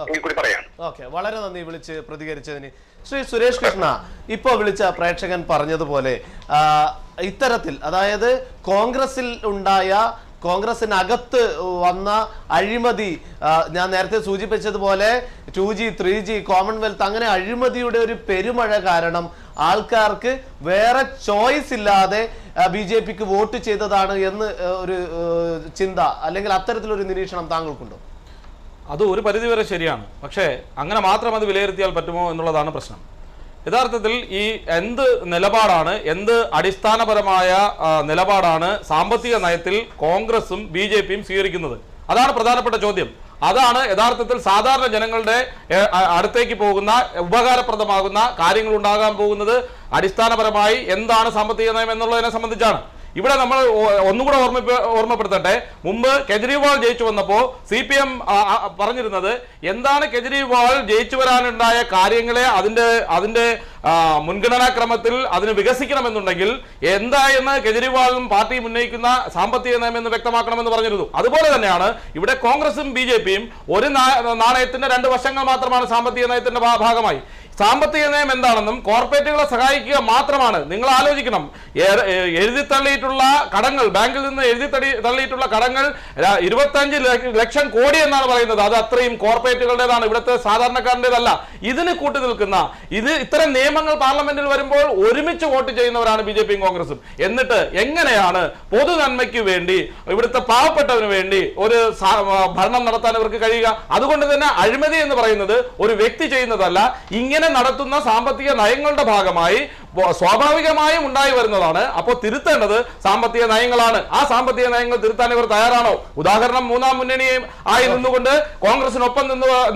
എങ്കിൽ കൂടി പറയാം. ഓക്കെ, വളരെ നന്ദി വിളിച്ച് പ്രതികരിച്ചതിന്. ശ്രീ സുരേഷ് കൃഷ്ണ, ഇപ്പൊ വിളിച്ച പ്രേക്ഷകൻ പറഞ്ഞതുപോലെ ഇത്തരത്തിൽ, അതായത് കോൺഗ്രസിൽ ഉണ്ടായ, കോൺഗ്രസിനകത്ത് വന്ന അഴിമതി, ഞാൻ നേരത്തെ സൂചിപ്പിച്ചതുപോലെ 2G 3G കോമൺവെൽത്ത്, അങ്ങനെ അഴിമതിയുടെ ഒരു പെരുമഴ കാരണം ആൾക്കാർക്ക് വേറെ ചോയ്സ് ഇല്ലാതെ BJP-ക്ക് വോട്ട് ചെയ്തതാണ് എന്ന് ഒരു ചിന്ത, അല്ലെങ്കിൽ അത്തരത്തിലൊരു നിരീക്ഷണം താങ്കൾക്കുണ്ടോ? അത് ഒരു പരിധിവരെ ശരിയാണ്. പക്ഷേ അങ്ങനെ മാത്രം അത് വിലയിരുത്തിയാൽ പറ്റുമോ എന്നുള്ളതാണ് പ്രശ്നം. യഥാർത്ഥത്തിൽ ഈ എന്ത് നിലപാടാണ്, എന്ത് അടിസ്ഥാനപരമായ നിലപാടാണ് സാമ്പത്തിക നയത്തിൽ കോൺഗ്രസും BJPയും സ്വീകരിക്കുന്നത്? അതാണ് പ്രധാനപ്പെട്ട ചോദ്യം. അതാണ് യഥാർത്ഥത്തിൽ സാധാരണ ജനങ്ങളുടെ അടുത്തേക്ക് പോകുന്ന ഉപകാരപ്രദമാകുന്ന കാര്യങ്ങൾ ഉണ്ടാകാൻ പോകുന്നത്. അടിസ്ഥാനപരമായി എന്താണ് സാമ്പത്തിക നയം എന്നുള്ളതിനെ സംബന്ധിച്ചാണ്. ഇവിടെ നമ്മൾ ഒന്നുകൂടെ ഓർമ്മപ്പെടുത്തട്ടെ, മുമ്പ് കെജ്രിവാൾ ജയിച്ചു വന്നപ്പോൾ CPM പറഞ്ഞിരുന്നത് എന്താണ് കെജ്രിവാൾ ജയിച്ചു വരാനുണ്ടായ കാര്യങ്ങളെ അതിന്റെ മുൻഗണനാക്രമത്തിൽ അതിന് വികസിക്കണമെന്നുണ്ടെങ്കിൽ എന്തായെന്ന് കെജ്രിവാളും പാർട്ടിയും ഉന്നയിക്കുന്ന സാമ്പത്തിക നയം എന്ന് വ്യക്തമാക്കണമെന്ന് പറഞ്ഞിരുന്നു. അതുപോലെ തന്നെയാണ് ഇവിടെ കോൺഗ്രസും BJPയും ഒരു നാണയത്തിന്റെ രണ്ട് വശങ്ങൾ മാത്രമാണ് സാമ്പത്തിക നയത്തിന്റെ ഭാഗമായി. സാമ്പത്തിക നയം എന്താണെന്നും കോർപ്പറേറ്റുകളെ സഹായിക്കുക മാത്രമാണ്. നിങ്ങൾ ആലോചിക്കണം, എഴുതിത്തള്ളിയിട്ടുള്ള കടങ്ങൾ, ബാങ്കിൽ നിന്ന് തള്ളിയിട്ടുള്ള കടങ്ങൾ 25 ലക്ഷം കോടി എന്നാണ് പറയുന്നത്. അത് അത്രയും കോർപ്പറേറ്റുകളുടേതാണ്, ഇവിടുത്തെ സാധാരണക്കാരൻ്റെതല്ല. ഇതിന് കൂട്ടി നിൽക്കുന്ന ഇത്തരം നിയമങ്ങൾ പാർലമെന്റിൽ വരുമ്പോൾ ഒരുമിച്ച് വോട്ട് ചെയ്യുന്നവരാണ് BJPയും കോൺഗ്രസും. എന്നിട്ട് എങ്ങനെയാണ് പൊതു നന്മയ്ക്ക് വേണ്ടി, ഇവിടുത്തെ പാവപ്പെട്ടവന് വേണ്ടി ഒരു ഭരണം നടത്താൻ ഇവർക്ക് കഴിയുക? അതുകൊണ്ട് തന്നെ അഴിമതി എന്ന് പറയുന്നത് ഒരു വ്യക്തി ചെയ്യുന്നതല്ല, ഇങ്ങനെ നടത്തുന്ന സാമ്പത്തിക നയങ്ങളുടെ ഭാഗമായി സ്വാഭാവികമായും ഉണ്ടായി വരുന്നതാണ്. അപ്പോൾ തിരുത്തേണ്ടത് സാമ്പത്തിക നയങ്ങളാണ്. ആ സാമ്പത്തിക നയങ്ങൾ തിരുത്താൻ ഇവർ തയ്യാറാണോ? ഉദാഹരണം, മൂന്നാം മുന്നണിയും ആയി നിന്നുകൊണ്ട് കോൺഗ്രസിനൊപ്പം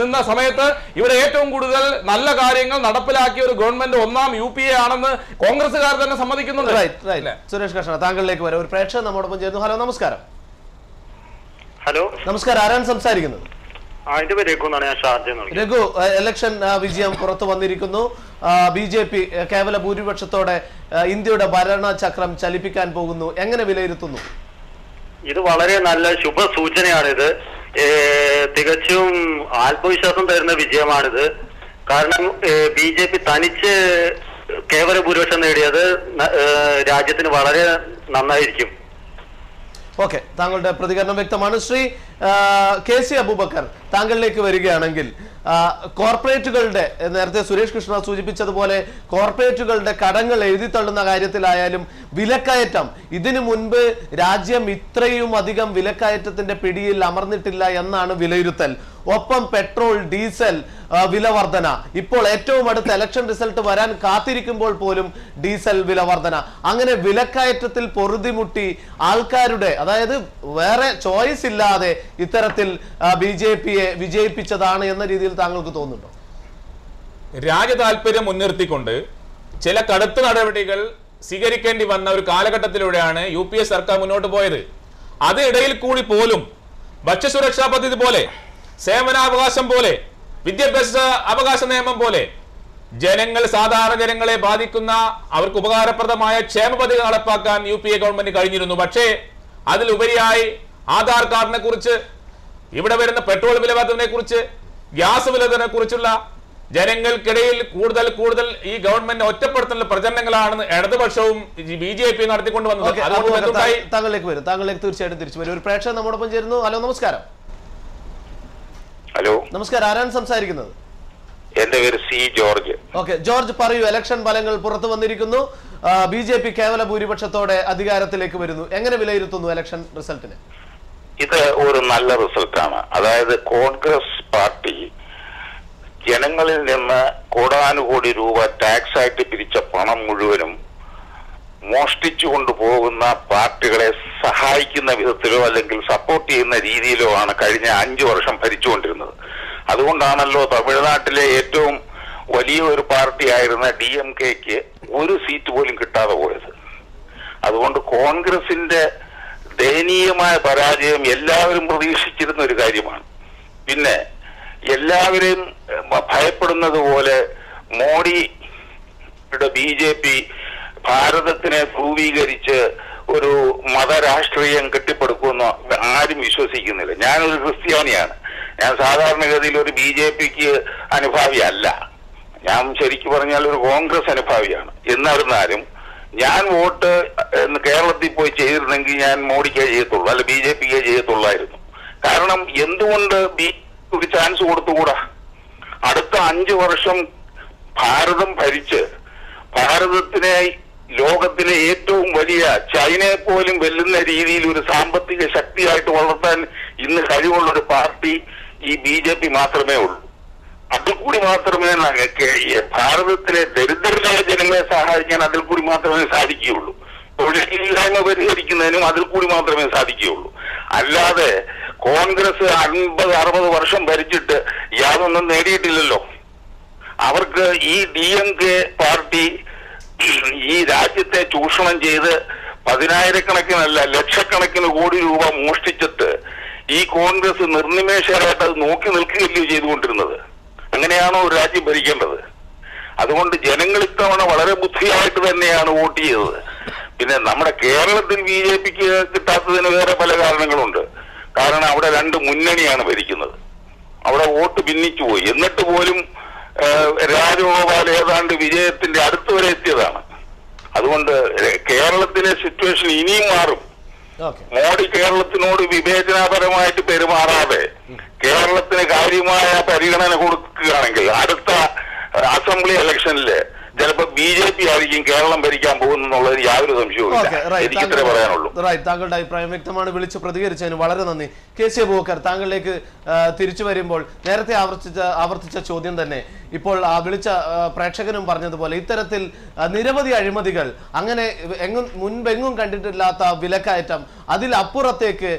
നിന്ന സമയത്ത് ഇവിടെ ഏറ്റവും കൂടുതൽ നല്ല കാര്യങ്ങൾ നടപ്പിലാക്കിയ ഒരു ഗവൺമെന്റ് ഒന്നാം UPA ആണെന്ന് കോൺഗ്രസുകാർ തന്നെ സമ്മതിക്കുന്നുണ്ട്. സുരേഷ് കൃഷ്ണ, താങ്കളിലേക്ക് വരെ ഒരു പ്രേക്ഷകൻ നമ്മോടൊപ്പം ചേരുന്നു. ഹലോ, നമസ്കാരം. ഹലോ, നമസ്കാരം. ആരാണ് സംസാരിക്കുന്നത്? രഘു, ഇലക്ഷൻ വിജയം പുറത്തു വന്നിരിക്കുന്നു. BJP കേവല ഭൂരിപക്ഷത്തോടെ ഇന്ത്യയുടെ ഭരണചക്രം ചലിപ്പിക്കാൻ പോകുന്നു. എങ്ങനെ വിലയിരുത്തുന്നു? ഇത് വളരെ നല്ല ശുഭസൂചനയാണിത്. തികച്ചും ആത്മവിശ്വാസം തരുന്ന വിജയമാണിത്. കാരണം BJP തനിച്ച് കേവല ഭൂരിപക്ഷം നേടിയത് രാജ്യത്തിന് വളരെ നന്നായിരിക്കും. ഓക്കെ, താങ്കളുടെ പ്രതികരണം വ്യക്തമാണ്. ശ്രീ KC അബൂബക്കർ, താങ്കളിലേക്ക് വരികയാണെങ്കിൽ കോർപ്പറേറ്റുകളുടെ, നേരത്തെ സുരേഷ് കൃഷ്ണ സൂചിപ്പിച്ചതുപോലെ കോർപ്പറേറ്റുകളുടെ കടങ്ങൾ എഴുതിത്തള്ളുന്ന കാര്യത്തിലായാലും വിലക്കയറ്റം, ഇതിനു മുൻപ് രാജ്യം ഇത്രയും അധികം വിലക്കയറ്റത്തിന്റെ പിടിയിൽ അമർന്നിട്ടില്ല എന്നാണ് വിലയിരുത്തൽ. ഒപ്പം പെട്രോൾ, ഡീസൽ വില വർധന, ഇപ്പോൾ ഏറ്റവും അടുത്ത ഇലക്ഷൻ റിസൾട്ട് വരാൻ കാത്തിരിക്കുമ്പോൾ പോലും ഡീസൽ വില വർധന, അങ്ങനെ വിലക്കയറ്റത്തിൽ പൊറുതിമുട്ടി ആൾക്കാരുടെ, അതായത് വേറെ ചോയ്സ് ഇല്ലാതെ ഇത്തരത്തിൽ BJPയെ വിജയിപ്പിച്ചതാണ് എന്ന രീതിയിൽ താങ്കൾക്ക് തോന്നുന്നുണ്ടോ? രാജ്യ താല്പര്യം മുൻനിർത്തിക്കൊണ്ട് ചില കടുത്ത നടപടികൾ സ്വീകരിക്കേണ്ടി വന്ന ഒരു കാലഘട്ടത്തിലൂടെയാണ് UPA സർക്കാർ മുന്നോട്ട് പോയത്. അതിനിടയിൽ കൂടി പോലും ഭക്ഷ്യസുരക്ഷാ പദ്ധതി പോലെ, സേവനാവകാശം പോലെ, വിദ്യാഭ്യാസ അവകാശ നിയമം പോലെ സാധാരണ ജനങ്ങളെ ബാധിക്കുന്ന അവർക്ക് ഉപകാരപ്രദമായ ക്ഷേമ പദ്ധതി നടപ്പാക്കാൻ UPA ഗവൺമെന്റ് കഴിഞ്ഞിരുന്നു. പക്ഷേ അതിലുപരിയായി ആധാർ കാർഡിനെ കുറിച്ച്, ഇവിടെ വരുന്ന പെട്രോൾ വില വർധനയെ കുറിച്ച്, ഗ്യാസ് വിലനെ കുറിച്ചുള്ള ജനങ്ങൾക്കിടയിൽ കൂടുതൽ ഈ ഗവൺമെന്റ് ഒറ്റപ്പെടുത്തുന്ന പ്രചരണങ്ങളാണ് ഇടതുപക്ഷവും BJP നടത്തിക്കൊണ്ടുവന്നത്. താങ്കളിലേക്ക് വരും, താങ്കളിലേക്ക് തീർച്ചയായിട്ടും തിരിച്ചു വരും. ഒരു പ്രേക്ഷകൻ നമ്മോടൊപ്പം ചേരുന്നു. ഹലോ, നമസ്കാരം. ഹലോ, നമസ്കാരം. ആരാണ് സംസാരിക്കുന്നത്? എന്റെ പേര് C. ജോർജ്. ഓക്കെ, ജോർജ് പറയൂ. ഇലക്ഷൻ ഫലങ്ങൾ പുറത്തു വന്നിരിക്കുന്നു. BJP കേവല ഭൂരിപക്ഷത്തോടെ അധികാരത്തിലേക്ക് വരുന്നു. എങ്ങനെ വിലയിരുത്തുന്നു ഇലക്ഷൻ റിസൾട്ടിനെ? ഇത് ഒരു നല്ല റിസൾട്ടാണ്. അതായത് കോൺഗ്രസ് പാർട്ടി ജനങ്ങളിൽ നിന്ന് കോടാനുകോടി രൂപ ടാക്സ് ആയിട്ട് പിരിച്ച പണം മുഴുവനും മോഷ്ടിച്ചു കൊണ്ടുപോകുന്ന പാർട്ടികളെ സഹായിക്കുന്ന വിധത്തിലോ അല്ലെങ്കിൽ സപ്പോർട്ട് ചെയ്യുന്ന രീതിയിലോ ആണ് കഴിഞ്ഞ 5 വർഷം ഭരിച്ചുകൊണ്ടിരുന്നത്. അതുകൊണ്ടാണല്ലോ തമിഴ്നാട്ടിലെ ഏറ്റവും വലിയ ഒരു പാർട്ടിയായിരുന്ന DMKക്ക് ഒരു സീറ്റ് പോലും കിട്ടാതെ പോയത്. അതുകൊണ്ട് കോൺഗ്രസിന്റെ ദയനീയമായ പരാജയം എല്ലാവരും പ്രതീക്ഷിച്ചിരുന്ന ഒരു കാര്യമാണ്. പിന്നെ എല്ലാവരെയും ഭയപ്പെടുന്നത് പോലെ മോഡിയുടെ BJP ഭാരതത്തിനെ ധ്രുവീകരിച്ച് ഒരു മതരാഷ്ട്രീയം കെട്ടിപ്പടുക്കുമെന്ന് ആരും വിശ്വസിക്കുന്നില്ല. ഞാനൊരു ക്രിസ്ത്യാനിയാണ്. ഞാൻ സാധാരണഗതിയിൽ ഒരു BJPക്ക് അനുഭാവിയല്ല. ഞാൻ ശരിക്കും പറഞ്ഞാൽ ഒരു കോൺഗ്രസ് അനുഭാവിയാണ്. എന്നിരുന്നാലും ഞാൻ വോട്ട് കേരളത്തിൽ പോയി ചെയ്തിരുന്നെങ്കിൽ ഞാൻ മോഡിക്കേ ചെയ്യത്തുള്ളൂ, അല്ല BJPക്കേ ചെയ്യത്തുള്ളായിരുന്നു. കാരണം എന്തുകൊണ്ട് ഒരു ചാൻസ് കൊടുത്തുകൂടാ? അടുത്ത 5 വർഷം ഭാരതം ഭരിച്ച് ഭാരതത്തിനെ ലോകത്തിലെ ഏറ്റവും വലിയ ചൈനയെ പോലും വെല്ലുന്ന രീതിയിൽ ഒരു സാമ്പത്തിക ശക്തിയായിട്ട് വളർത്താൻ ഇന്ന് കഴിവുള്ള ഒരു പാർട്ടി ഈ BJP മാത്രമേ ഉള്ളൂ. അതിൽ കൂടി മാത്രമേ ഭാരതത്തിലെ ദരിദ്രരായ ജനങ്ങളെ സഹായിക്കാൻ അതിൽ കൂടി മാത്രമേ സാധിക്കുകയുള്ളൂ. തൊഴിലില്ലായ്മ പരിഹരിക്കുന്നതിനും അതിൽ കൂടി മാത്രമേ സാധിക്കുകയുള്ളൂ. അല്ലാതെ കോൺഗ്രസ് 50-60 വർഷം ഭരിച്ചിട്ട് യാതൊന്നും നേടിയിട്ടില്ലല്ലോ. അവർക്ക് ഈ DMK പാർട്ടി ഈ രാജ്യത്തെ ചൂഷണം ചെയ്ത് 10,000-കണക്കിനല്ല ലക്ഷക്കണക്കിന് കോടി രൂപ മോഷ്ടിച്ചിട്ട് ഈ കോൺഗ്രസ് നിർനിമേഷമായിട്ട് അത് നോക്കി നിൽക്കുകയല്ലോ ചെയ്തുകൊണ്ടിരുന്നത്. അങ്ങനെയാണോ ഒരു രാജ്യം ഭരിക്കേണ്ടത്? അതുകൊണ്ട് ജനങ്ങൾ ഇത്തവണ വളരെ ബുദ്ധിയായിട്ട് തന്നെയാണ് വോട്ട് ചെയ്തത്. പിന്നെ നമ്മുടെ കേരളത്തിൽ BJPക്ക് കിട്ടാത്തതിന് വേറെ പല കാരണങ്ങളുണ്ട്. കാരണം അവിടെ 2 മുന്നണിയാണ് ഭരിക്കുന്നത്. അവിടെ വോട്ട് ഭിന്നിച്ചു പോയി. എന്നിട്ട് പോലും രാജഗോപാൽ ഏതാണ്ട് വിജയത്തിന്റെ അടുത്ത് വരെ എത്തിയതാണ്. അതുകൊണ്ട് കേരളത്തിലെ സിറ്റുവേഷൻ ഇനിയും മാറും. മോഡി കേരളത്തിനോട് വിവേചനാപരമായിട്ട് പെരുമാറാതെ കേരളത്തിന് കാര്യമായ പരിഗണന കൊടുക്കുകയാണെങ്കിൽ അടുത്ത അസംബ്ലി ഇലക്ഷനില് ചിലപ്പോ BJP ആയിരിക്കും കേരളം ഭരിക്കാൻ പോകുന്നുള്ളതിന് യാതൊരു സംശയവുമില്ല. എനിക്ക് ഇത്രേ പറയാനുള്ളൂ. താങ്കളുടെ അഭിപ്രായം വ്യക്തമാണ്. വിളിച്ച് പ്രതികരിച്ചതിന് വളരെ നന്ദി. KC അബൂബക്കർ, താങ്കളിലേക്ക് തിരിച്ചു വരുമ്പോൾ നേരത്തെ ആവർത്തിച്ച ചോദ്യം തന്നെ ഇപ്പോൾ വിളിച്ച പ്രേക്ഷകനും പറഞ്ഞതുപോലെ ഇത്തരത്തിൽ നിരവധി അഴിമതികൾ, അങ്ങനെ മുൻപെങ്ങും കണ്ടിട്ടില്ലാത്ത വിലക്കയറ്റം, അതിലപ്പുറത്തേക്ക്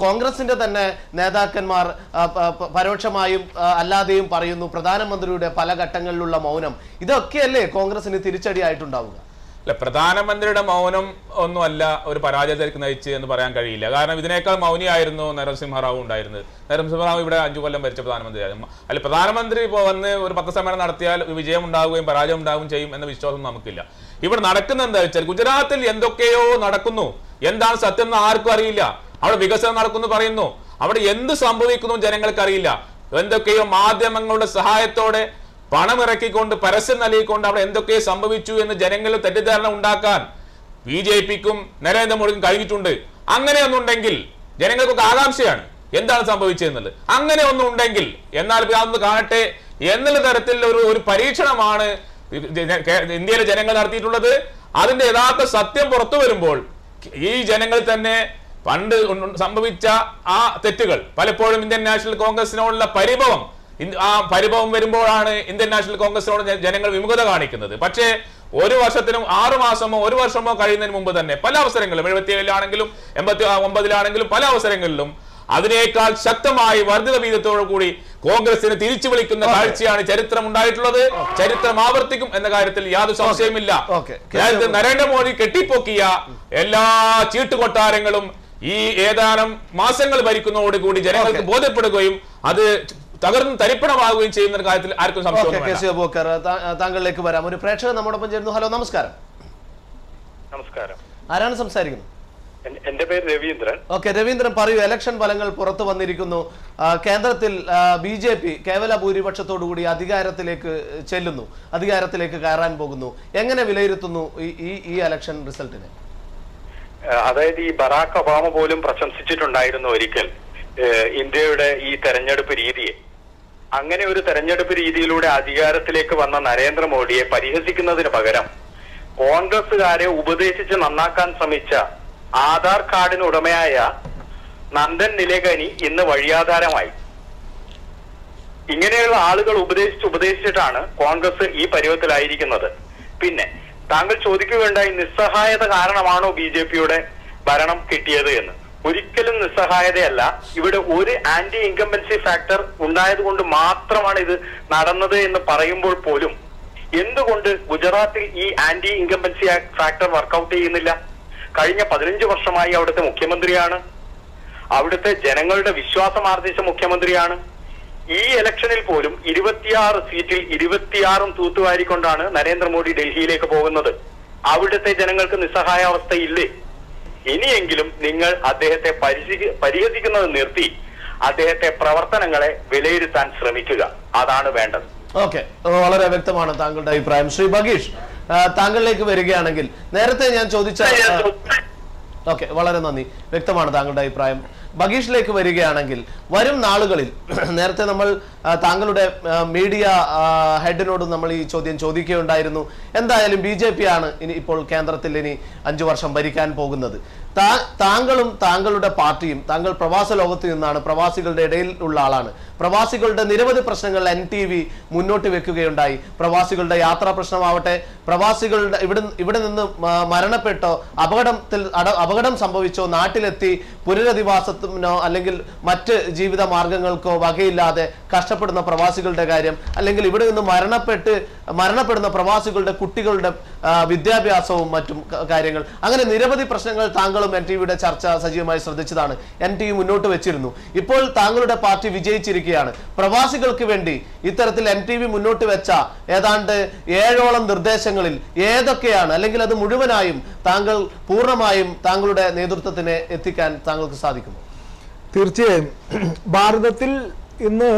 കോൺഗ്രസിന്റെ തന്നെ നേതാക്കന്മാർ പരോക്ഷമായും അല്ലാതെയും പറയുന്നു, പ്രധാനമന്ത്രിയുടെ പല ഘട്ടങ്ങളിലുള്ള മൗനം, ഇതൊക്കെയല്ലേ കോൺഗ്രസിന് തിരിച്ചടിയായിട്ടുണ്ടാവുക? അല്ല, പ്രധാനമന്ത്രിയുടെ മൗനം ഒന്നുമല്ല ഒരു പരാജയത്തിലേക്ക് നയിച്ച് എന്ന് പറയാൻ കഴിയില്ല. കാരണം ഇതിനേക്കാൾ മൗനിയായിരുന്നു നരസിംഹറാവു ഉണ്ടായിരുന്നത്. നരസിംഹറാവു ഇവിടെ 5 കൊല്ലം ഭരിച്ച പ്രധാനമന്ത്രിയായിരുന്നു. അല്ല, പ്രധാനമന്ത്രി ഇപ്പോൾ വന്ന് ഒരു പത്രസമ്മേളനം നടത്തിയാൽ വിജയം ഉണ്ടാവുകയും പരാജയം ഉണ്ടാവുകയും ചെയ്യും എന്ന വിശ്വാസം നമുക്കില്ല. ഇവിടെ നടക്കുന്നത് എന്താ വെച്ചാൽ ഗുജറാത്തിൽ എന്തൊക്കെയോ നടക്കുന്നു. എന്താണ് സത്യം എന്ന് ആർക്കും അറിയില്ല. അവിടെ വികസനം നടക്കുന്നു പറയുന്നു, അവിടെ എന്ത് സംഭവിക്കുന്നു ജനങ്ങൾക്ക് അറിയില്ല. എന്തൊക്കെയോ മാധ്യമങ്ങളുടെ സഹായത്തോടെ പണമിറക്കിക്കൊണ്ട് പരസ്യം നൽകിക്കൊണ്ട് അവിടെ എന്തൊക്കെ സംഭവിച്ചു എന്ന് ജനങ്ങളിൽ തെറ്റിദ്ധാരണ ഉണ്ടാക്കാൻ BJPക്കും നരേന്ദ്രമോദിക്കും കഴിഞ്ഞിട്ടുണ്ട്. അങ്ങനെ ഒന്നുണ്ടെങ്കിൽ ജനങ്ങൾക്കൊക്കെ ആകാംക്ഷയാണ് എന്താണ് സംഭവിച്ചതെന്നുള്ളത്. അങ്ങനെ ഒന്നുണ്ടെങ്കിൽ എന്നാൽ അതൊന്ന് കാണട്ടെ എന്നുള്ള തരത്തിൽ ഒരു പരീക്ഷണമാണ് ഇന്ത്യയിലെ ജനങ്ങൾ നടത്തിയിട്ടുള്ളത്. അതിന്റെ യഥാർത്ഥ സത്യം പുറത്തു വരുമ്പോൾ ഈ ജനങ്ങൾ തന്നെ പണ്ട് സംഭവിച്ച ആ തെറ്റുകൾ, പലപ്പോഴും ഇന്ത്യൻ നാഷണൽ കോൺഗ്രസിനോടുള്ള പരിഭവം വരുമ്പോഴാണ് ഇന്ത്യൻ നാഷണൽ കോൺഗ്രസിനോട് ജനങ്ങൾ വിമുഖത കാണിക്കുന്നത്. പക്ഷേ 1 വർഷത്തിനും 6 മാസമോ 1 വർഷമോ കഴിയുന്നതിന് മുമ്പ് തന്നെ പല അവസരങ്ങളിലും 77-ലാണെങ്കിലും 89-ലാണെങ്കിലും പല അവസരങ്ങളിലും അതിനേക്കാൾ ശക്തമായി വർദ്ധിത വീതത്തോടു കൂടി കോൺഗ്രസിനെ തിരിച്ചു വിളിക്കുന്ന കാഴ്ചയാണ് ചരിത്രം ഉണ്ടായിട്ടുള്ളത്. ചരിത്രം ആവർത്തിക്കും എന്ന കാര്യത്തിൽ യാതൊരു സംശയമില്ല. നരേന്ദ്രമോദി കെട്ടിപ്പൊക്കിയ എല്ലാ ചീട്ടുകൊട്ടാരങ്ങളും ഈ ഏതാനും മാസങ്ങൾ ഭരിക്കുന്നതോടുകൂടി ജനങ്ങൾക്ക് ബോധ്യപ്പെടുകയും അത് തകർന്ന് തരിപ്പണമാവുകയും ചെയ്യുന്ന കാര്യത്തിൽ ആർക്കും സംശയം. KC അബൂബക്കർ, താങ്കളിലേക്ക് വരാം. ഒരു പ്രേക്ഷകൻ നമ്മോടൊപ്പം ചേരുന്നു. ഹലോ, നമസ്കാരം. നമസ്കാരം. ആരാണ് സംസാരിക്കുന്നത്? എന്റെ പേര് രവീന്ദ്രൻ. ഓക്കെ, രവീന്ദ്രൻ പറയൂ. ഇലക്ഷൻ ഫലങ്ങൾ പുറത്തു വന്നിരിക്കുന്നു. കേന്ദ്രത്തിൽ BJP കേവല ഭൂരിപക്ഷത്തോടുകൂടി അധികാരത്തിലേക്ക് കയറാൻ പോകുന്നു. എങ്ങനെ വിലയിരുത്തുന്നു ഈ ഇലക്ഷൻ റിസൾട്ടിനെ? അതായത് ഈ ബറാക്ക് ഒബാമ പോലും പ്രശംസിച്ചിട്ടുണ്ടായിരുന്നു ഒരിക്കൽ ഇന്ത്യയുടെ ഈ തെരഞ്ഞെടുപ്പ് രീതിയെ. അങ്ങനെ ഒരു തെരഞ്ഞെടുപ്പ് രീതിയിലൂടെ അധികാരത്തിലേക്ക് വന്ന നരേന്ദ്രമോദിയെ പരിഹസിക്കുന്നതിന് പകരം കോൺഗ്രസുകാരെ ഉപദേശിച്ച് നന്നാക്കാൻ ശ്രമിച്ച ആധാർ കാർഡിന് ഉടമയായ നന്ദൻ നിലേകനി ഇന്ന് വഴിയാധാരമായി. ഇങ്ങനെയുള്ള ആളുകൾ ഉപദേശിച്ചിട്ടാണ് കോൺഗ്രസ് ഈ പരുവത്തിലായിരിക്കുന്നത്. പിന്നെ താങ്കൾ ചോദിക്കുകയുണ്ടായി, നിസ്സഹായത കാരണമാണോ BJPയുടെ ഭരണം കിട്ടിയത് എന്ന്. ഒരിക്കലും നിസ്സഹായതയല്ല. ഇവിടെ ഒരു ആന്റി ഇൻകംബൻസി ഫാക്ടർ ഉണ്ടായത് കൊണ്ട് മാത്രമാണ് ഇത് നടന്നത് എന്ന് പറയുമ്പോൾ പോലും എന്തുകൊണ്ട് ഗുജറാത്തിൽ ഈ ആന്റി ഇൻകംബൻസി ഫാക്ടർ വർക്കൗട്ട് ചെയ്യുന്നില്ല? കഴിഞ്ഞ 15 വർഷമായി അവിടുത്തെ മുഖ്യമന്ത്രിയാണ്, അവിടുത്തെ ജനങ്ങളുടെ വിശ്വാസം ആർജിച്ച മുഖ്യമന്ത്രിയാണ്. ഈ ഇലക്ഷനിൽ പോലും 26 സീറ്റിൽ 26 തൂത്തുവാരിക്കൊണ്ടാണ് നരേന്ദ്രമോദി ഡൽഹിയിലേക്ക് പോകുന്നത്. അവിടുത്തെ ജനങ്ങൾക്ക് നിസ്സഹായ അവസ്ഥയില്ലേ? ഇനിയെങ്കിലും നിങ്ങൾ അദ്ദേഹത്തെ പരിഹസിക്കുന്നത് നിർത്തി അദ്ദേഹത്തെ പ്രവർത്തനങ്ങളെ വിലയിരുത്താൻ ശ്രമിക്കുക. അതാണ് വേണ്ടത്. ഓക്കെ, വളരെ വ്യക്തമാണ് താങ്കളുടെ അഭിപ്രായം. ശ്രീ ബഗീഷ്, താങ്കളിലേക്ക് വരികയാണെങ്കിൽ നേരത്തെ ഞാൻ ചോദിച്ച വളരെ നന്ദി. വ്യക്തമാണ് താങ്കളുടെ അഭിപ്രായം. ബഗീഷിലേക്ക് വരികയാണെങ്കിൽ വരും നാളുകളിൽ നേരത്തെ നമ്മൾ താങ്കളുടെ മീഡിയ ഹെഡിനോട് നമ്മൾ ഈ ചോദ്യം ചോദിക്കുകയുണ്ടായിരുന്നു. എന്തായാലും BJP ആണ് ഇനി ഇപ്പോൾ കേന്ദ്രത്തിൽ ഇനി 5 വർഷം ഭരിക്കാൻ പോകുന്നത്. താങ്കളും താങ്കളുടെ പാർട്ടിയും താങ്കൾ പ്രവാസ ലോകത്ത് നിന്നാണ്, പ്രവാസികളുടെ ഇടയിൽ ഉള്ള ആളാണ്. പ്രവാസികളുടെ നിരവധി പ്രശ്നങ്ങൾ NTV മുന്നോട്ട് വെക്കുകയുണ്ടായി. പ്രവാസികളുടെ യാത്രാ പ്രശ്നമാവട്ടെ, പ്രവാസികളുടെ ഇവിടെ നിന്ന് മരണപ്പെട്ടോ അപകടം സംഭവിച്ചോ നാട്ടിലെത്തി പുനരധിവാസത്തിനോ അല്ലെങ്കിൽ മറ്റ് ജീവിത മാർഗങ്ങൾക്കോ വകയില്ലാതെ കഷ്ടപ്പെടുന്ന പ്രവാസികളുടെ കാര്യം, അല്ലെങ്കിൽ ഇവിടെ നിന്ന് മരണപ്പെടുന്ന പ്രവാസികളുടെ കുട്ടികളുടെ വിദ്യാഭ്യാസവും മറ്റും കാര്യങ്ങൾ, അങ്ങനെ നിരവധി പ്രശ്നങ്ങൾ താങ്കളും NTVയുടെ ചർച്ച സജീവമായി ശ്രദ്ധിച്ചതാണ്. NTV മുന്നോട്ട് വെച്ചിരുന്നു. ഇപ്പോൾ താങ്കളുടെ പാർട്ടി വിജയിച്ചിരിക്കുകയാണ്. പ്രവാസികൾക്ക് വേണ്ടി ഇത്തരത്തിൽ NTV മുന്നോട്ട് വെച്ച ഏതാണ്ട് 7ഓളം നിർദ്ദേശങ്ങളിൽ ഏതൊക്കെയാണ്, അല്ലെങ്കിൽ അത് മുഴുവനായും താങ്കൾ പൂർണ്ണമായും താങ്കളുടെ നേതൃത്വത്തിന് എത്തിക്കാൻ താങ്കൾക്ക് സാധിക്കുമോ? തീർച്ചയായും ഭാരതത്തിൽ ഇന്ന്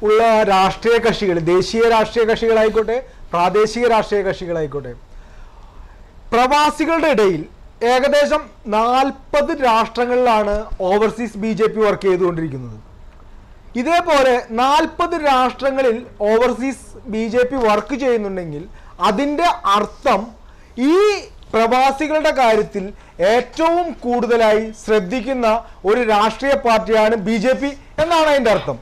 ഉള്ള രാഷ്ട്രീയ കക്ഷികൾ, ദേശീയ രാഷ്ട്രീയ കക്ഷികളായിക്കോട്ടെ പ്രാദേശിക രാഷ്ട്രീയ കക്ഷികളായിക്കോട്ടെ, പ്രവാസികളുടെ ഇടയിൽ ഏകദേശം 40 രാഷ്ട്രങ്ങളിലാണ് ഓവർസീസ് BJP വർക്ക് ചെയ്തുകൊണ്ടിരിക്കുന്നത്. ഇതേപോലെ 40 രാഷ്ട്രങ്ങളിൽ ഓവർസീസ് BJP വർക്ക് ചെയ്യുന്നുണ്ടെങ്കിൽ അതിൻ്റെ അർത്ഥം ഈ പ്രവാസികളുടെ കാര്യത്തിൽ ഏറ്റവും കൂടുതലായി ശ്രദ്ധിക്കുന്ന ഒരു രാഷ്ട്രീയ പാർട്ടിയാണ് BJP എന്നാണ് അതിൻ്റെ അർത്ഥം.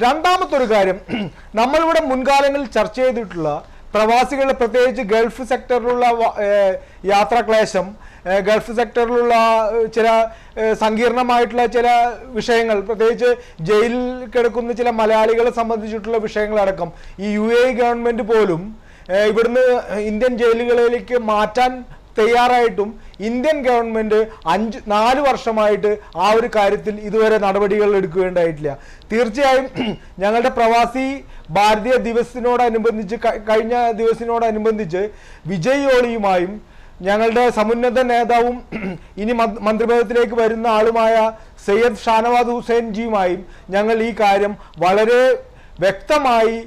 രണ്ടാമത്തെ ഒരു കാര്യം, നമ്മളിവിടെ മുൻകാലങ്ങളിൽ ചർച്ച ചെയ്തിട്ടുള്ള പ്രവാസികളുടെ പ്രത്യേകിച്ച് ഗൾഫ് സെക്ടറിലുള്ള യാത്രാക്ലേശം, ഗൾഫ് സെക്ടറിലുള്ള ചില സങ്കീർണമായിട്ടുള്ള ചില വിഷയങ്ങൾ, പ്രത്യേകിച്ച് ജയിലിൽ കിടക്കുന്ന ചില മലയാളികളെ സംബന്ധിച്ചിട്ടുള്ള വിഷയങ്ങളടക്കം ഈ UAE ഗവൺമെൻറ് പോലും ഇവിടുന്ന് ഇന്ത്യൻ ജയിലുകളിലേക്ക് മാറ്റാൻ തയ്യാറായിട്ടും ഇന്ത്യൻ ഗവൺമെൻറ് 4 വർഷമായിട്ട് ആ ഒരു കാര്യത്തിൽ ഇതുവരെ നടപടികൾ എടുക്കുകയുണ്ടായിട്ടില്ല. തീർച്ചയായും ഞങ്ങളുടെ പ്രവാസി ഭാരതീയ ദിവസത്തിനോടനുബന്ധിച്ച് കഴിഞ്ഞ ദിവസത്തിനോടനുബന്ധിച്ച് വിജയ് ഓളിയുമായും ഞങ്ങളുടെ സമുന്നത നേതാവും ഇനി മന്ത്രിപദത്തിലേക്ക് വരുന്ന ആളുമായ സയ്യദ് ഷാനവാസ് ഹുസൈൻജിയുമായും ഞങ്ങൾ ഈ കാര്യം വളരെ വ്യക്തമായി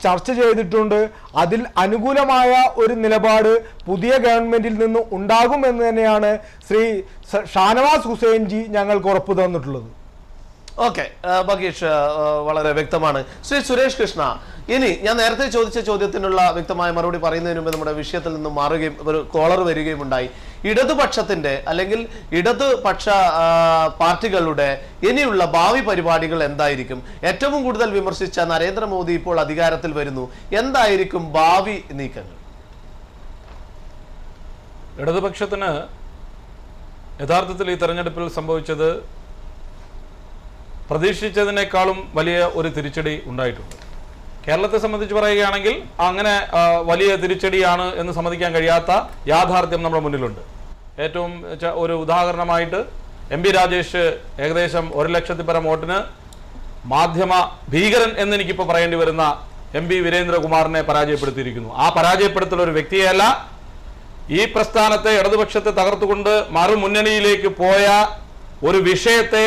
ചർച്ച ചെയ്തിട്ടുണ്ട്. അതിൽ അനുകൂലമായ ഒരു നിലപാട് പുതിയ ഗവൺമെന്റിൽ നിന്ന് ഉണ്ടാകുമെന്ന് തന്നെയാണ് ശ്രീ ഷാനവാസ് ഹുസൈൻജി ഞങ്ങൾക്ക് ഉറപ്പു തന്നിട്ടുള്ളത്. ഓക്കെ ബഗീഷ്, വളരെ വ്യക്തമാണ്. ശ്രീ സുരേഷ് കൃഷ്ണ, ഇനി ഞാൻ നേരത്തെ ചോദിച്ച ചോദ്യത്തിനുള്ള വ്യക്തമായ മറുപടി പറയുന്നതിന് മുമ്പ് നമ്മുടെ വിഷയത്തിൽ നിന്ന് മാറുകയും ഒരു കോളർ വരികയും ഉണ്ടായി. ഇടതുപക്ഷത്തിന്റെ അല്ലെങ്കിൽ ഇടതുപക്ഷ പാർട്ടികളുടെ ഇനിയുള്ള ഭാവി പരിപാടികൾ എന്തായിരിക്കും? ഏറ്റവും കൂടുതൽ വിമർശിച്ച നരേന്ദ്രമോദി ഇപ്പോൾ അധികാരത്തിൽ വരുന്നു. എന്തായിരിക്കും ഭാവി നീക്കങ്ങൾ? ഇടതുപക്ഷത്തിന് യഥാർത്ഥത്തിൽ ഈ തെരഞ്ഞെടുപ്പിൽ സംഭവിച്ചത് പ്രതീക്ഷിച്ചതിനേക്കാളും വലിയ ഒരു തിരിച്ചടി ഉണ്ടായിട്ടുണ്ട്. കേരളത്തെ സംബന്ധിച്ച് പറയുകയാണെങ്കിൽ അങ്ങനെ വലിയ തിരിച്ചടിയാണ് എന്ന് സമ്മതിക്കാൻ കഴിയാത്ത യാഥാർത്ഥ്യം നമ്മുടെ മുന്നിലുണ്ട്. ഏറ്റവും ഒരു ഉദാഹരണമായിട്ട് MP രാജേഷ് ഏകദേശം 1 ലക്ഷത്തിൽ പരം വോട്ടിന് മാധ്യമ ഭീകരൻ എന്നെനിക്കിപ്പോൾ പറയേണ്ടി വരുന്ന MP വീരേന്ദ്രകുമാറിനെ പരാജയപ്പെടുത്തിയിരിക്കുന്നു. ആ പരാജയപ്പെടുത്തൽ ഒരു വ്യക്തിയല്ല, ഈ പ്രസ്ഥാനത്തെ ഇടതുപക്ഷത്തെ തകർത്തുകൊണ്ട് മറുമുന്നണിയിലേക്ക് പോയ ഒരു വിഷയത്തെ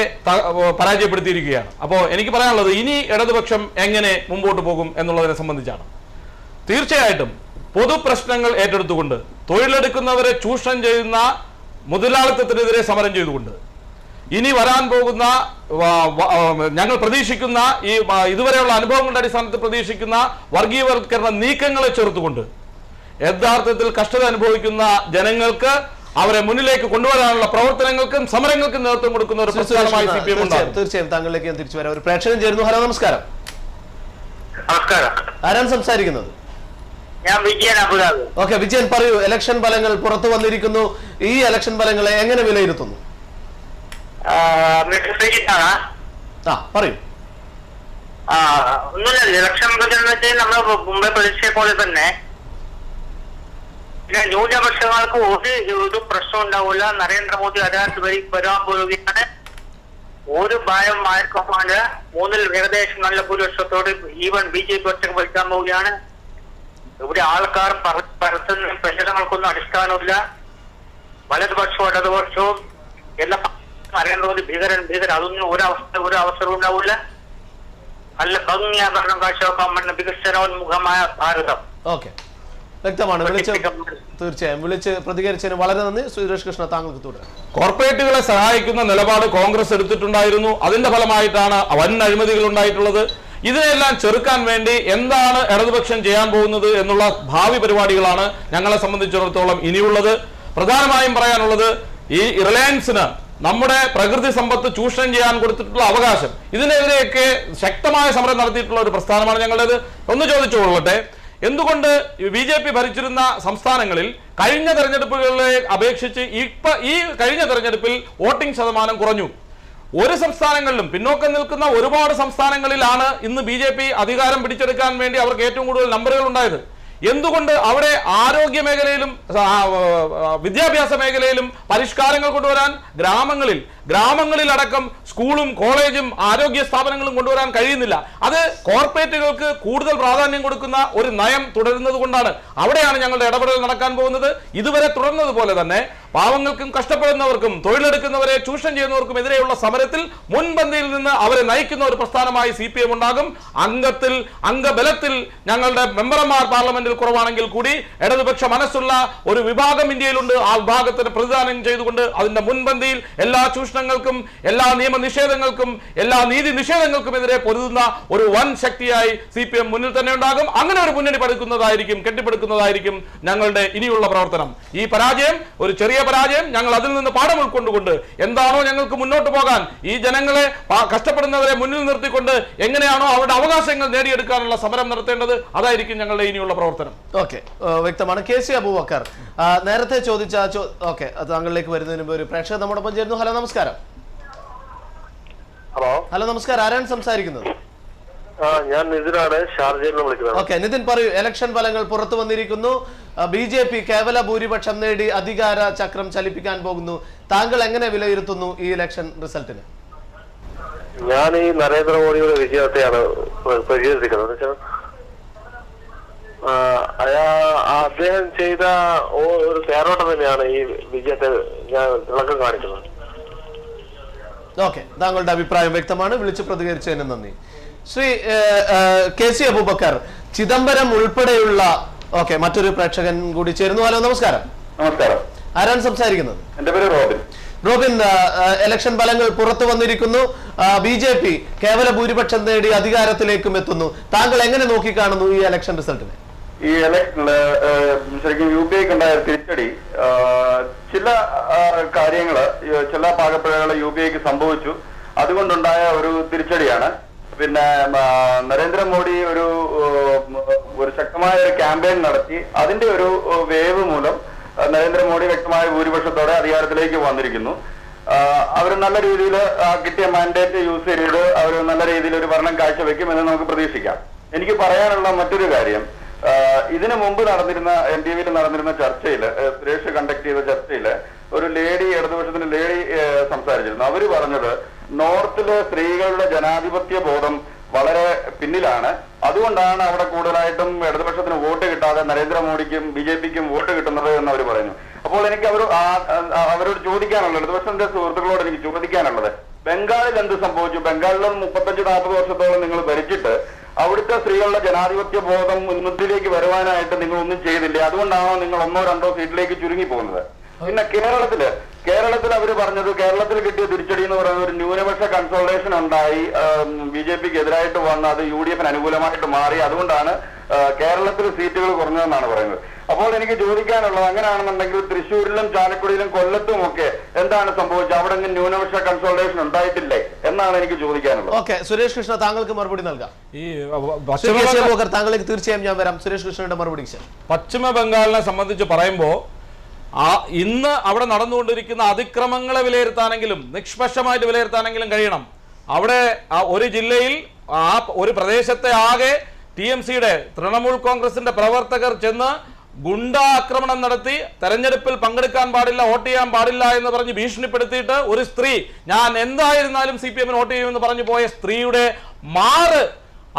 പരാജയപ്പെടുത്തിയിരിക്കുകയാണ്. അപ്പോൾ എനിക്ക് പറയാനുള്ളത് ഇനി ഇടതുപക്ഷം എങ്ങനെ മുമ്പോട്ട് പോകും എന്നുള്ളതിനെ സംബന്ധിച്ചാണ്. തീർച്ചയായിട്ടും പൊതുപ്രശ്നങ്ങൾ ഏറ്റെടുത്തുകൊണ്ട്, തൊഴിലെടുക്കുന്നവരെ ചൂഷണം ചെയ്യുന്ന മുതലാളിത്തത്തിനെതിരെ സമരം ചെയ്തുകൊണ്ട്, ഇനി വരാൻ പോകുന്ന ഞങ്ങൾ പ്രതീക്ഷിക്കുന്ന ഈ ഇതുവരെയുള്ള അനുഭവങ്ങളുടെ അടിസ്ഥാനത്തിൽ പ്രതീക്ഷിക്കുന്ന വർഗീയവൽക്കരണ നീക്കങ്ങളെ ചെറുത്തുകൊണ്ട് യഥാർത്ഥത്തിൽ കഷ്ടത അനുഭവിക്കുന്ന ജനങ്ങൾക്ക് അവരെ മുന്നിലേക്ക് കൊണ്ടുവരാനുള്ള പ്രവർത്തനങ്ങൾക്കും സമരങ്ങൾക്കും നേതൃത്വം കൊടുക്കുന്ന ഒരു പ്രസ്ഥാനമായി CPM ഉണ്ടാകും. തീർച്ചയായും താങ്കളിലേക്ക് ഞാൻ തിരിച്ചു വരാം. ഒരു പ്രേക്ഷകൻ ചേരുന്നു. ഹലോ, നമസ്കാരം. നമസ്കാരം. ആരാണ് സംസാരിക്കുന്നത്? ഞാൻ വിജയൻ, അബുദാബി. ഓക്കെ വിജയൻ, പറയൂ. ഇലക്ഷൻ ഫലങ്ങൾ പുറത്തു വന്നിരിക്കുന്നു. ഈ ഇലക്ഷൻ ഫലങ്ങളെ എങ്ങനെ വിലയിരുത്തുന്നു? പറയൂ. ഒന്നുമില്ല, ഇലക്ഷൻ നമ്മൾ മുമ്പേ പ്രതീക്ഷിച്ച പോലെ തന്നെ ന്യൂനപക്ഷങ്ങൾക്ക് ഒരു പ്രശ്നം ഉണ്ടാവില്ല. നരേന്ദ്രമോദി അധികാരത്തിൽ വരാൻ പോവുകയാണ്. ഒരു ഭയം ആർക്കുമാണ്. 3-ൽ ഏകദേശം നല്ല ഭൂരിപക്ഷത്തോട് ഈവൻ BJP ഒറ്റക്ക് ഭരിക്കാൻ പോവുകയാണ്. ഇവിടെ ആൾക്കാർ പരത്തുന്ന പ്രശ്നങ്ങൾക്കൊന്നും അടിസ്ഥാനമില്ല. വലതുപക്ഷവും ഇടതുപക്ഷവും എല്ലാം നരേന്ദ്രമോദി ഭീകരൻ അതൊന്നും ഒരു അവസരവും ഉണ്ടാവില്ല. നല്ല ഭംഗിയാ ഭരണം കാഴ്ചവെക്കാൻ പറ്റുന്ന വികസനോന്മുഖമായ ഭാരതം. ഓക്കെ വ്യക്തമാണ്. തീർച്ചയായും വിളിച്ച് പ്രതികരിച്ചതിന് വളരെ നന്ദി. സുരേഷ് കൃഷ്ണ, താങ്കൾക്ക് തുടരാം. കോർപ്പറേറ്റുകളെ സഹായിക്കുന്ന നിലപാട് കോൺഗ്രസ് എടുത്തിട്ടുണ്ടായിരുന്നു. അതിന്റെ ഫലമായിട്ടാണ് വൻ അഴിമതികൾ ഉണ്ടായിട്ടുള്ളത്. ഇതിനെല്ലാം ചെറുക്കാൻ വേണ്ടി എന്താണ് ഇടതുപക്ഷം ചെയ്യാൻ പോകുന്നത് എന്നുള്ള ഭാവി പരിപാടികളാണ് ഞങ്ങളെ സംബന്ധിച്ചിടത്തോളം ഇനിയുള്ളത്. പ്രധാനമായും പറയാനുള്ളത്, ഈ റിലയൻസിന് നമ്മുടെ പ്രകൃതി സമ്പത്ത് ചൂഷണം ചെയ്യാൻ കൊടുത്തിട്ടുള്ള അവകാശം, ഇതിനെതിരെയൊക്കെ ശക്തമായ സമരം നടത്തിയിട്ടുള്ള ഒരു പ്രസ്ഥാനമാണ് ഞങ്ങളുടേത്. ഒന്ന് ചോദിച്ചുകൊള്ളട്ടെ, എന്തുകൊണ്ട് BJP ഭരിച്ചിരുന്ന സംസ്ഥാനങ്ങളിൽ കഴിഞ്ഞ തെരഞ്ഞെടുപ്പുകളെ അപേക്ഷിച്ച് ഈ കഴിഞ്ഞ തെരഞ്ഞെടുപ്പിൽ വോട്ടിംഗ് ശതമാനം കുറഞ്ഞു? ഒരു സംസ്ഥാനങ്ങളിലും പിന്നോക്കം നിൽക്കുന്ന ഒരുപാട് സംസ്ഥാനങ്ങളിലാണ് ഇന്ന് BJP അധികാരം പിടിച്ചെടുക്കാൻ വേണ്ടി അവർക്ക് ഏറ്റവും കൂടുതൽ നമ്പറുകൾ ഉണ്ടായത്. എന്തുകൊണ്ട് അവിടെ ആരോഗ്യ മേഖലയിലും വിദ്യാഭ്യാസ മേഖലയിലും പരിഷ്കാരങ്ങൾ കൊണ്ടുവരാൻ ഗ്രാമങ്ങളിലടക്കം സ്കൂളും കോളേജും ആരോഗ്യ സ്ഥാപനങ്ങളും കൊണ്ടുവരാൻ കഴിയുന്നില്ല? അത് കോർപ്പറേറ്റുകൾക്ക് കൂടുതൽ പ്രാധാന്യം കൊടുക്കുന്ന ഒരു നയം തുടരുന്നത് കൊണ്ടാണ്. അവിടെയാണ് ഞങ്ങളുടെ ഇടപെടൽ നടക്കാൻ പോകുന്നത്. ഇതുവരെ തുടർന്നതുപോലെ തന്നെ പാവങ്ങൾക്കും കഷ്ടപ്പെടുന്നവർക്കും തൊഴിലെടുക്കുന്നവരെ ചൂഷണം ചെയ്യുന്നവർക്കും എതിരെയുള്ള സമരത്തിൽ മുൻപന്തിയിൽ നിന്ന് അവരെ നയിക്കുന്ന ഒരു പ്രസ്ഥാനമായി CPM ഉണ്ടാകും. അംഗബലത്തിൽ ഞങ്ങളുടെ മെമ്പർമാർ പാർലമെന്റിൽ കുറവാണെങ്കിൽ കൂടി ഇടതുപക്ഷ മനസ്സുള്ള ഒരു വിഭാഗം ഇന്ത്യയിലുണ്ട്. ആ വിഭാഗത്തിന് പ്രതിദാനം ചെയ്തുകൊണ്ട് അതിന്റെ മുൻപന്തിയിൽ എല്ലാ ചൂഷണങ്ങൾക്കും, എല്ലാ നിയമ നിഷേധങ്ങൾക്കും, എല്ലാ നീതി നിഷേധങ്ങൾക്കും എതിരെ പൊരുതുന്ന ഒരു വൻ ശക്തിയായി CPM മുന്നിൽ തന്നെ ഉണ്ടാകും. അങ്ങനെ ഒരു മുന്നണി കെട്ടിപ്പടുക്കുന്നതായിരിക്കും ഞങ്ങളുടെ ഇനിയുള്ള പ്രവർത്തനം. ഈ പരാജയം ഒരു ചെറിയ പരാജയം, ഞങ്ങൾ അതിൽ നിന്ന് പാഠം ഉൾക്കൊണ്ടുകൊണ്ട് എന്താണോ ഞങ്ങൾക്ക് മുന്നോട്ട് പോകാൻ, ഈ ജനങ്ങളെ കഷ്ടപ്പെടുന്നവരെ മുന്നിൽ നിർത്തിക്കൊണ്ട് എങ്ങനെയാണോ അവരുടെ അവകാശങ്ങൾ നേടിയെടുക്കാനുള്ള സമരം നടത്തേണ്ടത്, അതായിരിക്കും ഞങ്ങളുടെ ഇനിയുള്ള പ്രവർത്തനം. ഓക്കെ, വ്യക്തമാണ്. KC അബൂബക്കർ നേരത്തെ ചോദിച്ച താങ്കളിലേക്ക് വരുന്നതിന് മുമ്പ് ഒരു പ്രേക്ഷകർ നമ്മോടൊപ്പം ചേരുന്നു. ഹലോ, നമസ്കാരം. ഹലോ, നമസ്കാരം. ആരാണ് സംസാരിക്കുന്നത്? ഞാൻ നിതിനാണ്, ഷാർജയിൽ നിന്ന് വിളിക്കുന്നത്. ഓക്കെ, നിതിൻ പറയൂ. ഇലക്ഷൻ ഫലങ്ങൾ പുറത്തു വന്നിരിക്കുന്നു. BJP കേവല ഭൂരിപക്ഷം നേടി അധികാര ചക്രം ചലിപ്പിക്കാൻ പോകുന്നു. താങ്കൾ എങ്ങനെ വിലയിരുത്തുന്നു ഈ ഇലക്ഷൻ റിസൾട്ടിന്? ഞാൻ ഈ നരേന്ദ്രമോദിയുടെ വിജയത്തെയാണ് പരിശോധിക്കുന്നത്. അദ്ദേഹം ചെയ്ത ഒരു തേരോട്ടം തന്നെയാണ് ഈ വിജയത്തെ ഞാൻ തിളക്കം കാണിക്കുന്നത്. ഓക്കെ, താങ്കളുടെ അഭിപ്രായം വ്യക്തമാണ്. വിളിച്ച് പ്രതികരിച്ചതിന് നന്ദി. ശ്രീ KC അബൂബക്കർ, ചിദംബരം ഉൾപ്പെടെയുള്ള മറ്റൊരു പ്രേക്ഷകൻ കൂടി ചേരുന്നു. ഹലോ, നമസ്കാരം. നമസ്കാരം. ആരാണ് സംസാരിക്കുന്നത്? എന്റെ പേര് റോബിൻ. റോബിൻ, ഇലക്ഷൻ ഫലങ്ങൾ പുറത്തു വന്നിരിക്കുന്നു. BJP കേവല ഭൂരിപക്ഷം നേടി അധികാരത്തിലേക്കും എത്തുന്നു. താങ്കൾ എങ്ങനെ നോക്കിക്കാണുന്നു ഈ ഇലക്ഷൻ റിസൾട്ടിനെ? ഈ ഇലക്ഷനില് ശരിക്കും UPA ഉണ്ടായ തിരിച്ചടി, ചില കാര്യങ്ങള്, ചില പാകപ്പിഴകള് UPA സംഭവിച്ചു. അതുകൊണ്ടുണ്ടായ ഒരു തിരിച്ചടിയാണ്. പിന്നെ നരേന്ദ്രമോദി ഒരു ശക്തമായ ഒരു ക്യാമ്പയിൻ നടത്തി. അതിന്റെ ഒരു വേവ് മൂലം നരേന്ദ്രമോദി വ്യക്തമായ ഭൂരിപക്ഷത്തോടെ അധികാരത്തിലേക്ക് വന്നിരിക്കുന്നു. അവർ നല്ല രീതിയിൽ കിട്ടിയ മാൻഡേറ്റ് യൂസ് ചെയ്ത് അവർ നല്ല രീതിയിൽ ഒരു ഭരണം കാഴ്ചവെക്കുമെന്ന് നമുക്ക് പ്രതീക്ഷിക്കാം. എനിക്ക് പറയാനുള്ള മറ്റൊരു കാര്യം, ഇതിനു മുമ്പ് നടന്നിരുന്ന NTVയിൽ നടന്നിരുന്ന ചർച്ചയിൽ, സുരേഷ് കണ്ടക്ട് ചെയ്ത ചർച്ചയിൽ ഒരു ഇടതുപക്ഷത്തിന്റെ ലേഡി സംസാരിച്ചിരുന്നു. അവര് പറഞ്ഞത് നോർത്തിലെ സ്ത്രീകളുടെ ജനാധിപത്യ ബോധം വളരെ പിന്നിലാണ്. അതുകൊണ്ടാണ് അവിടെ കൂടുതലായിട്ടും ഇടതുപക്ഷത്തിന് വോട്ട് കിട്ടാതെ നരേന്ദ്രമോദിക്കും BJPക്കും വോട്ട് കിട്ടുന്നത് എന്ന് അവർ പറഞ്ഞു. അപ്പോൾ എനിക്ക് അവരോട് ചോദിക്കാനുള്ളത്, ഇടതുപക്ഷത്തിന്റെ സുഹൃത്തുക്കളോട് എനിക്ക് ചോദിക്കാനുള്ളത്, ബംഗാളിൽ എന്ത് സംഭവിച്ചു? ബംഗാളിൽ 35-40 വർഷത്തോളം നിങ്ങൾ ഭരിച്ചിട്ട് അവിടുത്തെ സ്ത്രീകളുടെ ജനാധിപത്യ ബോധം ഉന്നതിയിലേക്ക് വരുവാനായിട്ട് നിങ്ങൾ ഒന്നും ചെയ്തില്ലേ? അതുകൊണ്ടാണോ നിങ്ങൾ 1-2 സീറ്റിലേക്ക് ചുരുങ്ങി പോകുന്നത്? പിന്നെ കേരളത്തിൽ അവർ പറഞ്ഞത്, കേരളത്തിൽ കിട്ടിയ തിരിച്ചടി എന്ന് പറയുന്നത് ഒരു ന്യൂനപക്ഷ കൺസോൾട്ടേഷൻ ഉണ്ടായി, BJPക്ക് എതിരായിട്ട് വന്ന് അത് UDFന് അനുകൂലമായിട്ട് മാറി. അതുകൊണ്ടാണ് കേരളത്തിൽ സീറ്റുകൾ കുറഞ്ഞതെന്നാണ് പറയുന്നത്. അപ്പോൾ എനിക്ക് ചോദിക്കാനുള്ളത്, അങ്ങനെയാണെന്നുണ്ടെങ്കിൽ തൃശ്ശൂരിലും ചാലക്കുടിയിലും കൊല്ലത്തും ഒക്കെ എന്താണ് സംഭവിച്ചത്? അവിടെ ന്യൂനപക്ഷ കൺസോൾട്ടേഷൻ ഉണ്ടായിട്ടില്ലേ എന്നാണ് എനിക്ക് ചോദിക്കാനുള്ളത്. ഓക്കെ, സുരേഷ് കൃഷ്ണ താങ്കൾക്ക് മറുപടി നൽകാം. ഈ താങ്കളേക്ക് തീർച്ചയായും ഞാൻ വരാം. സുരേഷ് കൃഷ്ണയുടെ മറുപടി. പശ്ചിമ ബംഗാളിനെ സംബന്ധിച്ച് പറയുമ്പോൾ ഇന്ന് അവിടെ നടന്നുകൊണ്ടിരിക്കുന്ന അതിക്രമങ്ങളെ വിലയിരുത്താനെങ്കിലും നിഷ്പക്ഷമായിട്ട് വിലയിരുത്താനെങ്കിലും കഴിയണം. അവിടെ ഒരു ജില്ലയിൽ ഒരു പ്രദേശത്തെ ആകെ TMCയുടെ തൃണമൂൽ കോൺഗ്രസിന്റെ പ്രവർത്തകർ ചെന്ന് ഗുണ്ടാ ആക്രമണം നടത്തി തെരഞ്ഞെടുപ്പിൽ പങ്കെടുക്കാൻ പാടില്ല, വോട്ട് ചെയ്യാൻ പാടില്ല എന്ന് പറഞ്ഞ് ഭീഷണിപ്പെടുത്തിയിട്ട് ഒരു സ്ത്രീ, ഞാൻ എന്തായിരുന്നാലും CPM വോട്ട് ചെയ്യുമെന്ന് പറഞ്ഞു പോയ സ്ത്രീയുടെ മാറ്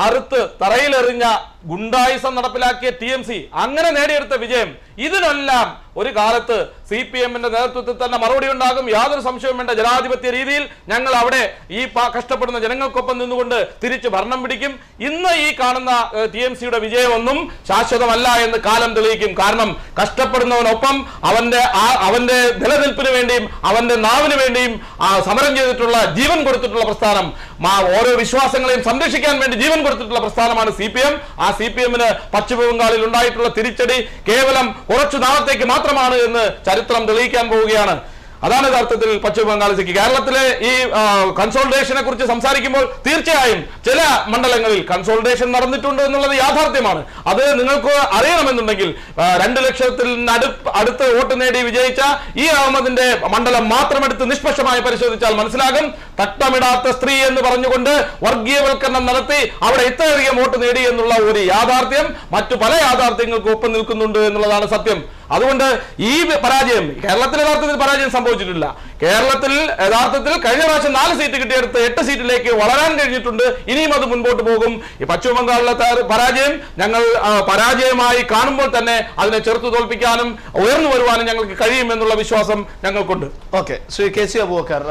അറുത്ത് തറയിലെറിഞ്ഞ ഗുണ്ടായിസം നടപ്പിലാക്കിയ TMC അങ്ങനെ നേടിയെടുത്ത വിജയം, ഇതിനെല്ലാം ഒരു കാലത്ത് CPM-ന്റെ നേതൃത്വത്തിൽ തന്നെ മറുപടി ഉണ്ടാകും, യാതൊരു സംശയവും വേണ്ട. ജനാധിപത്യ രീതിയിൽ ഞങ്ങൾ അവിടെ ഈ കഷ്ടപ്പെടുന്ന ജനങ്ങൾക്കൊപ്പം നിന്നുകൊണ്ട് തിരിച്ച് ഭരണം പിടിക്കും. ഇന്ന് ഈ കാണുന്ന TMC-യുടെ വിജയമൊന്നും ശാശ്വതമല്ല എന്ന് കാലം തെളിയിക്കും. കാരണം കഷ്ടപ്പെടുന്നവനൊപ്പം അവന്റെ നിലനിൽപ്പിന് വേണ്ടിയും അവന്റെ നാവിന് വേണ്ടിയും സമരം ചെയ്തിട്ടുള്ള, ജീവൻ കൊടുത്തിട്ടുള്ള പ്രസ്ഥാനം, ഓരോ വിശ്വാസങ്ങളെയും സംരക്ഷിക്കാൻ വേണ്ടി ജീവൻ കൊടുത്തിട്ടുള്ള പ്രസ്ഥാനമാണ് CPM. ആ CPM-ന് പശ്ചിമ ബംഗാളിൽ ഉണ്ടായിട്ടുള്ള തിരിച്ചടി കേവലം കുറച്ചു നാളത്തേക്ക് മാത്രമാണ് എന്ന് ചരിത്രം തെളിയിക്കാൻ പോവുകയാണ്. അതാണ് യഥാർത്ഥത്തിൽ പശ്ചിമ ബംഗാളിൽ കേരളത്തിലെ ഈ കൺസോളിഡേഷനെ കുറിച്ച് സംസാരിക്കുമ്പോൾ തീർച്ചയായും ചില മണ്ഡലങ്ങളിൽ കൺസോളിഡേഷൻ നടന്നിട്ടുണ്ട് എന്നുള്ളത് യാഥാർത്ഥ്യമാണ്. അത് നിങ്ങൾക്ക് അറിയണമെന്നുണ്ടെങ്കിൽ 2 ലക്ഷത്തിന് അടുത്ത് വോട്ട് നേടി വിജയിച്ച ഈ അഹമ്മദിന്റെ മണ്ഡലം മാത്രമെടുത്ത് നിഷ്പക്ഷമായി പരിശോധിച്ചാൽ മനസ്സിലാകും. തട്ടമിടാത്ത സ്ത്രീ എന്ന് പറഞ്ഞുകൊണ്ട് വർഗീയവൽക്കരണം നടത്തി അവിടെ ഇത്രയധികം വോട്ട് നേടി എന്നുള്ള ഒരു യാഥാർത്ഥ്യം മറ്റു പല യാഥാർത്ഥ്യങ്ങൾക്ക് ഒപ്പം നിൽക്കുന്നുണ്ട് എന്നുള്ളതാണ് സത്യം. അതുകൊണ്ട് ഈ പരാജയം കേരളത്തിൽ യഥാർത്ഥത്തിൽ പരാജയം സംഭവിച്ചിട്ടില്ല. കേരളത്തിൽ യഥാർത്ഥത്തിൽ കഴിഞ്ഞ പ്രാവശ്യം 4 സീറ്റ് കിട്ടിയെടുത്ത് 8 സീറ്റിലേക്ക് വളരാൻ കഴിഞ്ഞിട്ടുണ്ട്. ഇനിയും അത് മുൻപോട്ട് പോകും. ഈ പശ്ചിമ ബംഗാളിലെ പരാജയം ഞങ്ങൾ പരാജയമായി കാണുമ്പോൾ തന്നെ അതിനെ ചെറുത്തു തോൽപ്പിക്കാനും ഉയർന്നു വരുവാനും ഞങ്ങൾക്ക് കഴിയുമെന്നുള്ള വിശ്വാസം ഞങ്ങൾക്കുണ്ട്. ഓക്കെ, ശ്രീ KC അബൂബക്കർ,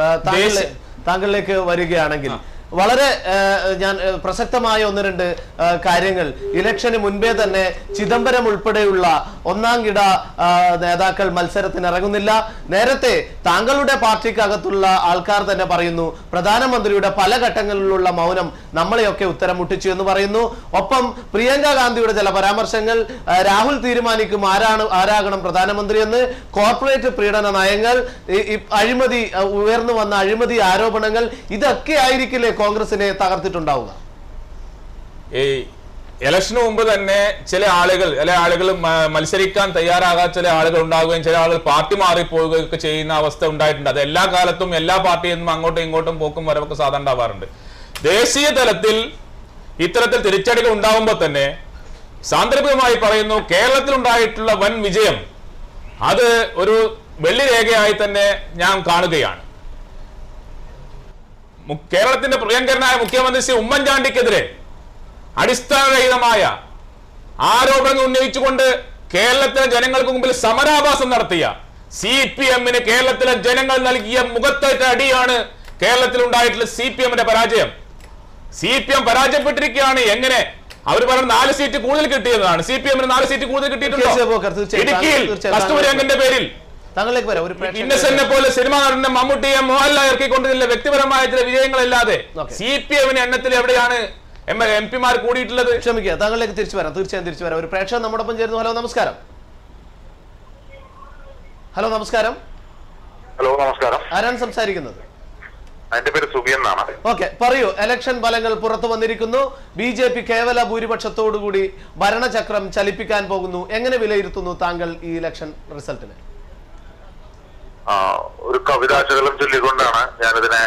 താങ്കളിലേക്ക് വരികയാണെങ്കിൽ വളരെ ഞാൻ പ്രസക്തമായ 1-2 കാര്യങ്ങൾ ഇലക്ഷന് മുൻപേ തന്നെ ചിദംബരം ഉൾപ്പെടെയുള്ള ഒന്നാം കിട നേതാക്കൾ മത്സരത്തിന് ഇറങ്ങുന്നില്ല. നേരത്തെ താങ്കളുടെ പാർട്ടിക്കകത്തുള്ള ആൾക്കാർ തന്നെ പറയുന്നു പ്രധാനമന്ത്രിയുടെ പല ഘട്ടങ്ങളിലുള്ള മൗനം നമ്മളെയൊക്കെ ഉത്തരം മുട്ടിച്ചു എന്ന് പറയുന്നു. ഒപ്പം പ്രിയങ്ക ഗാന്ധിയുടെ ചില പരാമർശങ്ങൾ, രാഹുൽ തീരുമാനിക്കും ആരാകണം പ്രധാനമന്ത്രി എന്ന്, കോർപ്പറേറ്റ് പീഡന നയങ്ങൾ, അഴിമതി, ഉയർന്നു വന്ന അഴിമതി ആരോപണങ്ങൾ, ഇതൊക്കെ ആയിരിക്കില്ലേ കോൺഗ്രസിനെ തകർത്തിട്ടുണ്ടാവുക? ഈ ഇലക്ഷന് മുമ്പ് തന്നെ ചില ആളുകൾ മത്സരിക്കാൻ തയ്യാറാകാത്ത ചില ആളുകൾ ഉണ്ടാവുകയും ചില ആളുകൾ പാർട്ടി മാറിപ്പോവുകയൊക്കെ ചെയ്യുന്ന അവസ്ഥ ഉണ്ടായിട്ടുണ്ട്. അത് എല്ലാ കാലത്തും എല്ലാ പാർട്ടിയിൽ നിന്നും അങ്ങോട്ടും ഇങ്ങോട്ടും പോക്കും വരവൊക്കെ സാധാരണ ഉണ്ടാവാറുണ്ട്. ദേശീയ തലത്തിൽ ഇത്തരത്തിൽ തിരിച്ചടികൾ ഉണ്ടാവുമ്പോൾ തന്നെ സാന്ദർഭികമായി പറയുന്നു, കേരളത്തിൽ ഉണ്ടായിട്ടുള്ള വൻ വിജയം അത് ഒരു വെള്ളിരേഖയായി തന്നെ ഞാൻ കാണുകയാണ്. കേരളത്തിന്റെ പ്രിയങ്കരനായ മുഖ്യമന്ത്രി ശ്രീ ഉമ്മൻചാണ്ടിക്കെതിരെ അടിസ്ഥാനരഹിതമായ ആരോപണങ്ങൾ ഉന്നയിച്ചുകൊണ്ട് കേരളത്തിലെ ജനങ്ങൾക്ക് മുമ്പിൽ സമരാഭാസം നടത്തിയ CPM-ന് കേരളത്തിലെ ജനങ്ങൾ നൽകിയ മുഖത്തേറ്റ അടിയാണ് കേരളത്തിൽ ഉണ്ടായിട്ടുള്ള CPM-ന്റെ പരാജയം. CPM പരാജയപ്പെട്ടിരിക്കുകയാണ്. എങ്ങനെ? അവർ പറഞ്ഞ 4 സീറ്റ് കൂടുതൽ കിട്ടിയതാണ്. CPM-ന് 4 സീറ്റ് കൂടുതൽ കിട്ടിയിട്ടുണ്ട്. ഇടുക്കിയിൽ കസ്തൂരിരംഗന്റെ പേരിൽ ഇന്നസെന്റിനെ പോലെ സിനിമാ നടന്റെ മമ്മൂട്ടിയെ മോഹൻലാൽ ഇറക്കിക്കൊണ്ടിരുന്ന വ്യക്തിപരമായ ചില വിജയങ്ങളല്ലാതെ CPM-ന് എണ്ണത്തിൽ എവിടെയാണ് MP-മാർ കൂടിയിട്ടുള്ളത്? ക്ഷമിക്കുക, താങ്കളിലേക്ക് തിരിച്ചു വരാം, തീർച്ചയായും തിരിച്ചു വരാം. ഒരു പ്രേക്ഷകൻ നമ്മോടൊപ്പം ചേരുന്നു. ഹലോ, നമസ്കാരം. ഹലോ, നമസ്കാരം. ഹലോ, നമസ്കാരം. ആരാണ് സംസാരിക്കുന്നത്? എന്റെ പേര് സുബി എന്നാണ്. ഓക്കെ, പറയൂ. ഇലക്ഷൻ ഫലങ്ങൾ പുറത്തു വന്നിരിക്കുന്നു. BJP കേവല ഭൂരിപക്ഷത്തോടുകൂടി ഭരണചക്രം ചലിപ്പിക്കാൻ പോകുന്നു. എങ്ങനെ വിലയിരുത്തുന്നു താങ്കൾ ഈ ഇലക്ഷൻ റിസൾട്ടിനെ? ഒരു കവിതാശകലം ചൊല്ലിക്കൊണ്ടാണ് ഞാനിതിനെ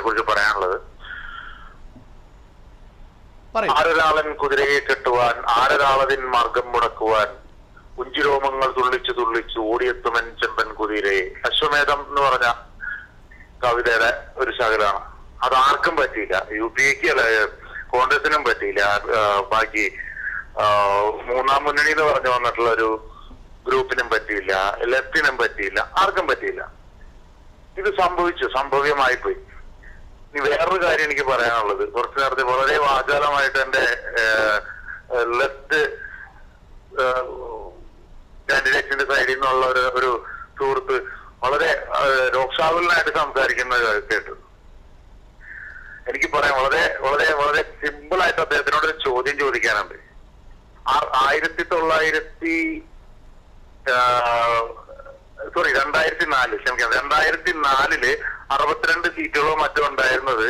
കുറിച്ച് പറയാനുള്ളത്. ആരൊരാളൻ കുതിരയെ കെട്ടുവാൻ, ആരൊരാളതിൻ മാർഗം മുടക്കുവാൻ, കുഞ്ചിരോമങ്ങൾ തുള്ളിച്ചു തുള്ളിച്ചു ഓടിയെത്തുമൻ ചെമ്പൻ കുതിരയെ. അശ്വമേധം എന്ന് പറഞ്ഞ കവിതയുടെ ഒരു ശകലാണ്. അത് ആർക്കും പറ്റിയില്ല. UPA-ക്ക് അല്ല, കോൺഗ്രസിനും പറ്റിയില്ല. ബാക്കി മൂന്നാം മുന്നണി എന്ന് പറഞ്ഞു വന്നിട്ടുള്ള ഒരു ഗ്രൂപ്പിനും പറ്റിയില്ല, ലെഫ്റ്റിനും പറ്റിയില്ല, ആർക്കും പറ്റിയില്ല. ഇത് സംഭവ്യമായി പോയി. ഇനി വേറൊരു കാര്യം എനിക്ക് പറയാനുള്ളത്, കുറച്ചു നേരത്തെ വളരെ വാചാലമായിട്ട് എന്റെ ലെഫ്റ്റ് കാൻഡിഡേറ്റിന്റെ സൈഡിൽ നിന്നുള്ള ഒരു സുഹൃത്ത് വളരെ രോക്ഷാകുലനായിട്ട് സംസാരിക്കുന്ന കേട്ടു. എനിക്ക് പറയാം, വളരെ വളരെ വളരെ സിമ്പിൾ ആയിട്ട് അദ്ദേഹത്തിനോട് ഒരു ചോദ്യം ചോദിക്കാനുണ്ട്. 2004 62 സീറ്റുകളോ മറ്റോ ഉണ്ടായിരുന്നത്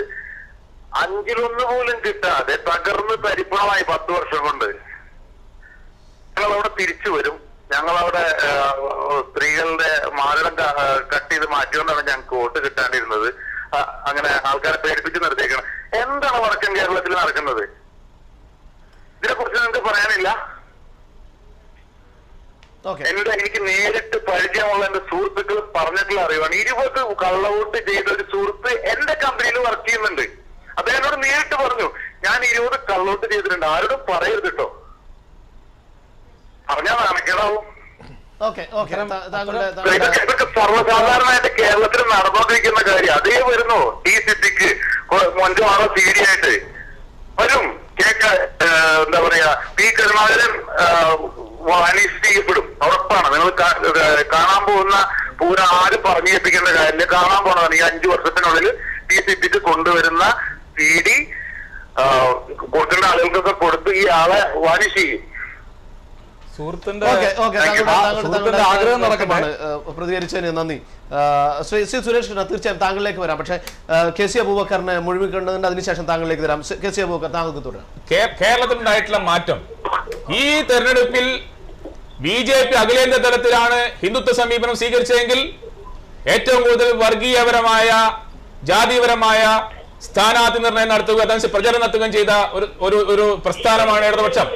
5-1 പോലും കിട്ടാതെ തകർന്ന് തരിപ്പണമായി 10 വർഷം കൊണ്ട്. ഞങ്ങളവിടെ തിരിച്ചു വരും, ഞങ്ങളവിടെ സ്ത്രീകളുടെ മാരണം കട്ട് ചെയ്ത് മാറ്റുമെന്നാണ് ഞങ്ങൾക്ക് വോട്ട് കിട്ടാണ്ടിരുന്നത്. അങ്ങനെ ആൾക്കാരെ പേടിപ്പിച്ച് നിർത്തിയേക്കണം. എന്താണ് വടക്കൻ കേരളത്തിൽ നടക്കുന്നത്? ഇതിനെക്കുറിച്ച് നിങ്ങൾക്ക് പറയാനില്ല? എനിക്ക് നേരിട്ട് പരിചയമുള്ള എന്റെ സുഹൃത്തുക്കൾ പറഞ്ഞിട്ടുള്ള അറിവാണ്. 20 കള്ളവോട്ട് ചെയ്ത ഒരു സുഹൃത്ത് എന്റെ കമ്പനിയിൽ വർക്ക് ചെയ്യുന്നുണ്ട്. അദ്ദേഹത്തോട് നേരിട്ട് പറഞ്ഞു, ഞാൻ 20 കള്ളോട്ട് ചെയ്തിട്ടുണ്ട്. ആരോടും പറയരുത് കേട്ടോ, പറഞ്ഞാൽ നാണക്കേടാവും. ഇതൊക്കെ സർവ്വസാധാരണമായിട്ട് കേരളത്തിൽ നടന്നുകൊണ്ടിരിക്കുന്ന കാര്യം. അതേ വരുന്നു ടി സിദ്ദിഖ് 5-6 CD ആയിട്ട് വരും. എന്താ പറയാ, പി കരുണാകരൻ അനീസ് ചെയ്യപ്പെടും, ഉറപ്പാണ്. നിങ്ങൾ കാണാൻ പോകുന്ന പൂരം ആരും പറഞ്ഞു കേൾപ്പിക്കേണ്ട കാര്യമില്ല. കാണാൻ പോണതാണ് ഈ 5 വർഷത്തിനുള്ളിൽ ടി സിദ്ദിഖ് കൊണ്ടുവരുന്ന CD കൊടുക്കേണ്ട ആളുകൾക്കൊക്കെ കൊടുത്ത് ഈ ആളെ വാനിഷ് ചെയ്യും. സുഹൃത്തിന്റെ ആഗ്രഹം നടക്കട്ടെ. പ്രതികരിച്ചതിന് നന്ദി. ശ്രീ സുരേഷ് കൃഷ്ണ, തീർച്ചയായും താങ്കളിലേക്ക് വരാം. പക്ഷേ കെ സി അബൂബക്കറിനെ മുഴുമിക്കേണ്ടതുണ്ട്. അതിനുശേഷം താങ്കളിലേക്ക് തരാം. കെ സി അബൂബക്കർ, താങ്കൾക്ക് തുടരാം. കേരളത്തിലുണ്ടായിട്ടുള്ള മാറ്റം ഈ തെരഞ്ഞെടുപ്പിൽ BJP അഖിലേന്ത്യാ തലത്തിലാണ് ഹിന്ദുത്വ സമീപനം സ്വീകരിച്ചതെങ്കിൽ ഏറ്റവും കൂടുതൽ വർഗീയപരമായ ജാതിപരമായ സ്ഥാനാർത്ഥി നിർണയം നടത്തുക, അതനുസരിച്ച് പ്രചരണം നടത്തുകയും ചെയ്ത ഒരു പ്രസ്ഥാനമാണ് ഇടതുപക്ഷം.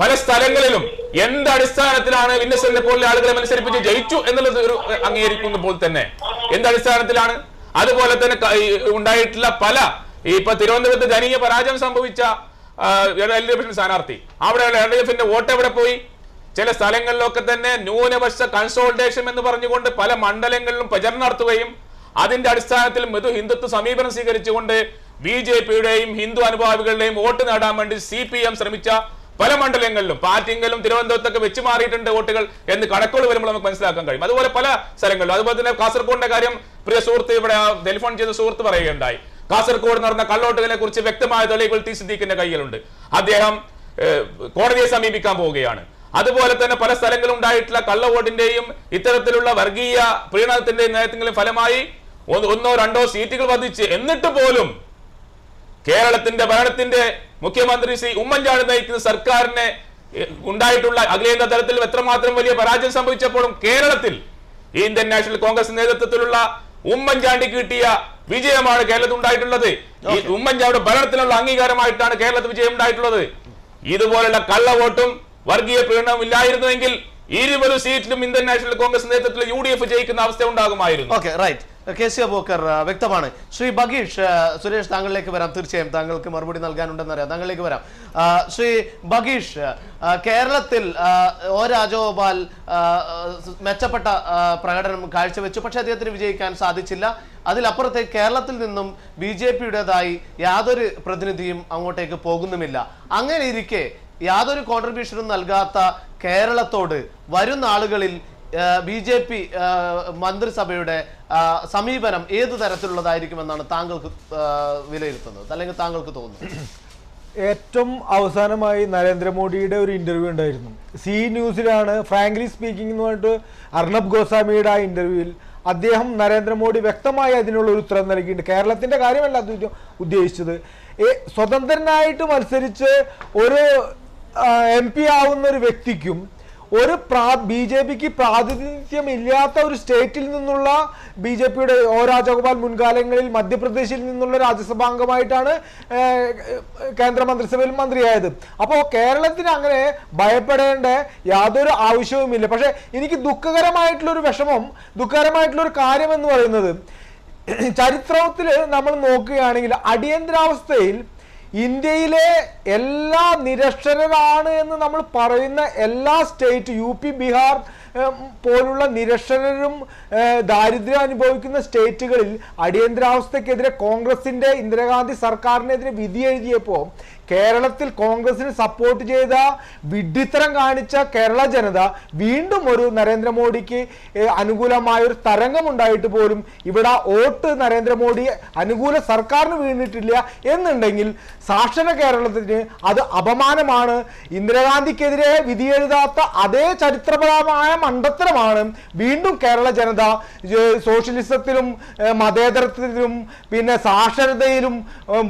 പല സ്ഥലങ്ങളിലും എന്ത് അടിസ്ഥാനത്തിലാണ് വിന്നസെന്റിനെ പോലുള്ള ആളുകളെ മത്സരിപ്പിച്ച് ജയിച്ചു എന്നുള്ളത് ഒരു അംഗീകരിക്കുമ്പോൾ തന്നെ എന്ത് അടിസ്ഥാനത്തിലാണ്? അതുപോലെ തന്നെ ഉണ്ടായിട്ടുള്ള പല ഇപ്പൊ തിരുവനന്തപുരത്ത് ദയനീയ പരാജയം സംഭവിച്ച LDF സ്ഥാനാർത്ഥി, അവിടെയുള്ള LDFന്റെ വോട്ട് എവിടെ പോയി? ചില സ്ഥലങ്ങളിലൊക്കെ തന്നെ ന്യൂനപക്ഷ കൺസോൾട്ടേഷൻ എന്ന് പറഞ്ഞുകൊണ്ട് പല മണ്ഡലങ്ങളിലും പ്രചരണം നടത്തുകയും അതിന്റെ അടിസ്ഥാനത്തിൽ ഹിന്ദുത്വ സമീപനം സ്വീകരിച്ചുകൊണ്ട് BJPയുടെയും ഹിന്ദു അനുഭാവികളുടെയും വോട്ട് നേടാൻ വേണ്ടി CPM ശ്രമിച്ച പല മണ്ഡലങ്ങളിലും പാറ്റിങ്കലും തിരുവനന്തപുരത്തൊക്കെ വെച്ച് മാറിയിട്ടുണ്ട് വോട്ടുകൾ എന്ന് കണക്കുകൾ വരുമ്പോൾ നമുക്ക് മനസ്സിലാക്കാൻ കഴിയും. അതുപോലെ പല സ്ഥലങ്ങളിലും. അതുപോലെ തന്നെ കാസർഗോഡിന്റെ കാര്യം പ്രിയ സുഹൃത്ത് ഇവിടെ ടെലിഫോൺ ചെയ്ത സുഹൃത്ത് പറയുകയുണ്ടായി. കാസർഗോഡ് നടന്ന കള്ളവോട്ടുകളെ കുറിച്ച് വ്യക്തമായ തെളിവുകൾ ടി സിദ്ദീഖിന്റെ കയ്യിലുണ്ട്. അദ്ദേഹം കോടതിയെ സമീപിക്കാൻ പോവുകയാണ്. അതുപോലെ തന്നെ പല സ്ഥലങ്ങളും ഉണ്ടായിട്ടുള്ള കള്ളവോട്ടിന്റെയും ഇത്തരത്തിലുള്ള വർഗീയ പ്രീണനത്തിന്റെയും നയത്തിന്റെയും ഫലമായി 1-2 സീറ്റുകൾ വർദ്ധിച്ച് എന്നിട്ട് പോലും കേരളത്തിന്റെ ഭരണത്തിന്റെ മുഖ്യമന്ത്രി ശ്രീ ഉമ്മൻചാണ്ടി നയിക്കുന്ന സർക്കാരിനെ ഉണ്ടായിട്ടുള്ള അഖിലേന്ത്യാ തലത്തിൽ എത്രമാത്രം വലിയ പരാജയം സംഭവിച്ചപ്പോഴും കേരളത്തിൽ ഇന്ത്യൻ നാഷണൽ കോൺഗ്രസ് നേതൃത്വത്തിലുള്ള ഉമ്മൻചാണ്ടി കിട്ടിയ വിജയമാണ് കേരളത്തിൽ ഉണ്ടായിട്ടുള്ളത്. ഈ ഉമ്മൻചാണ്ടിയുടെ ഭരണത്തിനുള്ള അംഗീകാരമായിട്ടാണ് കേരളത്തിൽ വിജയം ഉണ്ടായിട്ടുള്ളത്. ഇതുപോലുള്ള കള്ളവോട്ടും വർഗീയ പ്രീണനവും ഇല്ലായിരുന്നുവെങ്കിൽ 20 സീറ്റിലും ഇന്ത്യൻ നാഷണൽ കോൺഗ്രസ് നേതൃത്വത്തിൽ UDF ജയിക്കുന്ന അവസ്ഥ ഉണ്ടാകുമായിരുന്നു. കെ സി അബൂബക്കർ വ്യക്തമാണ്. ശ്രീ ബഗീഷ്, സുരേഷ് താങ്കളിലേക്ക് വരാം. തീർച്ചയായും താങ്കൾക്ക് മറുപടി നൽകാനുണ്ടെന്ന് അറിയാം. താങ്കളിലേക്ക് വരാം. ശ്രീ ബഗീഷ്, കേരളത്തിൽ ഒ രാജഗോപാൽ മെച്ചപ്പെട്ട പ്രകടനം കാഴ്ചവെച്ചു. പക്ഷെ അദ്ദേഹത്തിന് വിജയിക്കാൻ സാധിച്ചില്ല. അതിലപ്പുറത്തേക്ക് കേരളത്തിൽ നിന്നും BJPയുടേതായി യാതൊരു പ്രതിനിധിയും അങ്ങോട്ടേക്ക് പോകുന്നുമില്ല. അങ്ങനെ ഇരിക്കെ യാതൊരു കോൺട്രിബ്യൂഷനും നൽകാത്ത കേരളത്തോട് വരുന്ന ആളുകളിൽ BJP മന്ത്രിസഭയുടെ സമീപനം ഏത് തരത്തിലുള്ളതായിരിക്കുമെന്നാണ് താങ്കൾക്ക് വിലയിരുത്തുന്നത്, അല്ലെങ്കിൽ താങ്കൾക്ക് തോന്നുന്നത്? ഏറ്റവും അവസാനമായി നരേന്ദ്രമോദിയുടെ ഒരു ഇന്റർവ്യൂ ഉണ്ടായിരുന്നു. സി ന്യൂസിലാണ്. ഫ്രാങ്ക്ലി സ്പീക്കിംഗ് എന്ന് പറഞ്ഞിട്ട് അർണബ് ഗോസ്വാമിയുടെ ആ ഇന്റർവ്യൂവിൽ അദ്ദേഹം നരേന്ദ്രമോദി വ്യക്തമായി അതിനുള്ള ഒരു ഉത്തരം നൽകിയിട്ടുണ്ട്. കേരളത്തിന്റെ കാര്യമല്ല അത് ഉദ്ദേശിച്ചത്. സ്വതന്ത്രനായിട്ട് മത്സരിച്ച് ഒരു MP ആവുന്ന ഒരു വ്യക്തിക്കും ഒരു BJPക്ക് പ്രാതിനിധ്യമില്ലാത്ത ഒരു സ്റ്റേറ്റിൽ നിന്നുള്ള BJPയുടെ ഒ രാജഗോപാൽ മുൻകാലങ്ങളിൽ മധ്യപ്രദേശിൽ നിന്നുള്ള രാജ്യസഭാംഗമായിട്ടാണ് കേന്ദ്രമന്ത്രിസഭയിൽ മന്ത്രിയായത്. അപ്പോൾ കേരളത്തിന് അങ്ങനെ ഭയപ്പെടേണ്ട യാതൊരു ആവശ്യവുമില്ല. പക്ഷെ എനിക്ക് ദുഃഖകരമായിട്ടുള്ളൊരു ദുഃഖകരമായിട്ടുള്ളൊരു കാര്യം എന്ന് പറയുന്നത്, ചരിത്രത്തിൽ നമ്മൾ നോക്കുകയാണെങ്കിൽ അടിയന്തരാവസ്ഥയിൽ ഇന്ത്യയിലെ എല്ലാ നിരക്ഷരരാണ് എന്ന് നമ്മൾ പറയുന്ന എല്ലാ സ്റ്റേറ്റ്, UP, ബീഹാർ പോലുള്ള നിരക്ഷരരും ദാരിദ്ര്യം അനുഭവിക്കുന്ന സ്റ്റേറ്റുകളിൽ അടിയന്തരാവസ്ഥക്കെതിരെ കോൺഗ്രസിന്റെ ഇന്ദിരാഗാന്ധി സർക്കാരിനെതിരെ വിധി എഴുതിയപ്പോൾ കേരളത്തിൽ കോൺഗ്രസിന് സപ്പോർട്ട് ചെയ്ത വിഡ്ഢിത്തരം കാണിച്ച കേരള ജനത വീണ്ടും ഒരു നരേന്ദ്രമോദിക്ക് അനുകൂലമായ ഒരു തരംഗമുണ്ടായിട്ട് പോലും ഇവിടെ വോട്ട് നരേന്ദ്രമോദി അനുകൂല സർക്കാരിന് വീണിട്ടില്ല എന്നുണ്ടെങ്കിൽ സാക്ഷര കേരളത്തിന് അത് അപമാനമാണ്. ഇന്ദിരാഗാന്ധിക്കെതിരെ വിധി എഴുതാത്ത അതേ ചരിത്രപരമായ മണ്ടത്തരമാണ് വീണ്ടും കേരള ജനത സോഷ്യലിസത്തിലും മതേതരത്വത്തിലും പിന്നെ സാക്ഷരതയിലും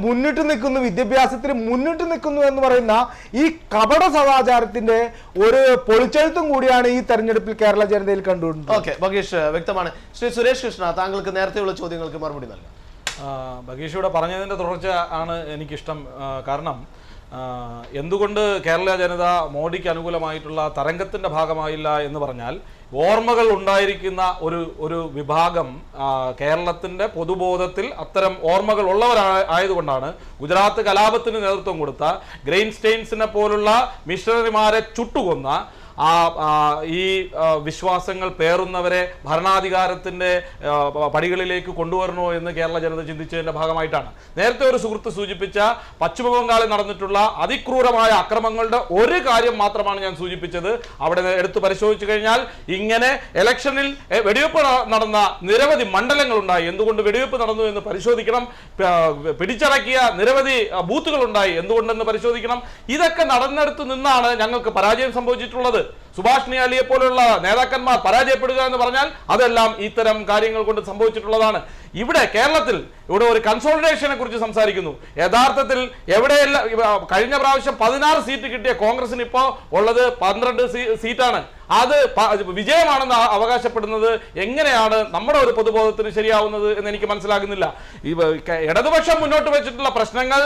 മുന്നിട്ട് നിൽക്കുന്നു, വിദ്യാഭ്യാസത്തിലും മുന്നിട്ട് നിൽക്കുന്നു എന്ന് പറയുന്ന ഈ കപട സദാചാരത്തിന്റെ ഒരു പൊളിച്ചെഴുത്തും കൂടിയാണ് ഈ തെരഞ്ഞെടുപ്പിൽ കേരള ജനതയിൽ കണ്ടുകൊണ്ടത്. ബഗീഷ് വ്യക്തമാണ്. ശ്രീ സുരേഷ് കൃഷ്ണ, താങ്കൾക്ക് നേരത്തെയുള്ള ചോദ്യങ്ങൾക്ക് മറുപടി നൽകാം. ബഗീഷ് ഇവിടെ പറഞ്ഞതിന്റെ തുടർച്ച ആണ് എനിക്കിഷ്ടം. കാരണം എന്തുകൊണ്ട് കേരള ജനത മോഡിക്ക് അനുകൂലമായിട്ടുള്ള തരംഗത്തിന്റെ ഭാഗമായില്ല എന്ന് പറഞ്ഞാൽ ഓർമ്മകൾ ഉണ്ടായിരിക്കുന്ന ഒരു വിഭാഗം കേരളത്തിന്റെ പൊതുബോധത്തിൽ അത്തരം ഓർമ്മകൾ ഉള്ളവരായതുകൊണ്ടാണ് ഗുജറാത്ത് കലാപത്തിന് നേതൃത്വം കൊടുത്ത ഗ്രെയിൻ സ്റ്റെയിൻസിനെ പോലുള്ള മിഷണറിമാരെ ചുട്ടുകൊന്ന ഈ വിശ്വാസങ്ങൾ പേറുന്നവരെ ഭരണാധികാരത്തിന്റെ പടികളിലേക്ക് കൊണ്ടുവരണോ എന്ന് കേരള ജനത ചിന്തിച്ചതിന്റെ ഭാഗമായിട്ടാണ്. നേരത്തെ ഒരു സുഹൃത്ത് സൂചിപ്പിച്ച പശ്ചിമ ബംഗാളിൽ നടന്നിട്ടുള്ള അതിക്രൂരമായ അക്രമങ്ങളുടെ ഒരു കാര്യം മാത്രമാണ് ഞാൻ സൂചിപ്പിച്ചത്. അവിടെ എടുത്തു പരിശോധിച്ചു കഴിഞ്ഞാൽ ഇങ്ങനെ ഇലക്ഷനിൽ വെടിവെപ്പ് നടന്ന നിരവധി മണ്ഡലങ്ങൾ ഉണ്ടായി. എന്തുകൊണ്ട് വെടിവെപ്പ് നടന്നു എന്ന് പരിശോധിക്കണം. പിടിച്ചടക്കിയ നിരവധി ബൂത്തുകൾ ഉണ്ടായി, എന്തുകൊണ്ടെന്ന് പരിശോധിക്കണം. ഇതൊക്കെ നടന്നെടുത്ത് നിന്നാണ് ഞങ്ങൾക്ക് പരാജയം സംഭവിച്ചിട്ടുള്ളത്. സുഭാഷ് നിയാലിയെ പോലുള്ള നേതാക്കന്മാർ പരാജയപ്പെടുക എന്ന് പറഞ്ഞാൽ അതെല്ലാം ഇത്തരം കാര്യങ്ങൾ കൊണ്ട് സംഭവിച്ചിട്ടുള്ളതാണ്. ഇവിടെ കേരളത്തിൽ ഒരു കൺസോളിഡേഷനെ കുറിച്ച് സംസാരിക്കുന്നു. യഥാർത്ഥത്തിൽ എവിടെയെല്ലാം കഴിഞ്ഞ പ്രാവശ്യം 16 സീറ്റ് കിട്ടിയ കോൺഗ്രസിന് ഇപ്പോൾ ഉള്ളത് 12 സീറ്റാണ്. അത് വിജയമാണെന്ന് അവകാശപ്പെടുന്നത് എങ്ങനെയാണ് നമ്മുടെ ഒരു പൊതുബോധത്തിന് ശരിയാവുന്നത് എന്ന് എനിക്ക് മനസ്സിലാകുന്നില്ല. ഇടതുപക്ഷം മുന്നോട്ട് വെച്ചിട്ടുള്ള പ്രശ്നങ്ങൾ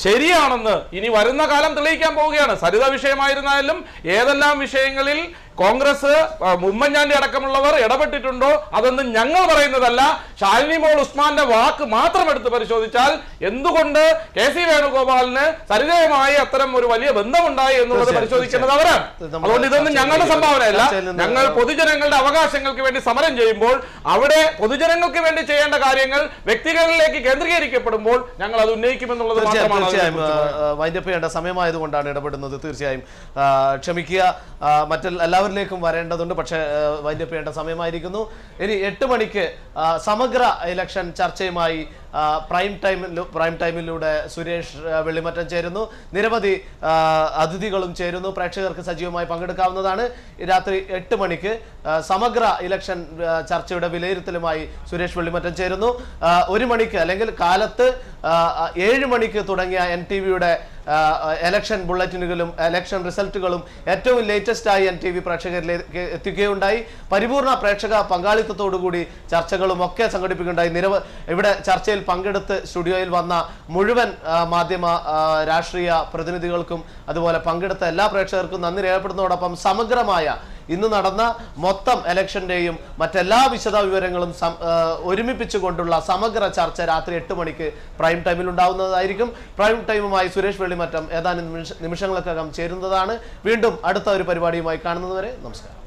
ശരിയാണെന്ന് ഇനി വരുന്ന കാലം തെളിയിക്കാൻ പോവുകയാണ്. സരിത വിഷയമായിരുന്നാലും ഏതെല്ലാം വിഷയങ്ങളിൽ കോൺഗ്രസ് ഉമ്മൻചാണ്ടി അടക്കമുള്ളവർ ഇടപെട്ടിട്ടുണ്ടോ അതൊന്നും ഞങ്ങൾ പറയുന്നതല്ല. ശാലിനി മോൾ ഉസ്മാന്റെ വാക്ക് മാത്രം എടുത്ത് പരിശോധിച്ചാൽ എന്തുകൊണ്ട് KC വേണുഗോപാലിന് സരിതയുമായി അത്തരം ഒരു വലിയ ബന്ധമുണ്ടായി എന്നുള്ളത് പരിശോധിക്കേണ്ടത് അവരാണ്. അതുകൊണ്ട് ഇതൊന്നും ഞങ്ങളുടെ സംഭാവനയല്ല. ഞങ്ങൾ പൊതുജനങ്ങളുടെ അവകാശങ്ങൾക്ക് വേണ്ടി സമരം ചെയ്യുമ്പോൾ അവിടെ പൊതുജനങ്ങൾക്ക് വേണ്ടി ചെയ്യേണ്ട കാര്യങ്ങൾ വ്യക്തികളിലേക്ക് കേന്ദ്രീകരിക്കപ്പെടുമ്പോൾ ഞങ്ങൾ അത് ഉന്നയിക്കുമെന്നുള്ളത് മാത്രമാണ്. തീർച്ചയായും വൈൻഡപ്പ് ചെയ്യേണ്ട സമയമായതുകൊണ്ടാണ് ഇടപെടുന്നത്. തീർച്ചയായും ക്ഷമിക്കുക, എല്ലാവരിലേക്കും വരേണ്ടതുണ്ട്. പക്ഷേ വൈൻഡപ്പ് ചെയ്യേണ്ട സമയമായിരിക്കുന്നു. ഇനി 8 മണിക്ക് സമഗ്ര ഇലക്ഷൻ ചർച്ചയുമായി പ്രൈം ടൈമിലൂടെ സുരേഷ് വെള്ളിമറ്റം ചേരുന്നു. നിരവധി അതിഥികളും ചേരുന്നു. പ്രേക്ഷകർക്ക് സജീവമായി പങ്കെടുക്കാവുന്നതാണ്. രാത്രി 8 മണിക്ക് സമഗ്ര ഇലക്ഷൻ ചർച്ചയുടെ വിലയിരുത്തലുമായി സുരേഷ് വെള്ളിമറ്റം ചേരുന്നു. 1 മണിക്ക് അല്ലെങ്കിൽ കാലത്ത് 7 മണിക്ക് തുടങ്ങിയ NTVയുടെ എലക്ഷൻ ബുള്ളറ്റിനുകളും എലക്ഷൻ റിസൾട്ടുകളും ഏറ്റവും ലേറ്റസ്റ്റ് ആയി NTV പ്രേക്ഷകരിലേക്ക് എത്തിക്കുകയുണ്ടായി. പരിപൂർണ പ്രേക്ഷക പങ്കാളിത്തത്തോടുകൂടി ചർച്ചകളും ഒക്കെ സംഘടിപ്പിക്കുകയുണ്ടായി. ഇവിടെ ചർച്ചയിൽ പങ്കെടുത്ത് സ്റ്റുഡിയോയിൽ വന്ന മുഴുവൻ മാധ്യമ രാഷ്ട്രീയ പ്രതിനിധികൾക്കും അതുപോലെ പങ്കെടുത്ത എല്ലാ പ്രേക്ഷകർക്കും നന്ദി രേഖപ്പെടുന്നതോടൊപ്പം സമഗ്രമായ ഇന്ന് നടന്ന മൊത്തം ഇലക്ഷന്റെയും മറ്റെല്ലാ വിശദ വിവരങ്ങളും ഒരുമിപ്പിച്ചുകൊണ്ടുള്ള സമഗ്ര ചർച്ച രാത്രി 8 മണിക്ക് പ്രൈം ടൈമിൽ ഉണ്ടാവുന്നതായിരിക്കും. പ്രൈം ടൈമുമായി സുരേഷ് വെള്ളിമറ്റം ഏതാനും നിമിഷങ്ങൾക്കകം ചേരുന്നതാണ്. വീണ്ടും അടുത്ത ഒരു പരിപാടിയുമായി കാണുന്നതുവരെ നമസ്കാരം.